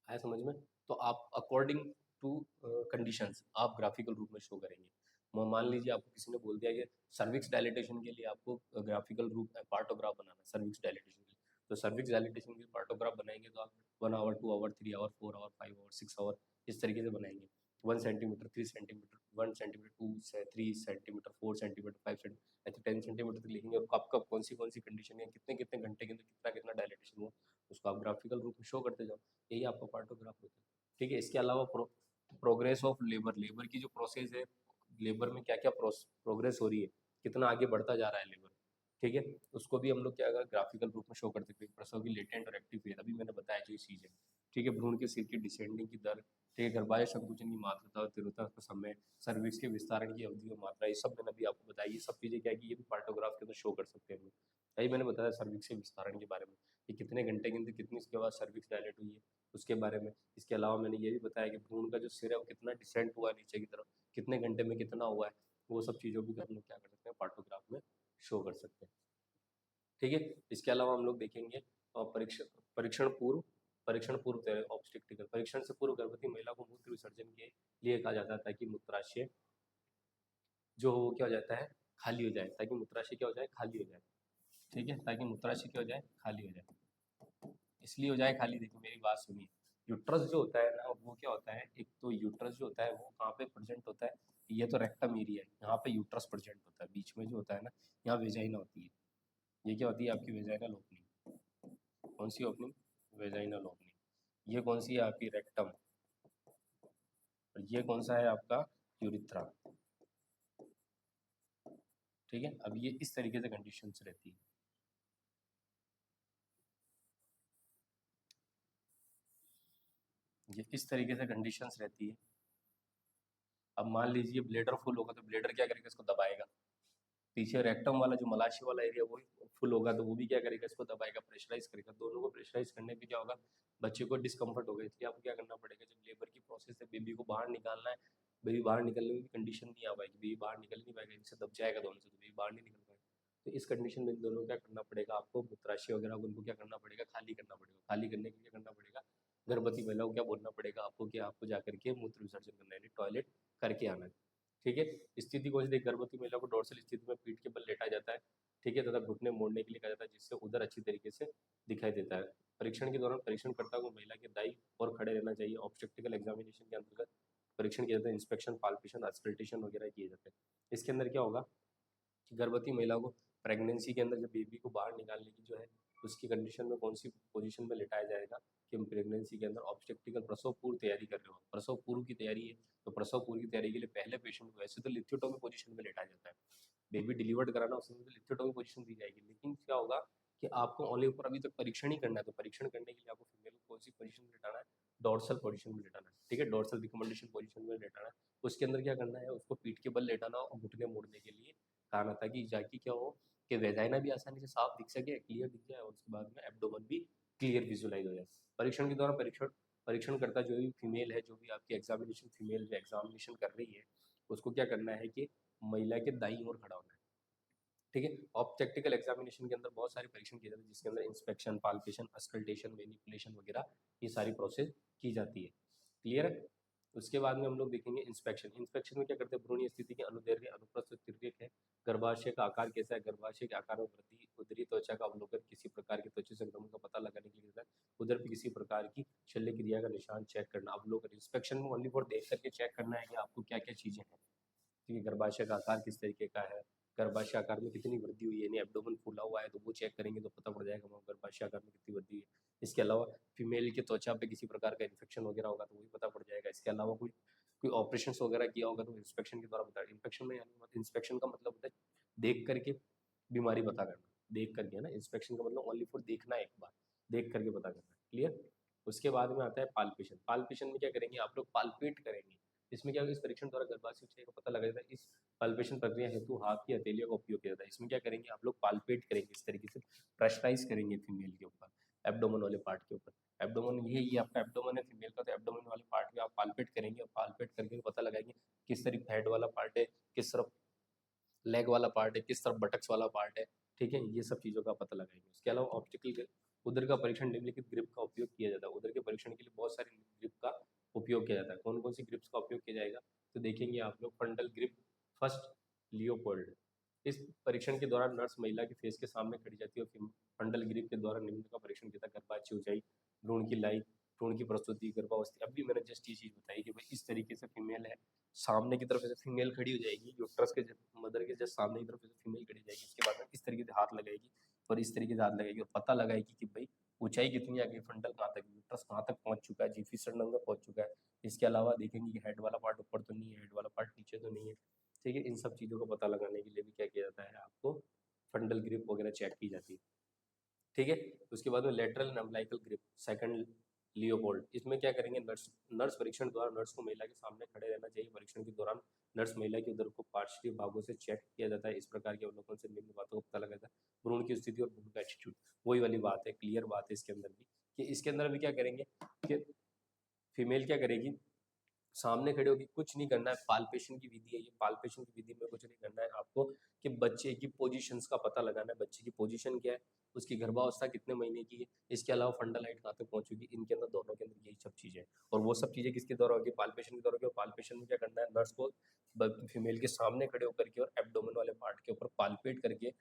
आया समझ में? तो आप अकॉर्डिंग टू कंडीशंस आप ग्राफिकल रूप में शो करेंगे। मान लीजिए आपको किसी ने बोल दिया कि सर्विक्स डायलिटेशन के लिए आपको ग्राफिकल रूप पार्टोग्राफ बनाना है सर्विक्स डायलिटेशन के लिए, तो सर्विक्स डायलिटेशन के पार्टोग्राफ बनाएंगे तो आप 1 hour 2 hour 3 hour 4 hour 5 hour 6 hour इस तरीके से बनाएंगे। 1 centimetre 3 centimetre 1 centimetre 2 3 centimetre 4 centimetre 5 centimetre ऐसे 10 सेंटीमीटर तक लिखेंगे, और कब कब कौन सी कंडीशन है, कितने कितने घंटे के अंदर कितना कितना डायलिटेशन हुआ, उसको आप ग्राफिकल रूप में शो करते जाओ। यही आपका पार्टोग्राफ होता है। ठीक है। इसके अलावा प्रोग्रेस ऑफ लेबर, लेबर की जो प्रोसेस है, लेबर में क्या क्या प्रोग्रेस हो रही है, कितना आगे बढ़ता जा रहा है लेबर, ठीक है, उसको भी हम लोग क्या ग्राफिकल रूप में शो करते हैं। प्रसव की लेटेंट और एक्टिव फेज, अभी मैंने बताया जो ये चीज़ है, ठीक है। भ्रूण के सिर की डिसेंडिंग की दर, ठीक है, गर्भाशय संकुचन की मात्रा और तीव्रता का समय, सर्विक्स के विस्तारण की अवधि और मात्रा, ये सब मैंने अभी आपको बताई। ये सब चीज़ें क्या है कि ये भी पार्टोग्राफ के अंदर शो कर सकते हैं हम लोग। यही मैंने बताया सर्विक्स के विस्तारण के बारे में, कि कितने घंटे के अंदर कितनी इसके बाद सर्विक्स डायलेट हुई है उसके बारे में। इसके अलावा मैंने ये भी बताया कि भ्रूण का जो सिर है वो कितना डिसेंट हुआ है नीचे की तरफ, कितने घंटे में कितना हुआ है, वो सब चीज़ों भी हम लोग क्या कर सकते हैं, पार्टोग्राफ में शो कर सकते हैं। ठीक है। इसके अलावा हम लोग देखेंगे परीक्षण परीक्षण पूर्व परीक्षण पूर्व ऑब्स्टेट्रिकल, परीक्षण से पूर्व गर्भवती महिला को मूत्र विसर्जन के लिए कहा जाता है, ताकि मूत्राशय जो हो वो क्या हो जाता है, खाली हो जाए, ताकि मूत्राशय क्या हो जाए, खाली हो जाए। ठीक है, ताकि मूत्राशय क्या हो जाए, खाली हो जाए। इसलिए हो जाए खाली, देखिए मेरी बात सुनिए। यूट्रस जो होता है ना, वो क्या होता है, एक तो यूट्रस जो होता है वो कहाँ पे प्रेजेंट होता है, ये तो रेक्टम एरिया है, यहाँ पे यूट्रस प्रेजेंट होता है, बीच में जो होता है ना, यहाँ वेजाइना होती है। ये क्या होती है आपकी वेजाइनल ओपनिंग, कौन सी ओपनिंग, वेजाइनल ओपनिंग। ये कौन सी है आपकी, रेक्टम, और ये कौन सा है आपका, यूरिथ्रा। ठीक है। अब ये इस तरीके से कंडीशंस रहती है। ये इस तरीके से कंडीशंस रहती है। अब मान लीजिए ब्लेडर फुल होगा, तो ब्लेडर क्या करेगा, इसको दबाएगा। पीछे रेक्टम वाला जो मलाशय वाला एरिया वो फुल होगा, तो वो भी क्या करेगा, इसको दबाएगा, प्रेशराइज करेगा। दोनों को प्रेशराइज करने पे क्या होगा, बच्चे को डिस्कम्फर्ट होगा। इसलिए आपको क्या करना पड़ेगा, जब लेबर की प्रोसेस है, बेबी को बाहर निकालना है, बेबी बाहर निकलने की कंडीशन नहीं आ पाएगी, बेबी बाहर निकल नहीं पाएगा, इनसे दब जाएगा दोनों से, तो बेबी बाहर नहीं निकल पाएगा। तो इस कंडीशन में इन दोनों को क्या करना पड़ेगा, आपको मूत्राशय वगैरह उनको क्या करना पड़ेगा, खाली करना पड़ेगा। खाली करने के लिए क्या करना पड़ेगा, गर्भवती महिला को क्या बोलना पड़ेगा आपको, कि आपको जाकर के मूत्र विसर्जन करना है, टॉयलेट करके आना है। ठीक है। स्थिति को देख, गर्भवती महिला को डोर्सल स्थिति में पीठ के बल लेटा जाता है, ठीक है, तथा घुटने मोड़ने के लिए कहा जाता है, जिससे उधर अच्छी तरीके से दिखाई देता है। परीक्षण के दौरान परीक्षणकर्ता को महिला के दाई और खड़े रहना चाहिए। ऑब्स्टेट्रिकल एग्जामिनेशन के अंतर्गत परीक्षण किया जाता है, इंस्पेक्शन, पाल्पेशन, अस्कल्टेशन वगैरह किए जाते हैं। इसके अंदर क्या होगा कि गर्भवती महिला को प्रेगनेंसी के अंदर जब बेबी को बाहर निकालने की जो है उसकी कंडीशन में कौन सी पोजीशन में लेटाया जाएगा, कि हम प्रेगनेंसी के अंदर ऑब्स्टेट्रिकल प्रसव पूर्व तैयारी कर रहे हो, प्रसव पूर्व की तैयारी है, तो प्रसव पूर्व की तैयारी के लिए पहले पेशेंट को ऐसे तो लिथ्योटोमी पोजीशन में लेटाया जाता है, बेबी डिलीवर्ड कराना उसमें तो लिथ्योटोमी पोजीशन दी जाएगी। लेकिन क्या होगा कि आपको ओनली ऊपर अभी तक परीक्षण ही करना है, तो परीक्षण करने के लिए आपको फीमेल को कौन सी पोजीशन में लेटाना है, डोर्सल पोजीशन में लेटाना है। ठीक है, डोर्सल रिकमेंडेशन पोजीशन में लेटाना है। उसके अंदर क्या करना है, उसको पीठ के बल लेटाना और घुटने मोड़ने के लिए कहना था, कि जाकि क्या हो कि वेजाइना भी आसानी से साफ दिख सके, क्लियर दिख जाए, और उसके बाद में एब्डोमेन भी क्लियर विजुअलाइज हो जाए। परीक्षण के दौरान परीक्षण करता जो भी फीमेल है, जो भी आपकी एग्जामिनेशन फीमेल जो एग्जामिनेशन कर रही है, उसको क्या करना है कि महिला के दाईं ओर खड़ा होना है। ठीक है। ऑब्जेक्टिकल एग्जामिनेशन के अंदर बहुत सारे परीक्षण किए जाते हैं, जिसके अंदर इंस्पेक्शन, पाल्पेशन, अस्कल्टेशन, मैनिपुलेशन वगैरह ये सारी प्रोसेस की जाती है। क्लियर है। उसके बाद में हम लोग देखेंगे इंस्पेक्शन। इंस्पेक्शन में क्या करते हैं, भ्रूणीय स्थिति के अनुदैर्घ्य, अनुप्रस्थ, तिर्यक है, गर्भाशय का आकार कैसा है, गर्भाशय के आकार में वृद्धि, उदरी त्वचा का अवलोकन, किसी प्रकार के त्वचा संक्रमण का पता लगाने के लिए होता है, उधर पे किसी प्रकार की शल्य क्रिया का निशान चेक करना, अवलोकन। इंस्पेक्शन में ओनली फॉर देख करके चेक करना है कि आपको क्या क्या चीजें हैं, ठीक है, गर्भाशय का आकार किस तरीके का है, गर्भाशय आकार में कितनी वृद्धि हुई है, यानी एब्डोमेन फूला हुआ है तो वो चेक करेंगे तो पता पड़ जाएगा वहाँ गर्भाशय आकार में कितनी वृद्धि हुई है। इसके अलावा फीमेल की त्वचा पे किसी प्रकार का इन्फेक्शन वगैरह होगा तो वो भी पता पड़ जाएगा। इसके अलावा कोई कोई ऑपरेशन वगैरह किया होगा तो इंस्पेक्शन के द्वारा बता। इंस्पेक्शन में यानी इंस्पेक्शन का मतलब होता है देख करके बीमारी पता करना, देख करके है ना, इंस्पेक्शन का मतलब ओनली फॉर देखना, एक बार देख करके पता करना। क्लियर। उसके बाद में आता है पाल्पेशन। पाल्पेशन में क्या करेंगे आप लोग, पाल्पेट करेंगे। इसमें क्या होगा, इस परीक्षण द्वारा गर्भाशय ऊंचाई का पता लगाया जाता है। इस पाल्पेशन प्रक्रिया हेतु हाथ की हथेलियों का उपयोग किया जाता है। इसमें क्या करेंगे आप लोग, पाल्पेट करेंगे, इस तरीके से प्रेशराइज करेंगे फीमेल के ऊपर, एब्डोमेन वाले पार्ट के ऊपर। एब्डोमेन ये आपका एब्डोमेन है फीमेल का, तो एब्डोमेन वाले पार्ट में आप पाल्पेट करेंगे और पाल्पेट करके पता लगाएंगे किस तरफ हेड वाला पार्ट है, किस तरफ लेग वाला पार्ट है, किस तरफ बटक्स वाला पार्ट है। ठीक है, ये सब चीज़ों का पता लगाएंगे। उसके अलावा ऑप्टिकल उदर का परीक्षण, निम्नलिखित ग्रिप का उपयोग किया जाता है। उदर के परीक्षण के लिए बहुत सारी ग्रिप का उपयोग किया जाता है। कौन कौन सी ग्रिप्स का उपयोग किया जाएगा, तो देखेंगे आप लोग, फंडल ग्रिप, फर्स्ट लियोपोल्ड। इस परीक्षण के दौरान नर्स महिला के फेस के सामने खड़ी जाती है और फंडल ग्रिप के द्वारा निम्न का परीक्षण किया जाता है। गर्भाशय ऊंचाई, भ्रूण की लाई, भ्रूण की प्रस्तुति, गर्भावस्था। अभी मैंने जस्ट ये चीज़ बताई कि भाई इस तरीके से फीमेल है, सामने की तरफ ऐसे फीमेल खड़ी हो जाएगी, यूट्रस के मदर के जस्ट सामने की तरफ ऐसे फीमेल खड़ी हो जाएगी। इसके बाद में इस तरीके से हाथ लगाएगी और इस तरीके से हाथ लगाएगी और पता लगाएगी कि भाई ऊंचाई कितनी आ गई, फंडल कहाँ तक, यूट्रस कहाँ तक पहुंच चुका है, जीफी स्टर्नम तक पहुंच चुका है। इसके अलावा देखेंगे कि हेड वाला पार्ट ऊपर तो नहीं है, हेड वाला पार्ट नीचे तो नहीं है। ठीक है, इन सब चीज़ों का पता लगाने के लिए भी क्या किया जाता है, आपको फंडल ग्रिप वगैरह चेक की जाती है। ठीक है, उसके बाद में lateral umbilical grip, second Leopold. इसमें क्या करेंगे, नर्स नर्स परीक्षण द्वारा नर्स को महिला के सामने खड़े रहना चाहिए। परीक्षण के दौरान नर्स महिला के उदर को पार्श्वीय भागों से चेक किया जाता है। इस प्रकार के अवलोकन से निम्न बातों का पता लगाता है, भ्रूण की स्थिति और भ्रूण का एटीट्यूड। वही वाली बात है, क्लियर बात है इसके अंदर भी, कि इसके अंदर भी क्या करेंगे कि फीमेल क्या करेगी, सामने खड़े होगी, कुछ नहीं करना है, पाल्पेशन की विधि है ये। पाल्पेशन की विधि में कुछ नहीं करना है आपको, कि बच्चे की पोजीशंस का पता लगाना है। बच्चे की पोजीशन क्या है, उसकी गर्भावस्था कितने महीने की है, इसके अलावा फंडल हाइट कहाँ तक पहुंचेगी, इनके अंदर, दोनों के अंदर यही सब चीजें हैं। और वो सब चीजें किसके द्वारा होगी, पाल्पेशन के द्वारा होगी। पाल्पेशन में क्या करना है, नर्स को फीमेल के सामने खड़े होकर के और एब्डोमेन वाले पार्ट के ऊपर पाल्पेट करके,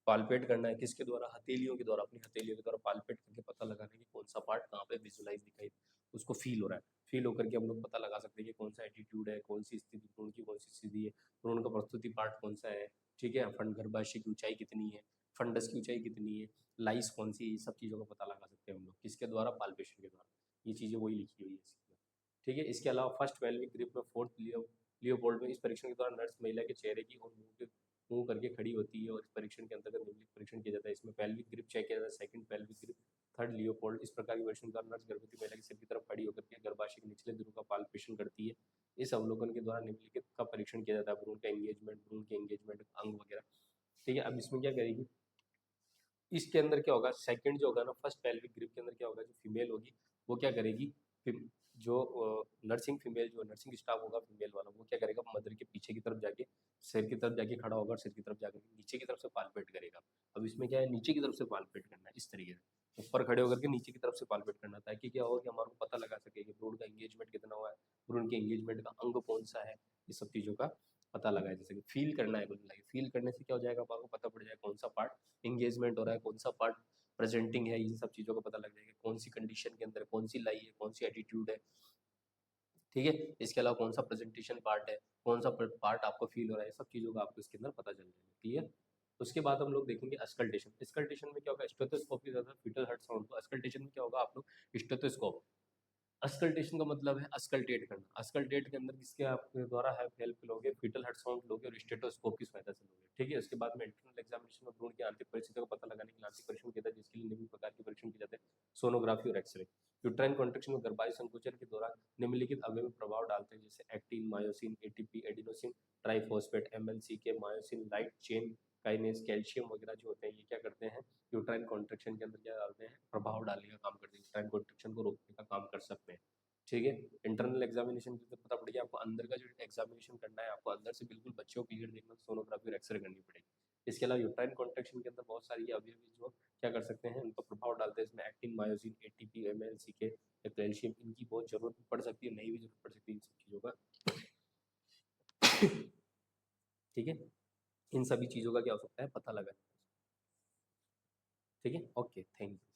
पाल्पेट करना है किसके द्वारा, हथेलियों के द्वारा, अपनी हथेलियों के द्वारा पाल्पेट करके पता लगाना है कि कौन सा पार्ट कहाँ पे विजुलाइज दिखाई, उसको फील हो रहा है। फील होकर के हम लोग पता लगा सकते हैं कि कौन सा एटीट्यूड है, कौन सी स्थिति, भ्रूण की कौन सी स्थिति है, भ्रूण का प्रस्तुति पार्ट कौन सा है। ठीक है, फंड गर्भाशय की ऊंचाई कितनी है, फंडस की ऊंचाई कितनी है, लाइस कौन सी है, ये सब चीज़ों का पता लगा सकते हैं हम लोग किसके द्वारा, पाल्पेशन के द्वारा। ये चीज़ें वही लिखी हुई है इसके अंदर। ठीक है, इसके अलावा फर्स्ट पेल्विक ग्रिप में, फोर्थ लियोपोल्ड में, इस परीक्षण के दौरान नर्स महिला के चेहरे की और मुंह करके खड़ी होती है और इस परीक्षण के अंतर्गत निम्नलिखित परीक्षण किया जाता है। इसमें पेल्विक ग्रिप चेक किया जाता है, second pelvic grip, third Leopold. इस प्रकार के परीक्षण के दौरान नर्स गर्भवती महिला के सिर की तरफ खड़ी होकर के गर्भाशय के निचले ध्रुव का पाल्पेशन करती है। इस अवलोकन के द्वारा निम्नलिखित का परीक्षण किया जाता है, भ्रूण का एंगेजमेंट, भ्रूण के एंगेजमेंट, अंग वगैरह। ठीक है, अब इसमें क्या करेगी, इसके अंदर क्या होगा, सेकंड जो होगा ना, फर्स्ट पेल्विक ग्रिप के अंदर क्या होगा, जो फीमेल होगी वो क्या करेगी, जो नर्सिंग फीमेल, जो नर्सिंग स्टाफ होगा फीमेल वाला, वो क्या करेगा, मदर के पीछे की तरफ जाके, सिर की तरफ जाके खड़ा होगा और सिर की तरफ जाकर नीचे की तरफ से पालपेट करेगा। अब इसमें क्या है, नीचे की तरफ से पालपेट करना है, इस तरीके से ऊपर खड़े होकर के नीचे की तरफ से पालपेट करना, ताकि क्या होगा कि हमारे को पता लगा सके कि भ्रूण का एंगेजमेंट कितना हुआ है, भ्रूण के एंगेजमेंट का अंग कौन सा है, ये सब चीज़ों का पता लगाया। जैसे कि फील करना है, फील करने से क्या हो जाएगा, आपको पता पड़ जाएगा कौन सा पार्ट एंगेजमेंट हो रहा है, कौन सा पार्ट प्रेजेंटिंग है, इन सब चीज़ों का पता लग जाएगा, कौन सी कंडीशन के अंदर कौन सी लाई है, कौन सी एटीट्यूड है। ठीक है, इसके अलावा कौन सा प्रेजेंटेशन पार्ट है, कौन सा पार्ट आपको फील हो रहा है, सब चीज़ों का आपको इसके अंदर पता चल जाएगा। क्लियर। उसके बाद हम लोग देखेंगे अस्कल्टेशन। स्कल्टेशन में क्या होगा, स्टेथोस्कोप की ज़्यादा फीटल हार्ट साउंड। तो अस्कल्टेशन में क्या होगा, आप लोग स्टेथोस्कोप, अस्कल्टेशन का मतलब है अस्कल्टेट करना। अस्कल्टेट के अंदर किसके आपके द्वारा हेल्प लोगे, फीटल हार्ट साउंड लोगे और स्टेथोस्कोप की सहायता से लोगे। ठीक है, उसके बाद में इंटरनल एग्जामिनेशन में भ्रूण की आंतरिक परिस्थितियों का पता लगाने के लिए आंतरिक परीक्षण किया जाता है, जिसके लिए निम्न प्रकार के परीक्षण किए जाते हैं, सोनोग्राफी और एक्सरे। यूट्राइन कॉन्ट्रैक्शन में गर्भाशय संकुचन के दौरान निम्नलिखित अवयव में प्रभाव डालते हैं, जैसे actin, myosin, ATP, adenosine triphosphate, MLCK, myosin, light chain kinase, calcium वगैरह जो होते हैं, ये क्या करते हैं, यूट्राइन कॉन्ट्रैक्शन के अंदर क्या डालते हैं, प्रभाव डालने का काम करते हैं, यूट्राइन कॉन्ट्रैक्शन को रोकने का काम कर सकते हैं। ठीक है, इंटरनल एग्जामिनेशन के अंदर पता पड़ गया आपको, अंदर का जो एग्जामिनेशन करना है, आपको अंदर से बिल्कुल बच्चों को क्लियर देखना, सोनोग्राफी और एक्सरे करनी पड़ेगी। इसके अलावा यूट्राइन कॉन्ट्रैक्शन के अंदर बहुत सारी अवयव जो क्या कर सकते हैं, उनका प्रभाव डालते हैं, इसमें एक्टिन, मायोसिन, एटीपी, एमएलसीके, कैल्शियम, इनकी बहुत जरूरत पड़ सकती है, नहीं भी जरूरत पड़ सकती है इन सब चीज़ों का। ठीक है, इन सभी चीज़ों का क्या हो सकता है, पता लगा। ठीक है, ओके, थैंक यू।